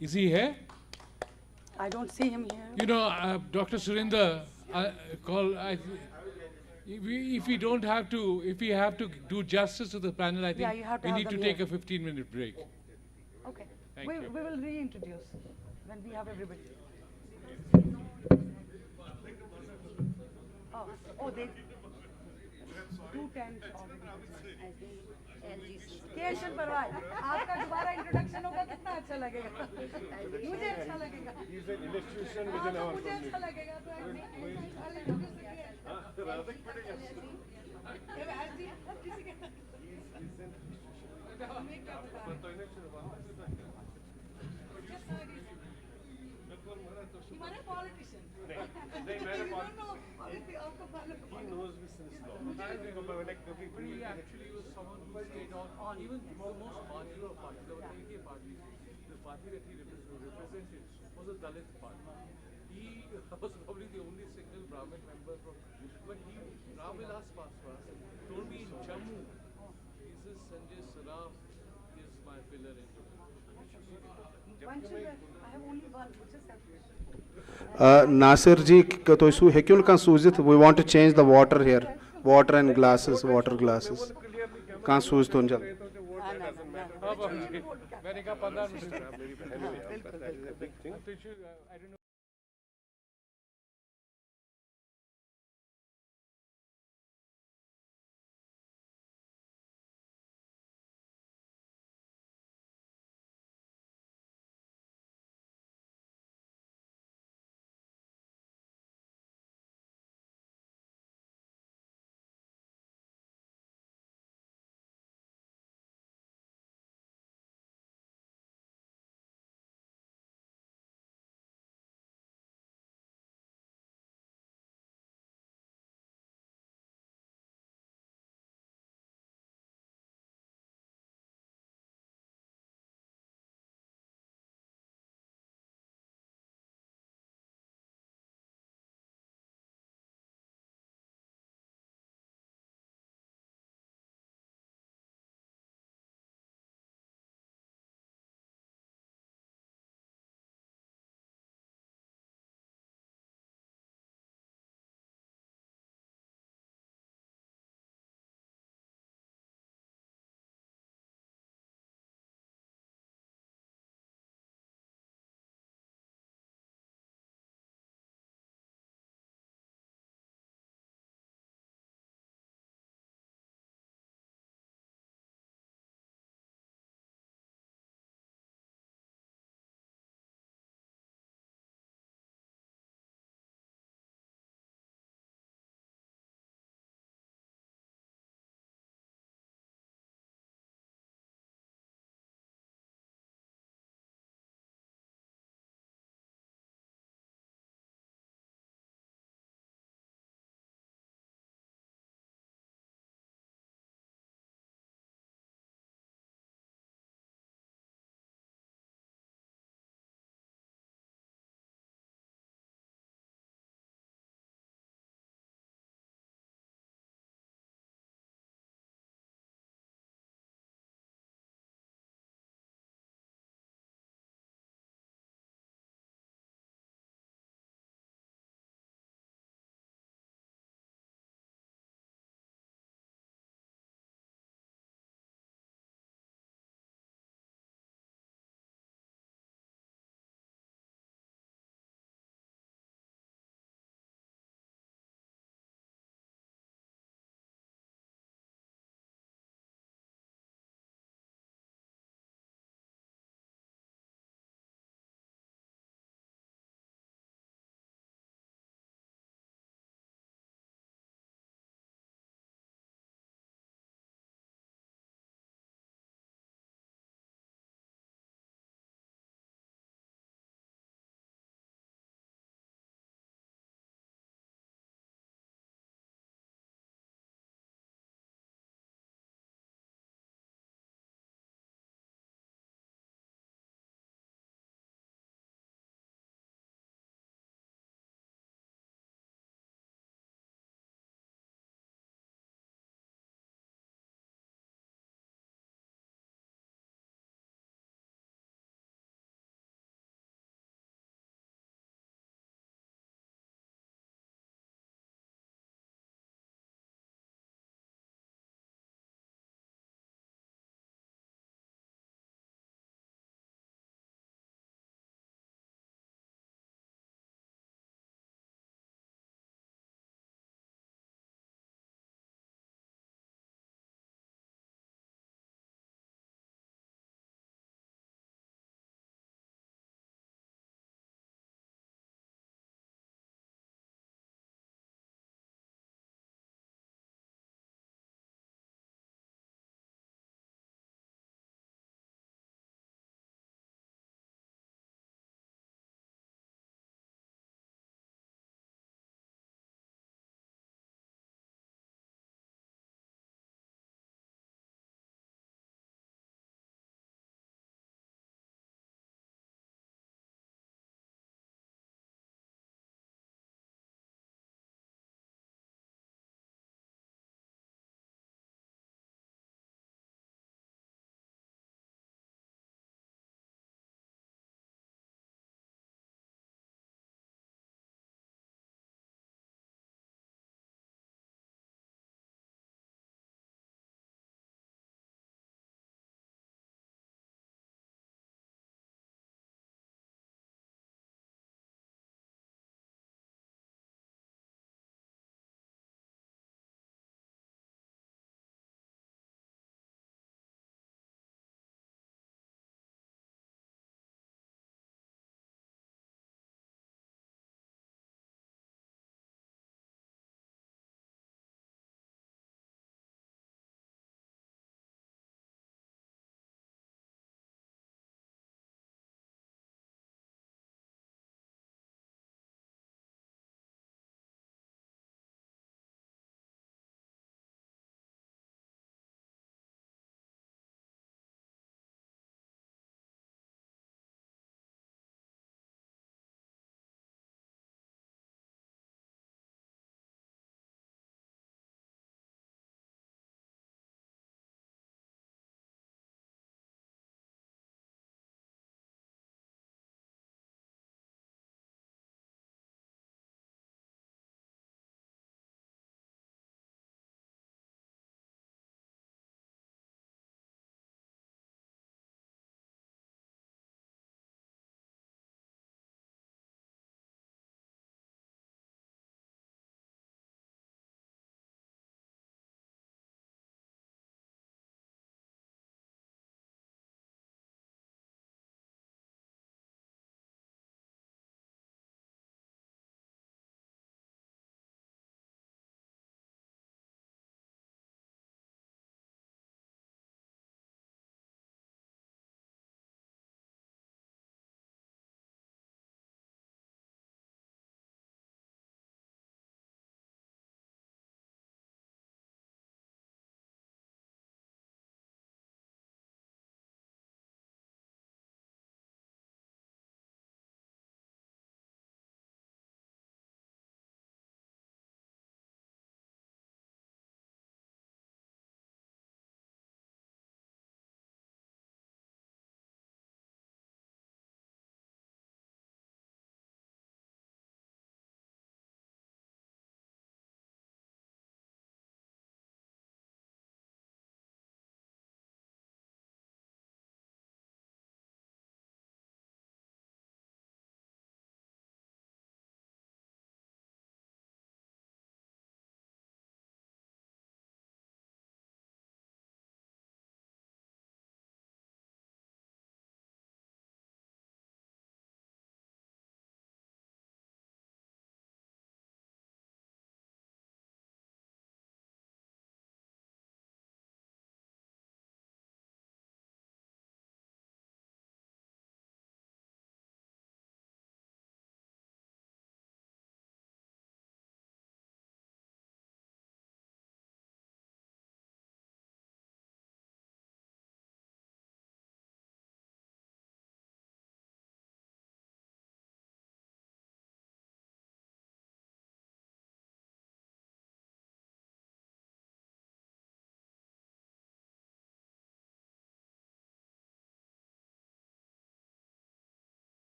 Is he here? I don't see him here. You know, Dr. Surinder, if we don't have to, if we have to do justice to the panel, I think we need to take a 15-minute break. Okay. Thank we you. will reintroduce when we have everybody. Oh, they 210 Keshav परवार आपका दोबारा इंट्रोडक्शन होगा कितना अच्छा लगेगा मुझे अच्छा लगेगा मुझे अच्छा लगेगा हमारे politician He actually was someone who stayed on even the most marginal party, the AK party, the party that he represented was a Dalit party. He was probably the only single Brahmin member from, but Ramvilas Paswan told me in Jammu, he says Sanjay Saraf is my pillar in I have only one, which is Nasir ji, we want to change the water here. Water and glasses, water glasses. Can't सूझ तो जल. मैंने कहा 15 minute.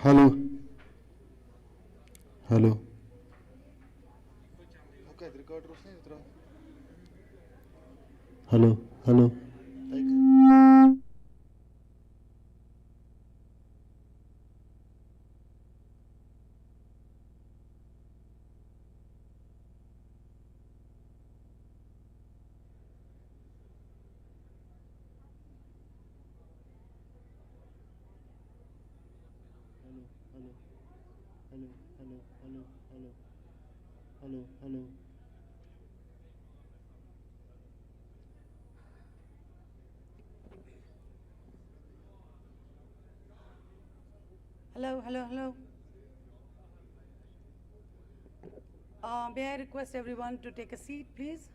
Hello hello hello hello hello Hello, hello, hello. May I request everyone to take a seat, please?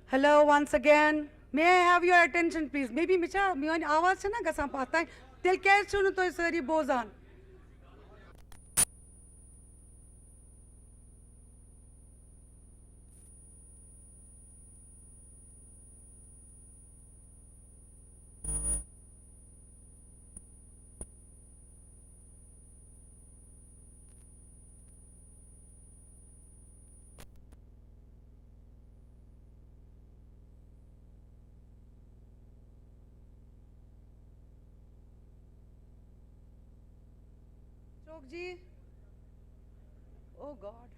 Hello, once again. May I have your attention, please? Maybe Micha, my आवाज़ है ना गसां पाता है. Tel क्या सुनो तो सारी बोझान. Ashok ji. Oh God.